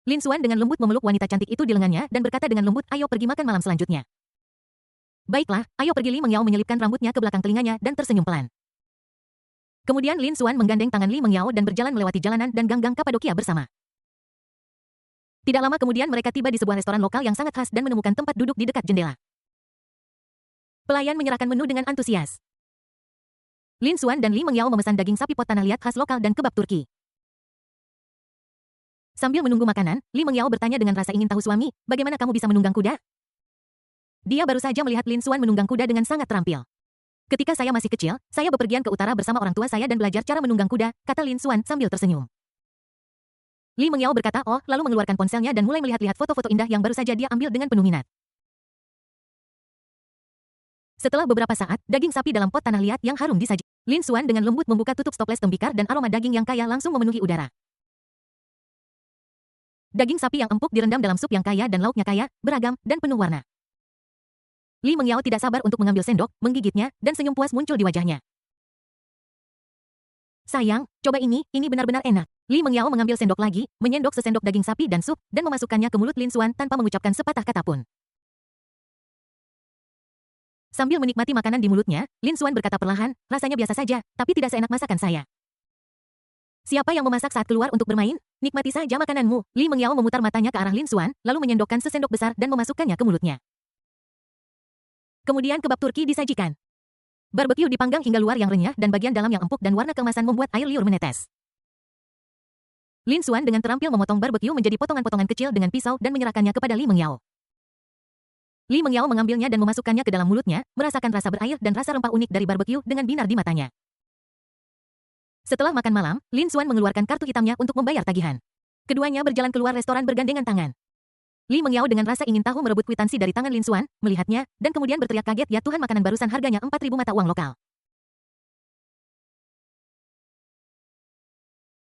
Lin Xuan dengan lembut memeluk wanita cantik itu di lengannya dan berkata dengan lembut, "Ayo pergi makan malam selanjutnya." "Baiklah, ayo pergi." Li Mengyao menyelipkan rambutnya ke belakang telinganya dan tersenyum pelan. Kemudian Lin Xuan menggandeng tangan Li Mengyao dan berjalan melewati jalanan dan gang-gang Kapadokia bersama. Tidak lama kemudian mereka tiba di sebuah restoran lokal yang sangat khas dan menemukan tempat duduk di dekat jendela. Pelayan menyerahkan menu dengan antusias. Lin Xuan dan Li Mengyao memesan daging sapi pot tanah liat khas lokal dan kebab Turki. Sambil menunggu makanan, Li Mengyao bertanya dengan rasa ingin tahu, "Suami, bagaimana kamu bisa menunggang kuda?" Dia baru saja melihat Lin Xuan menunggang kuda dengan sangat terampil. "Ketika saya masih kecil, saya bepergian ke utara bersama orang tua saya dan belajar cara menunggang kuda," kata Lin Xuan sambil tersenyum. Li Mengyao berkata, "Oh," lalu mengeluarkan ponselnya dan mulai melihat-lihat foto-foto indah yang baru saja dia ambil dengan penuh minat. Setelah beberapa saat, daging sapi dalam pot tanah liat yang harum disajikan. Lin Xuan dengan lembut membuka tutup stoples tembikar dan aroma daging yang kaya langsung memenuhi udara. Daging sapi yang empuk direndam dalam sup yang kaya dan lauknya kaya, beragam, dan penuh warna. Li Mengyao tidak sabar untuk mengambil sendok, menggigitnya, dan senyum puas muncul di wajahnya. "Sayang, coba ini benar-benar enak." Li Mengyao mengambil sendok lagi, menyendok sesendok daging sapi dan sup, dan memasukkannya ke mulut Lin Xuan tanpa mengucapkan sepatah kata pun. Sambil menikmati makanan di mulutnya, Lin Xuan berkata perlahan, rasanya biasa saja, tapi tidak seenak masakan saya. Siapa yang memasak saat keluar untuk bermain? Nikmati saja makananmu. Li Mengyao memutar matanya ke arah Lin Xuan, lalu menyendokkan sesendok besar dan memasukkannya ke mulutnya. Kemudian kebab Turki disajikan. Barbecue dipanggang hingga luar yang renyah dan bagian dalam yang empuk dan warna keemasan membuat air liur menetes. Lin Xuan dengan terampil memotong barbecue menjadi potongan-potongan kecil dengan pisau dan menyerahkannya kepada Li Mengyao. Li Mengyao mengambilnya dan memasukkannya ke dalam mulutnya, merasakan rasa berair dan rasa rempah unik dari barbecue dengan binar di matanya. Setelah makan malam, Lin Xuan mengeluarkan kartu hitamnya untuk membayar tagihan. Keduanya berjalan keluar restoran bergandengan tangan. Li Mengyao dengan rasa ingin tahu merebut kwitansi dari tangan Lin Xuan, melihatnya, dan kemudian berteriak kaget, ya Tuhan, makanan barusan harganya 4.000 mata uang lokal.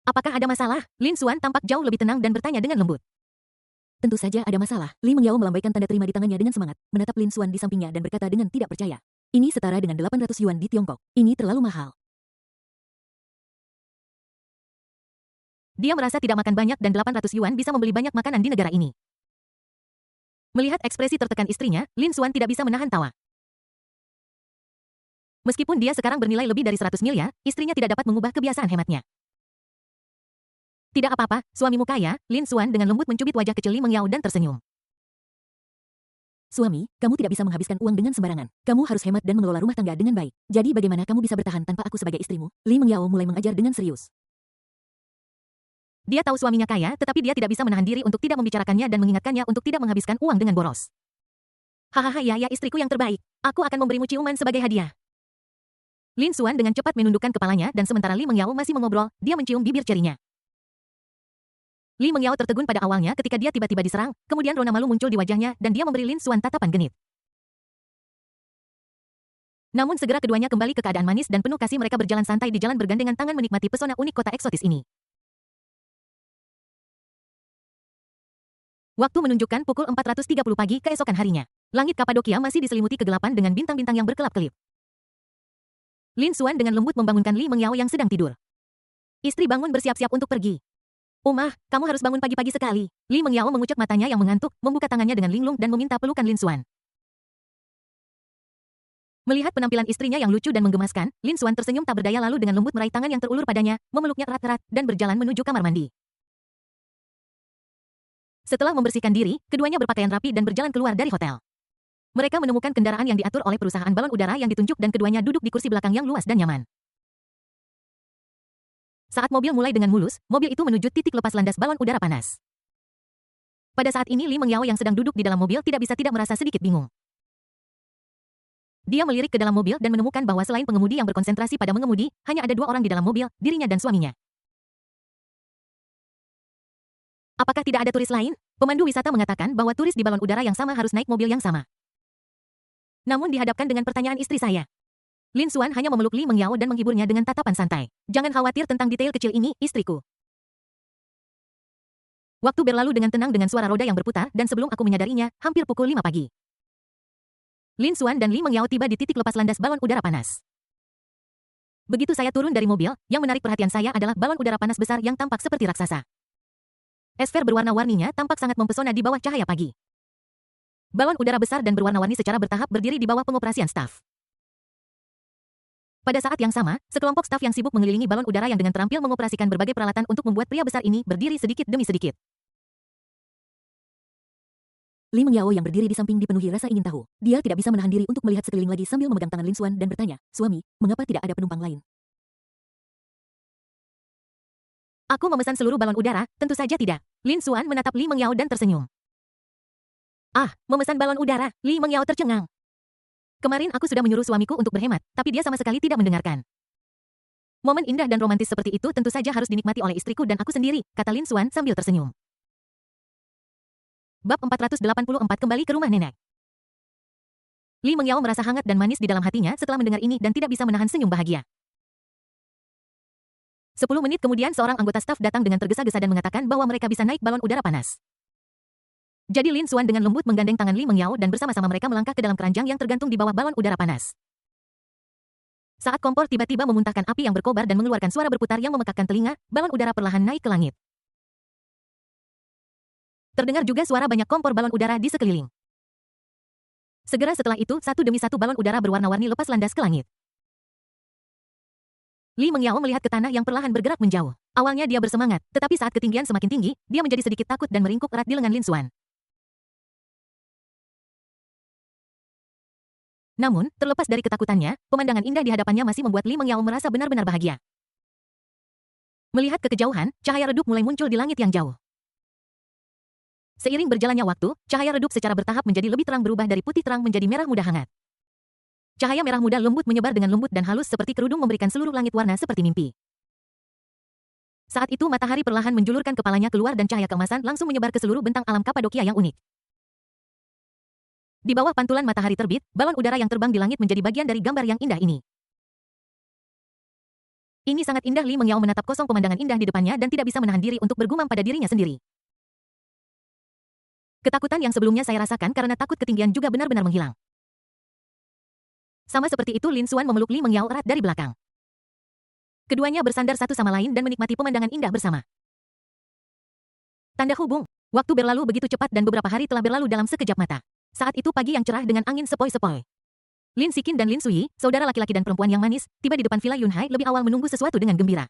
Apakah ada masalah? Lin Xuan tampak jauh lebih tenang dan bertanya dengan lembut. Tentu saja ada masalah. Li Mengyao melambaikan tanda terima di tangannya dengan semangat, menatap Lin Xuan di sampingnya dan berkata dengan tidak percaya. Ini setara dengan 800 yuan di Tiongkok. Ini terlalu mahal. Dia merasa tidak makan banyak dan 800 yuan bisa membeli banyak makanan di negara ini. Melihat ekspresi tertekan istrinya, Lin Xuan tidak bisa menahan tawa. Meskipun dia sekarang bernilai lebih dari 100 miliar, istrinya tidak dapat mengubah kebiasaan hematnya. Tidak apa-apa, suamimu kaya, Lin Xuan dengan lembut mencubit wajah kecil Li Mengyao dan tersenyum. Suami, kamu tidak bisa menghabiskan uang dengan sembarangan. Kamu harus hemat dan mengelola rumah tangga dengan baik. Jadi bagaimana kamu bisa bertahan tanpa aku sebagai istrimu? Li Mengyao mulai mengajar dengan serius. Dia tahu suaminya kaya, tetapi dia tidak bisa menahan diri untuk tidak membicarakannya dan mengingatkannya untuk tidak menghabiskan uang dengan boros. Hahaha, ya istriku yang terbaik. Aku akan memberimu ciuman sebagai hadiah. Lin Xuan dengan cepat menundukkan kepalanya dan sementara Li Mengyao masih mengobrol, dia mencium bibir cerinya. Li Mengyao tertegun pada awalnya ketika dia tiba-tiba diserang, kemudian rona malu muncul di wajahnya dan dia memberi Lin Xuan tatapan genit. Namun segera keduanya kembali ke keadaan manis dan penuh kasih, mereka berjalan santai di jalan bergandengan tangan menikmati pesona unik kota eksotis ini. Waktu menunjukkan pukul 4.30 pagi keesokan harinya. Langit Kapadokia masih diselimuti kegelapan dengan bintang-bintang yang berkelap-kelip. Lin Xuan dengan lembut membangunkan Li Mengyao yang sedang tidur. Istri bangun bersiap-siap untuk pergi. Umah, kamu harus bangun pagi-pagi sekali. Li Mengyao mengucek matanya yang mengantuk, membuka tangannya dengan linglung dan meminta pelukan Lin Xuan. Melihat penampilan istrinya yang lucu dan menggemaskan, Lin Xuan tersenyum tak berdaya lalu dengan lembut meraih tangan yang terulur padanya, memeluknya erat-erat, dan berjalan menuju kamar mandi. Setelah membersihkan diri, keduanya berpakaian rapi dan berjalan keluar dari hotel. Mereka menemukan kendaraan yang diatur oleh perusahaan balon udara yang ditunjuk dan keduanya duduk di kursi belakang yang luas dan nyaman. Saat mobil mulai dengan mulus, mobil itu menuju titik lepas landas balon udara panas. Pada saat ini Li Mengyao yang sedang duduk di dalam mobil tidak bisa tidak merasa sedikit bingung. Dia melirik ke dalam mobil dan menemukan bahwa selain pengemudi yang berkonsentrasi pada mengemudi, hanya ada 2 orang di dalam mobil, dirinya dan suaminya. Apakah tidak ada turis lain? Pemandu wisata mengatakan bahwa turis di balon udara yang sama harus naik mobil yang sama. Namun dihadapkan dengan pertanyaan istri saya. Lin Xuan hanya memeluk Li Mengyao dan menghiburnya dengan tatapan santai. Jangan khawatir tentang detail kecil ini, istriku. Waktu berlalu dengan tenang dengan suara roda yang berputar dan sebelum aku menyadarinya, hampir pukul 5 pagi. Lin Xuan dan Li Mengyao tiba di titik lepas landas balon udara panas. Begitu saya turun dari mobil, yang menarik perhatian saya adalah balon udara panas besar yang tampak seperti raksasa. Esfer berwarna-warninya tampak sangat mempesona di bawah cahaya pagi. Balon udara besar dan berwarna-warni secara bertahap berdiri di bawah pengoperasian staf. Pada saat yang sama, sekelompok staf yang sibuk mengelilingi balon udara yang dengan terampil mengoperasikan berbagai peralatan untuk membuat pria besar ini berdiri sedikit demi sedikit. Li Mengyao yang berdiri di samping dipenuhi rasa ingin tahu. Dia tidak bisa menahan diri untuk melihat sekeliling lagi sambil memegang tangan Lin Xuan dan bertanya, "Suami, mengapa tidak ada penumpang lain?" Aku memesan seluruh balon udara, tentu saja tidak. Lin Xuan menatap Li Mengyao dan tersenyum. Ah, memesan balon udara, Li Mengyao tercengang. Kemarin aku sudah menyuruh suamiku untuk berhemat, tapi dia sama sekali tidak mendengarkan. Momen indah dan romantis seperti itu tentu saja harus dinikmati oleh istriku dan aku sendiri, kata Lin Xuan sambil tersenyum. Bab 484 kembali ke rumah nenek. Li Mengyao merasa hangat dan manis di dalam hatinya setelah mendengar ini dan tidak bisa menahan senyum bahagia. 10 menit kemudian seorang anggota staf datang dengan tergesa-gesa dan mengatakan bahwa mereka bisa naik balon udara panas. Jadi Lin Xuan dengan lembut menggandeng tangan Li Mengyao dan bersama-sama mereka melangkah ke dalam keranjang yang tergantung di bawah balon udara panas. Saat kompor tiba-tiba memuntahkan api yang berkobar dan mengeluarkan suara berputar yang memekakkan telinga, balon udara perlahan naik ke langit. Terdengar juga suara banyak kompor balon udara di sekeliling. Segera setelah itu, satu demi satu balon udara berwarna-warni lepas landas ke langit. Li Mengyao melihat ke tanah yang perlahan bergerak menjauh. Awalnya dia bersemangat, tetapi saat ketinggian semakin tinggi, dia menjadi sedikit takut dan meringkuk erat di lengan Lin Xuan. Namun, terlepas dari ketakutannya, pemandangan indah di hadapannya masih membuat Li Mengyao merasa benar-benar bahagia. Melihat ke kejauhan, cahaya redup mulai muncul di langit yang jauh. Seiring berjalannya waktu, cahaya redup secara bertahap menjadi lebih terang berubah dari putih terang menjadi merah muda hangat. Cahaya merah muda lembut menyebar dengan lembut dan halus seperti kerudung memberikan seluruh langit warna seperti mimpi. Saat itu matahari perlahan menjulurkan kepalanya keluar dan cahaya keemasan langsung menyebar ke seluruh bentang alam Kapadokia yang unik. Di bawah pantulan matahari terbit, balon udara yang terbang di langit menjadi bagian dari gambar yang indah ini. Ini sangat indah. Li Mengyao menatap kosong pemandangan indah di depannya dan tidak bisa menahan diri untuk bergumam pada dirinya sendiri. Ketakutan yang sebelumnya saya rasakan karena takut ketinggian juga benar-benar menghilang. Sama seperti itu Lin Xuan memeluk Li Mengyao erat dari belakang. Keduanya bersandar satu sama lain dan menikmati pemandangan indah bersama. Tanda hubung. Waktu berlalu begitu cepat dan beberapa hari telah berlalu dalam sekejap mata. Saat itu pagi yang cerah dengan angin sepoi-sepoi. Lin Xiqin dan Lin Sui, saudara laki-laki dan perempuan yang manis, tiba di depan Villa Yunhai lebih awal menunggu sesuatu dengan gembira.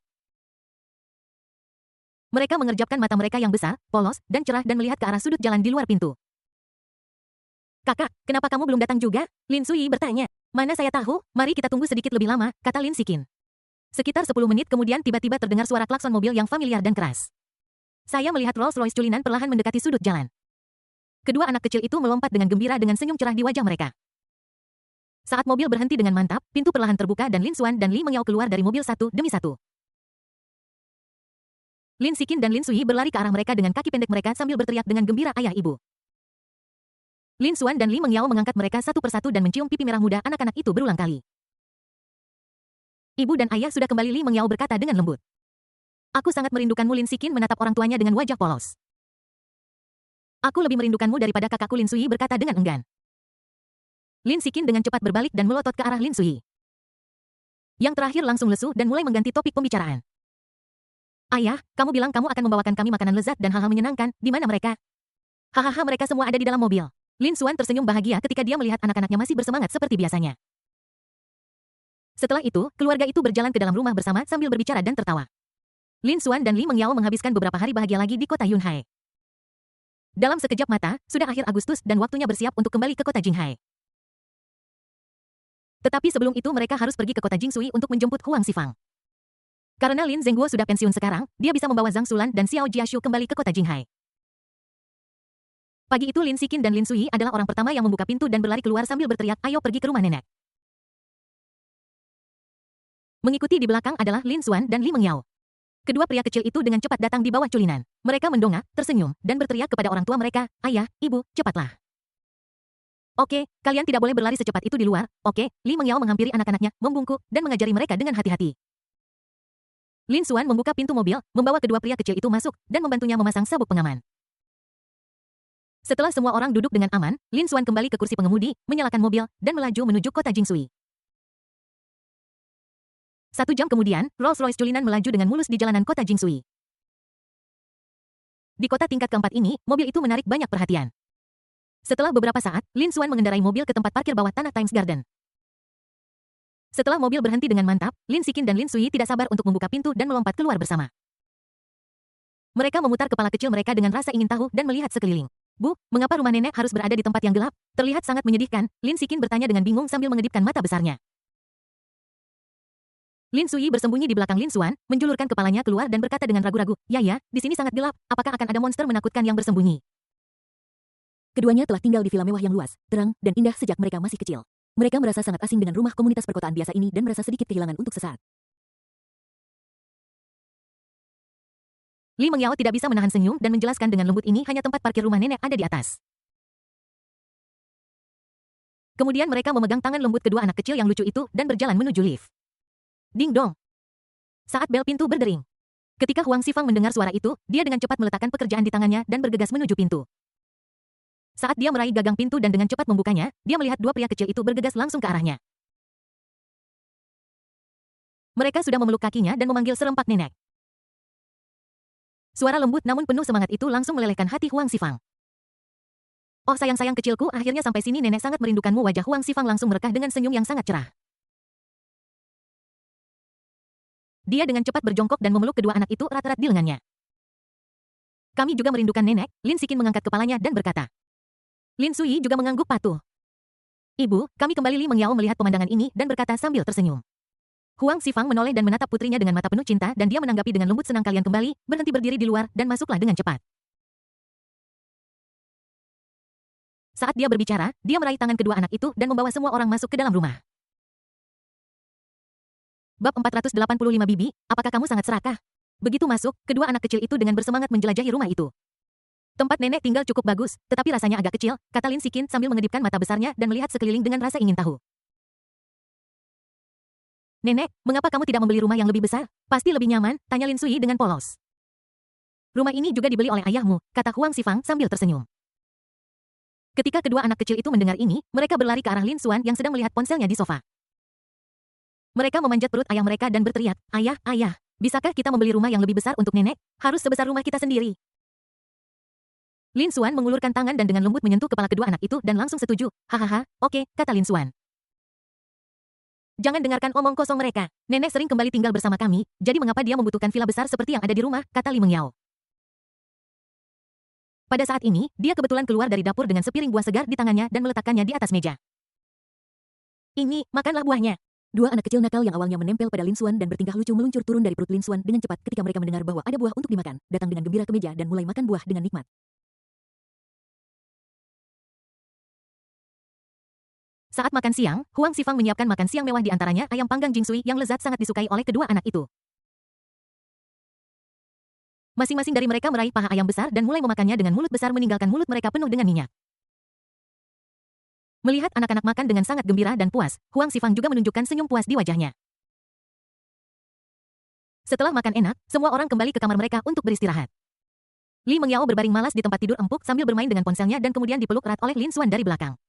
Mereka mengerjapkan mata mereka yang besar, polos, dan cerah dan melihat ke arah sudut jalan di luar pintu. Kakak, kenapa kamu belum datang juga? Lin Sui bertanya. Mana saya tahu, mari kita tunggu sedikit lebih lama, kata Lin Xiqin. Sekitar 10 menit kemudian tiba-tiba terdengar suara klakson mobil yang familiar dan keras. Saya melihat Rolls-Royce culinan perlahan mendekati sudut jalan. Kedua anak kecil itu melompat dengan gembira dengan senyum cerah di wajah mereka. Saat mobil berhenti dengan mantap, pintu perlahan terbuka dan Lin Xuan dan Li Mengyao keluar dari mobil satu demi satu. Lin Xiqin dan Lin Sui berlari ke arah mereka dengan kaki pendek mereka sambil berteriak dengan gembira ayah ibu. Lin Xuan dan Li Mengyao mengangkat mereka satu persatu dan mencium pipi merah muda anak-anak itu berulang kali. Ibu dan ayah sudah kembali. Li Mengyao berkata dengan lembut. Aku sangat merindukanmu. Lin Xiqin menatap orang tuanya dengan wajah polos. Aku lebih merindukanmu daripada kakakku. Lin Sui berkata dengan enggan. Lin Xiqin dengan cepat berbalik dan melotot ke arah Lin Sui. Yang terakhir langsung lesu dan mulai mengganti topik pembicaraan. Ayah, kamu bilang kamu akan membawakan kami makanan lezat dan hal-hal menyenangkan, di mana mereka? Hahaha, mereka semua ada di dalam mobil. Lin Xuan tersenyum bahagia ketika dia melihat anak-anaknya masih bersemangat seperti biasanya. Setelah itu, keluarga itu berjalan ke dalam rumah bersama sambil berbicara dan tertawa. Lin Xuan dan Li Mengyao menghabiskan beberapa hari bahagia lagi di kota Yunhai. Dalam sekejap mata, sudah akhir Agustus dan waktunya bersiap untuk kembali ke kota Jinghai. Tetapi sebelum itu mereka harus pergi ke kota Jingsui untuk menjemput Huang Xifang. Karena Lin Zhengguo sudah pensiun sekarang, dia bisa membawa Zhang Sulan dan Xiao Jiashu kembali ke kota Jinghai. Pagi itu Lin Xiqin dan Lin Sui adalah orang pertama yang membuka pintu dan berlari keluar sambil berteriak, ayo pergi ke rumah nenek. Mengikuti di belakang adalah Lin Xuan dan Li Mengyao. Kedua pria kecil itu dengan cepat datang di bawah culinan. Mereka mendongak, tersenyum, dan berteriak kepada orang tua mereka, ayah, ibu, cepatlah. Oke, kalian tidak boleh berlari secepat itu di luar, oke? Li Mengyao menghampiri anak-anaknya, membungkuk, dan mengajari mereka dengan hati-hati. Lin Xuan membuka pintu mobil, membawa kedua pria kecil itu masuk, dan membantunya memasang sabuk pengaman. Setelah semua orang duduk dengan aman, Lin Xuan kembali ke kursi pengemudi, menyalakan mobil, dan melaju menuju kota Jingsui. 1 jam kemudian, Rolls-Royce culinan melaju dengan mulus di jalanan kota Jingsui. Di kota tingkat keempat ini, mobil itu menarik banyak perhatian. Setelah beberapa saat, Lin Xuan mengendarai mobil ke tempat parkir bawah tanah Times Garden. Setelah mobil berhenti dengan mantap, Lin Xiqin dan Lin Sui tidak sabar untuk membuka pintu dan melompat keluar bersama. Mereka memutar kepala kecil mereka dengan rasa ingin tahu dan melihat sekeliling. Bu, mengapa rumah nenek harus berada di tempat yang gelap? Terlihat sangat menyedihkan, Lin Xiqin bertanya dengan bingung sambil mengedipkan mata besarnya. Lin Sui bersembunyi di belakang Lin Xuan, menjulurkan kepalanya keluar dan berkata dengan ragu-ragu, ya, di sini sangat gelap, apakah akan ada monster menakutkan yang bersembunyi? Keduanya telah tinggal di villa mewah yang luas, terang, dan indah sejak mereka masih kecil. Mereka merasa sangat asing dengan rumah komunitas perkotaan biasa ini dan merasa sedikit kehilangan untuk sesaat. Li Mengyao tidak bisa menahan senyum dan menjelaskan dengan lembut ini hanya tempat parkir rumah nenek ada di atas. Kemudian mereka memegang tangan lembut kedua anak kecil yang lucu itu dan berjalan menuju lift. Ding dong. Saat bel pintu berdering. Ketika Huang Xifang mendengar suara itu, dia dengan cepat meletakkan pekerjaan di tangannya dan bergegas menuju pintu. Saat dia meraih gagang pintu dan dengan cepat membukanya, dia melihat dua pria kecil itu bergegas langsung ke arahnya. Mereka sudah memeluk kakinya dan memanggil serempak nenek. Suara lembut namun penuh semangat itu langsung melelehkan hati Huang Xifang. Oh sayang-sayang kecilku, akhirnya sampai sini. Nenek sangat merindukanmu. Wajah Huang Xifang langsung merekah dengan senyum yang sangat cerah. Dia dengan cepat berjongkok dan memeluk kedua anak itu erat-erat di lengannya. Kami juga merindukan nenek. Lin Xiqin mengangkat kepalanya dan berkata. Lin Sui juga mengangguk patuh. Ibu, kami kembali. Li Mengyao melihat pemandangan ini dan berkata sambil tersenyum. Huang Xifang menoleh dan menatap putrinya dengan mata penuh cinta dan dia menanggapi dengan lembut. Senang kalian kembali, berhenti berdiri di luar dan masuklah dengan cepat. Saat dia berbicara, dia meraih tangan kedua anak itu dan membawa semua orang masuk ke dalam rumah. Bab 485 Bibi, apakah kamu sangat serakah? Begitu masuk, kedua anak kecil itu dengan bersemangat menjelajahi rumah itu. Tempat nenek tinggal cukup bagus, tetapi rasanya agak kecil, kata Lin Xiqin sambil mengedipkan mata besarnya dan melihat sekeliling dengan rasa ingin tahu. Nenek, mengapa kamu tidak membeli rumah yang lebih besar? Pasti lebih nyaman, tanya Lin Sui dengan polos. Rumah ini juga dibeli oleh ayahmu, kata Huang Xifang sambil tersenyum. Ketika kedua anak kecil itu mendengar ini, mereka berlari ke arah Lin Xuan yang sedang melihat ponselnya di sofa. Mereka memanjat perut ayah mereka dan berteriak, ayah, ayah, bisakah kita membeli rumah yang lebih besar untuk nenek? Harus sebesar rumah kita sendiri. Lin Xuan mengulurkan tangan dan dengan lembut menyentuh kepala kedua anak itu dan langsung setuju. Hahaha, oke, kata Lin Xuan. Jangan dengarkan omong kosong mereka. Nenek sering kembali tinggal bersama kami, jadi mengapa dia membutuhkan villa besar seperti yang ada di rumah, kata Li Mengyao. Pada saat ini, dia kebetulan keluar dari dapur dengan sepiring buah segar di tangannya dan meletakkannya di atas meja. Ini, makanlah buahnya. Dua anak kecil nakal yang awalnya menempel pada Lin Xuan dan bertingkah lucu meluncur turun dari perut Lin Xuan dengan cepat ketika mereka mendengar bahwa ada buah untuk dimakan, datang dengan gembira ke meja dan mulai makan buah dengan nikmat. Saat makan siang, Huang Xifang menyiapkan makan siang mewah di antaranya ayam panggang Jingsui yang lezat sangat disukai oleh kedua anak itu. Masing-masing dari mereka meraih paha ayam besar dan mulai memakannya dengan mulut besar meninggalkan mulut mereka penuh dengan minyak. Melihat anak-anak makan dengan sangat gembira dan puas, Huang Xifang juga menunjukkan senyum puas di wajahnya. Setelah makan enak, semua orang kembali ke kamar mereka untuk beristirahat. Li Mengyao berbaring malas di tempat tidur empuk sambil bermain dengan ponselnya dan kemudian dipeluk erat oleh Lin Xuan dari belakang.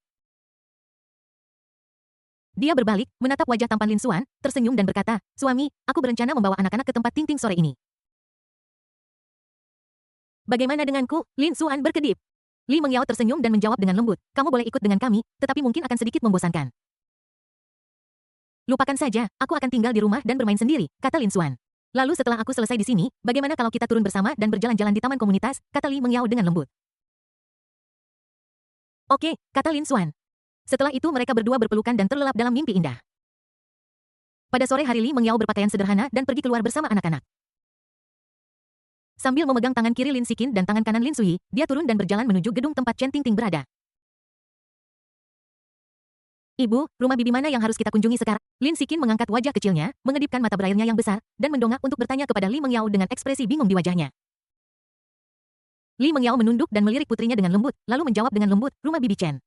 Dia berbalik, menatap wajah tampan Lin Xuan, tersenyum dan berkata, suami, aku berencana membawa anak-anak ke tempat Ting-Ting sore ini. Bagaimana denganku? Lin Xuan berkedip. Li Mengyao tersenyum dan menjawab dengan lembut, kamu boleh ikut dengan kami, tetapi mungkin akan sedikit membosankan. Lupakan saja, aku akan tinggal di rumah dan bermain sendiri, kata Lin Xuan. Lalu setelah aku selesai di sini, bagaimana kalau kita turun bersama dan berjalan-jalan di taman komunitas, kata Li Mengyao dengan lembut. Oke, kata Lin Xuan. Setelah itu mereka berdua berpelukan dan terlelap dalam mimpi indah. Pada sore hari Li Mengyao berpakaian sederhana dan pergi keluar bersama anak-anak. Sambil memegang tangan kiri Lin Xiqin dan tangan kanan Lin Sui, dia turun dan berjalan menuju gedung tempat Chen Tingting berada. Ibu, rumah bibi mana yang harus kita kunjungi sekarang? Lin Xiqin mengangkat wajah kecilnya, mengedipkan mata berairnya yang besar, dan mendongak untuk bertanya kepada Li Mengyao dengan ekspresi bingung di wajahnya. Li Mengyao menunduk dan melirik putrinya dengan lembut, lalu menjawab dengan lembut, rumah bibi Chen.